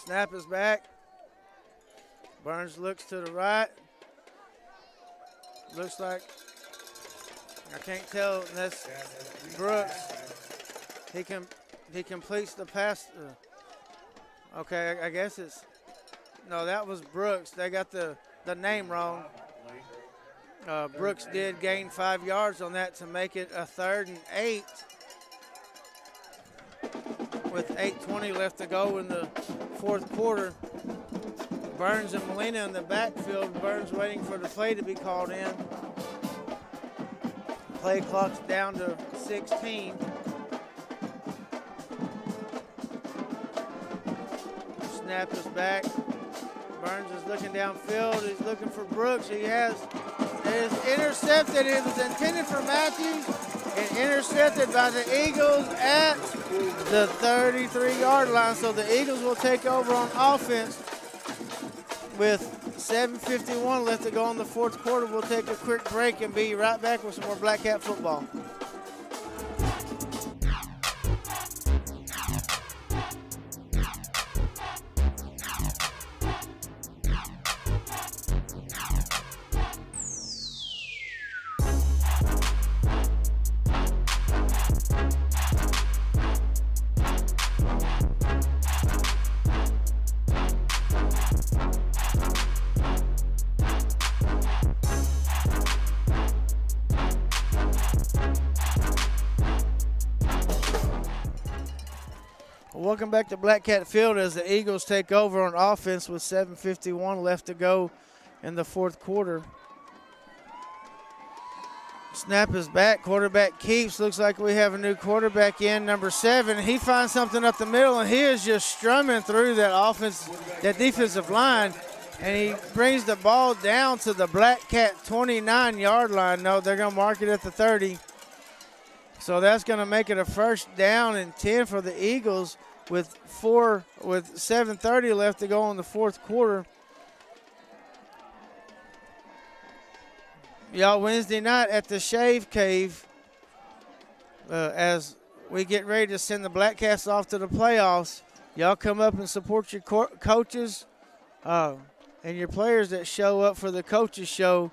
Snap is back. Burns looks to the right. Looks like, I can't tell, that's Brooks. He completes the pass. Okay, I guess it's, no, that was Brooks. They got the name wrong. Brooks did gain 5 yards on that to make it a 3rd and 8 with 8:20 left to go in the fourth quarter. Burns and Molina in the backfield. Burns waiting for the play to be called in. Play clock's down to 16. Snap is back. Burns is looking downfield. He's looking for Brooks. It is intercepted. It was intended for Matthews and intercepted by the Eagles at the 33-yard line. So the Eagles will take over on offense with 7:51 left to go in the fourth quarter. We'll take a quick break and be right back with some more Black Cat football. Welcome back to Black Cat Field as the Eagles take over on offense with 7:51 left to go in the fourth quarter. Snap is back. Quarterback keeps. Looks like we have a new quarterback in, number 7. He finds something up the middle, and he is just strumming through that defensive line, and he brings the ball down to the Black Cat 29-yard line. No, they're going to mark it at the 30. So that's going to make it a first down and 10 for the Eagles with 7:30 left to go in the fourth quarter. Y'all, Wednesday night at the Shave Cave, as we get ready to send the Black Cats off to the playoffs, y'all come up and support your coaches and your players that show up for the coaches show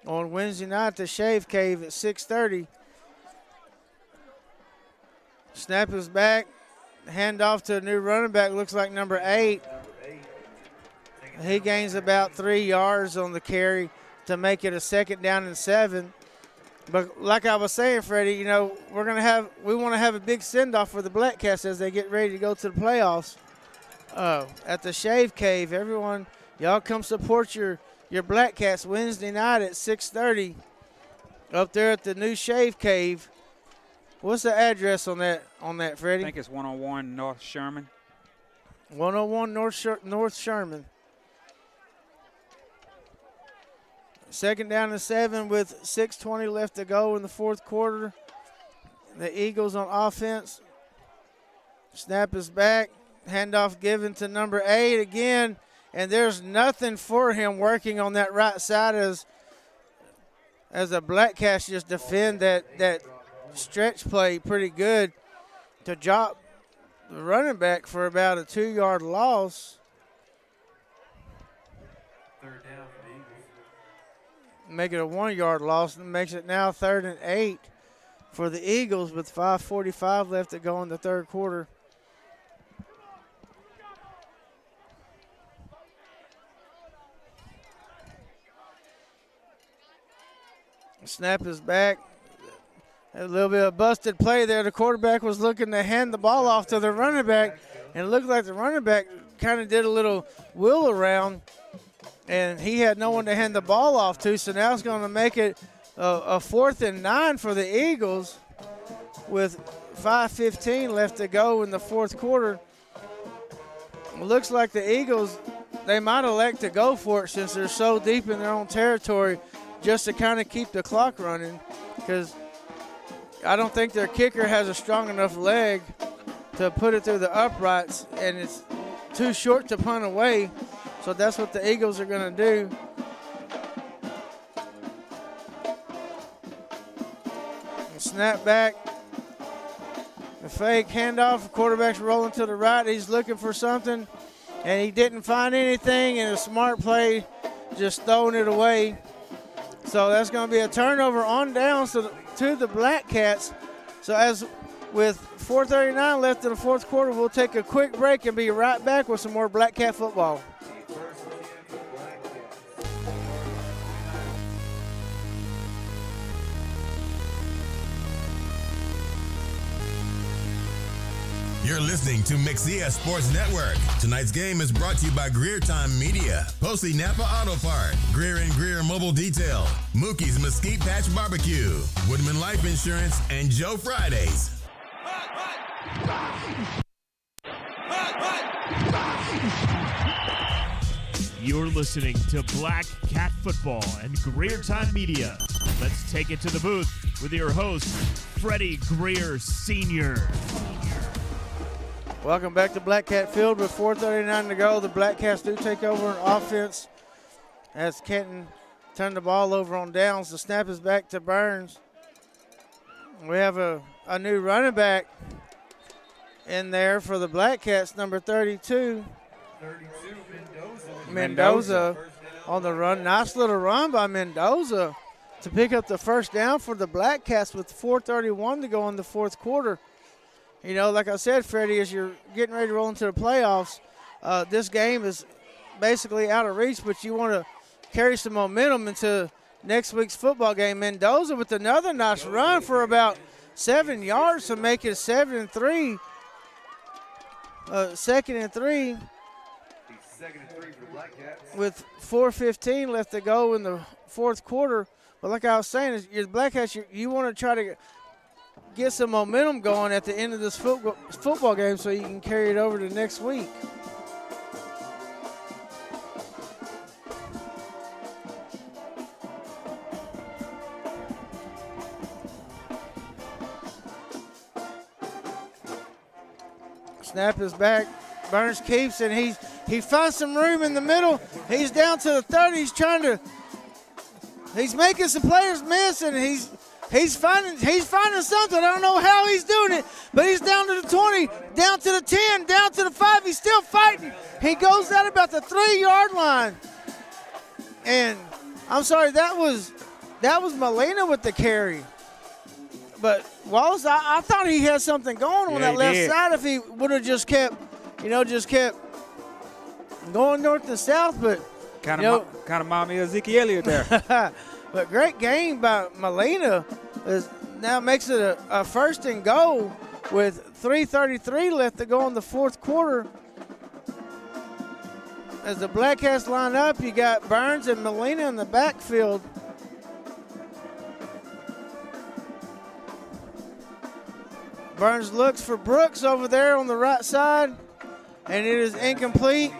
on Wednesday night at the Shave Cave at 6:30. Snap is back. Hand off to a new running back, looks like number 8. He gains about 3 yards on the carry to make it a second down and 7. But like I was saying, Freddie, we want to have a big send-off for the Black Cats as they get ready to go to the playoffs at the Shave Cave. Everyone, y'all come support your Black Cats Wednesday night at 6:30 up there at the new Shave Cave. What's the address on that, Freddie? I think it's 101 North Sherman. 101 North Sherman. Second down and 7 with 6:20 left to go in the fourth quarter. The Eagles on offense. Snap is back. Handoff given to number 8 again. And there's nothing for him working on that right side as the Black Cats just defend that stretch play pretty good to drop the running back for about a 2-yard loss. Third down for the Eagles. Make it a 1-yard loss and makes it now 3rd and 8 for the Eagles with 5:45 left to go in the third quarter. Snap is back. A little bit of busted play there. The quarterback was looking to hand the ball off to the running back, and it looked like the running back kind of did a little wheel around, and he had no one to hand the ball off to, so now it's going to make it a 4th and 9 for the Eagles with 5:15 left to go in the fourth quarter. It looks like the Eagles, they might elect to go for it since they're so deep in their own territory, just to kind of keep the clock running, because I don't think their kicker has a strong enough leg to put it through the uprights, and it's too short to punt away. So that's what the Eagles are going to do. Snap back. The fake handoff. The quarterback's rolling to the right. He's looking for something, and he didn't find anything, and a smart play just throwing it away. So that's going to be a turnover on downs to the Black Cats. So as with 4:39 left in the fourth quarter, we'll take a quick break and be right back with some more Black Cat football. You're listening to Mexia Sports Network. Tonight's game is brought to you by Greer Time Media, Posey Napa Auto Part, Greer and Greer Mobile Detail, Mookie's Mesquite Patch Barbecue, Woodman Life Insurance, and Joe Fridays. You're listening to Black Cat Football and Greer Time Media. Let's take it to the booth with your host, Freddie Greer Sr. Welcome back to Black Cat Field with 4:39 to go. The Black Cats do take over on offense as Canton turned the ball over on downs. The snap is back to Burns. We have a new running back in there for the Black Cats, number 32. 32, Mendoza on the run. Nice little run by Mendoza to pick up the first down for the Black Cats with 4:31 to go in the fourth quarter. You know, like I said, Freddie, as you're getting ready to roll into the playoffs, this game is basically out of reach, but you want to carry some momentum into next week's football game. Mendoza with another nice run for about 7 yards to make it 7-3. Second and 3. Second and 3 for the Black Cats. With 4:15 left to go in the fourth quarter. But like I was saying, your Black Cats, you want to try to get some momentum going at the end of this football game so you can carry it over to next week. Snap is back. Burns keeps, and he finds some room in the middle. He's down to the 30. He's making some players miss, and he's finding something. I don't know how he's doing it, but he's down to the 20, down to the 10, down to the 5. He's still fighting. He goes out about the 3-yard line. And I'm sorry, that was Molina with the carry. But Wallace, I thought he had something going on that left side if he would have just kept going north and south. But kind of mommy Ezekiel Elliott there. But great game by Molina. Now makes it a first and goal with 3:33 left to go in the fourth quarter. As the Black Cats line up, you got Burns and Molina in the backfield. Burns looks for Brooks over there on the right side, and it is incomplete.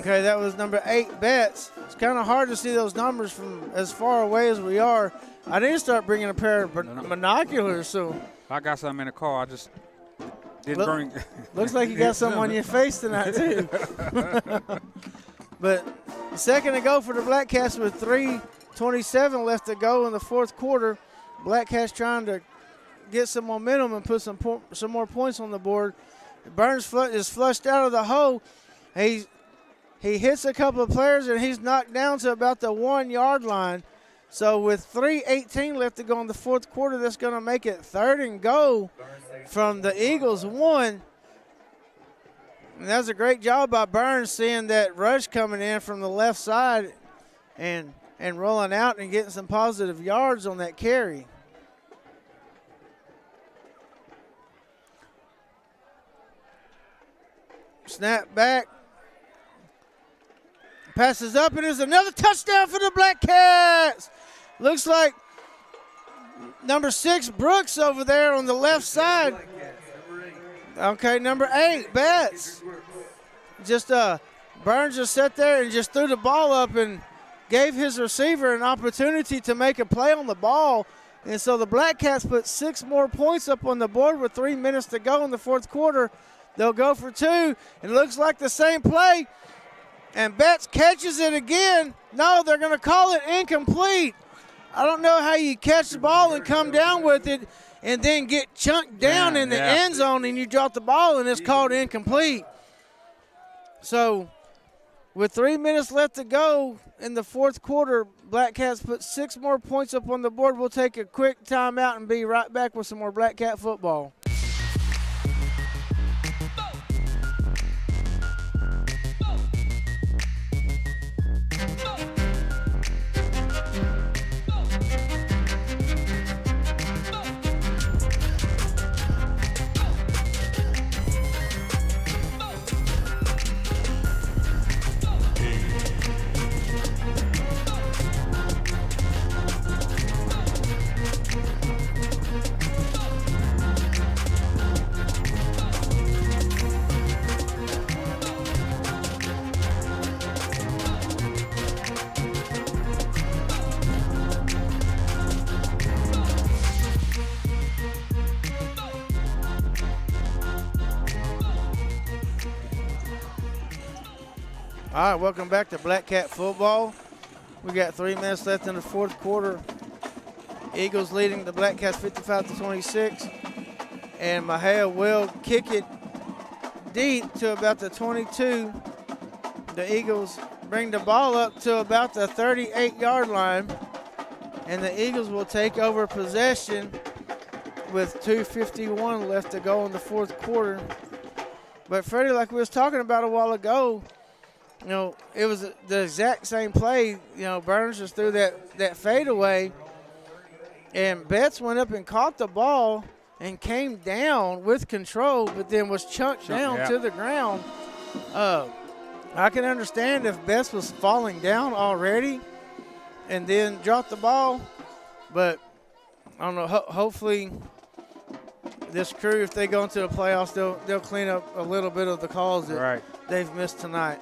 Okay, that was number 8, Betts. It's kind of hard to see those numbers from as far away as we are. I need to start bringing a pair of binoculars. So I got something in the car. I just didn't bring. Looks like you got something on your face tonight, too. But second to go for the Black Cats with 3:27 left to go in the fourth quarter. Black Cats trying to get some momentum and put some more points on the board. Burns is flushed out of the hole. He hits a couple of players, and he's knocked down to about the 1-yard line. So with 3:18 left to go in the fourth quarter, that's going to make it 3rd and goal from the Eagles 1. And that was a great job by Burns, seeing that rush coming in from the left side and rolling out and getting some positive yards on that carry. Snap back. Passes up, and there's another touchdown for the Black Cats. Looks like number 6, Brooks, over there on the left side. Okay, number 8, Betts. Just Burns just sat there and just threw the ball up and gave his receiver an opportunity to make a play on the ball. And so the Black Cats put 6 more points up on the board with 3 minutes to go in the fourth quarter. They'll go for 2. And it looks like the same play. And Betts catches it again. No, they're going to call it incomplete. I don't know how you catch the ball and come down with it and then get chunked down in the end zone and you drop the ball and it's called incomplete. So with 3 minutes left to go in the fourth quarter, Black Cats put 6 more points up on the board. We'll take a quick timeout and be right back with some more Black Cat football. All right, welcome back to Black Cat football. We got 3 minutes left in the fourth quarter. Eagles leading the Black Cats 55-26. And Mexia will kick it deep to about the 22. The Eagles bring the ball up to about the 38-yard line. And the Eagles will take over possession with 2:51 left to go in the fourth quarter. But Freddie, like we was talking about a while ago, you know, it was the exact same play. You know, Burns just threw that fadeaway, and Betts went up and caught the ball and came down with control, but then was chunked down to the ground. I can understand if Betts was falling down already and then dropped the ball, but I don't know. Hopefully, this crew, if they go into the playoffs, they'll clean up a little bit of the calls that they've missed tonight.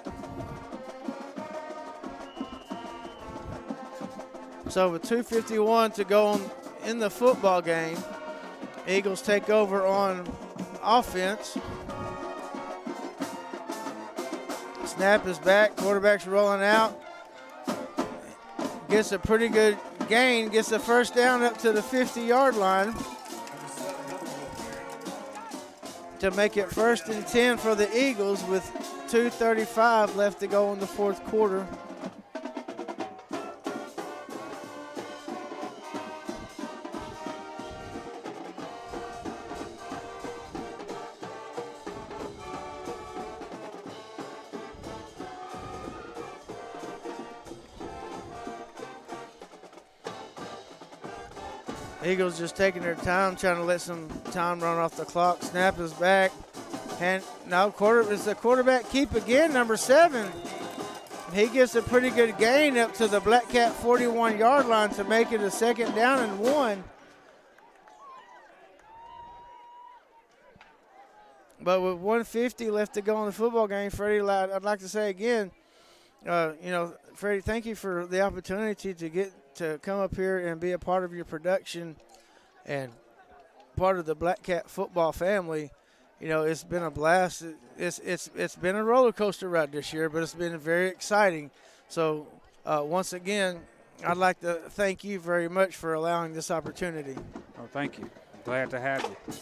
So with 2:51 to go in the football game, Eagles take over on offense. Snap is back. Quarterback's rolling out. Gets a pretty good gain. Gets the first down up to the 50-yard line to make it 1st and 10 for the Eagles with 2:35 left to go in the fourth quarter. Eagles just taking their time, trying to let some time run off the clock. Snap is back. It's the quarterback keep again, number 7. He gets a pretty good gain up to the Black Cat 41-yard line to make it a 2nd down and 1. But with 1:50 left to go in the football game, Freddie, I'd like to say again, Freddie, thank you for the opportunity to get to come up here and be a part of your production and part of the Black Cat football family. It's been a blast. It's been a roller coaster ride this year, but it's been very exciting. So once again, I'd like to thank you very much for allowing this opportunity. Oh, thank you. Glad to have you.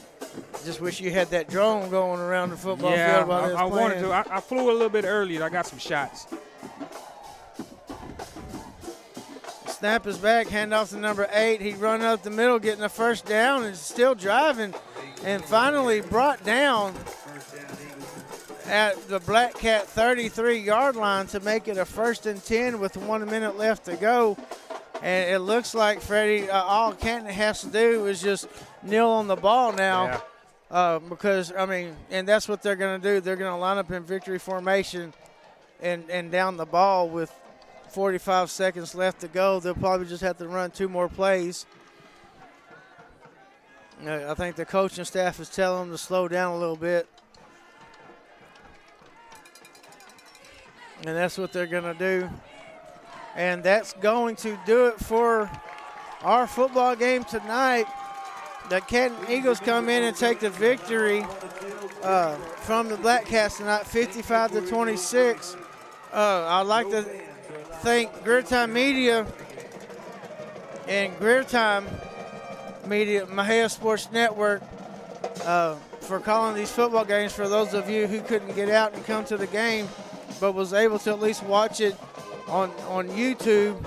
Just wish you had that drone going around the football Yeah, field while I wanted to. I flew a little bit earlier. I got some shots. Snap is back, handoff to number 8. He run up the middle, getting the first down, and still driving, and finally brought down at the Black Cat 33-yard line to make it a 1st and 10 with 1 minute left to go. And it looks like, Freddie, all Canton has to do is just kneel on the ball now. Yeah. Because, and that's what they're going to do. They're going to line up in victory formation and down the ball with 45 seconds left to go. They'll probably just have to run 2 more plays. I think the coaching staff is telling them to slow down a little bit. And that's what they're going to do. And that's going to do it for our football game tonight. The Canton Eagles come in and take the victory from the Black Cats tonight, 55-26. I'd like to thank Greer Time Media and Greer Time Media, Mexia Sports Network, for calling these football games for those of you who couldn't get out and come to the game but was able to at least watch it on YouTube.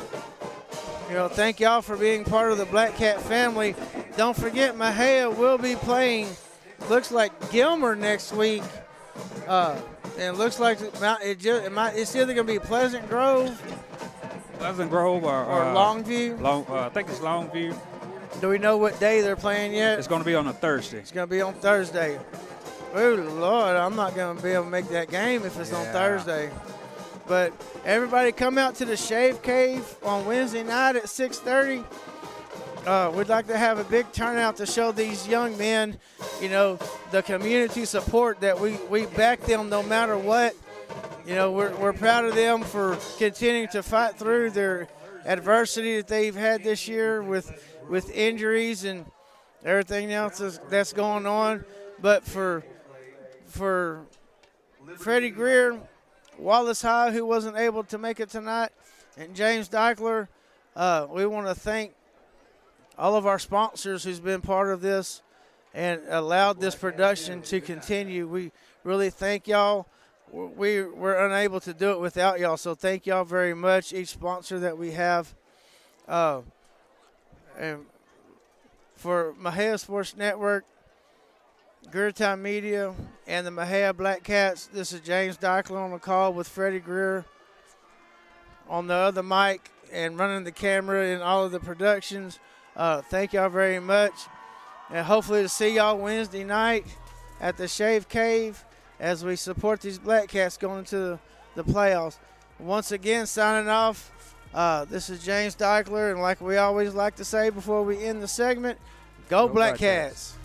Thank y'all for being part of the Black Cat family. Don't forget, Mexia will be playing, looks like Gilmer next week. And it looks like it's either going to be Pleasant Grove or Longview. I think it's Longview. Do we know what day they're playing yet? It's going to be on a Thursday. It's going to be on Thursday. Oh, Lord, I'm not going to be able to make that game if it's on Thursday. But everybody come out to the Shave Cave on Wednesday night at 6:30. We'd like to have a big turnout to show these young men, the community support that we back them no matter what. We're proud of them for continuing to fight through their adversity that they've had this year with injuries and everything else that's going on. But for Freddie Greer, Wallace High, who wasn't able to make it tonight, and James Deichler, we want to thank all of our sponsors who's been part of this and allowed this production to continue. We really thank y'all. We're unable to do it without y'all, so thank y'all very much, each sponsor that we have. And for Mexia Sports Network, Greer Time Media, and the Mexia Black Cats, this is James Deichler on the call with Freddie Greer on the other mic and running the camera and all of the productions. Thank y'all very much. And hopefully to see y'all Wednesday night at the Shave Cave as we support these Black Cats going into the playoffs. Once again, signing off, this is James Deichler, and like we always like to say before we end the segment, go Black Cats.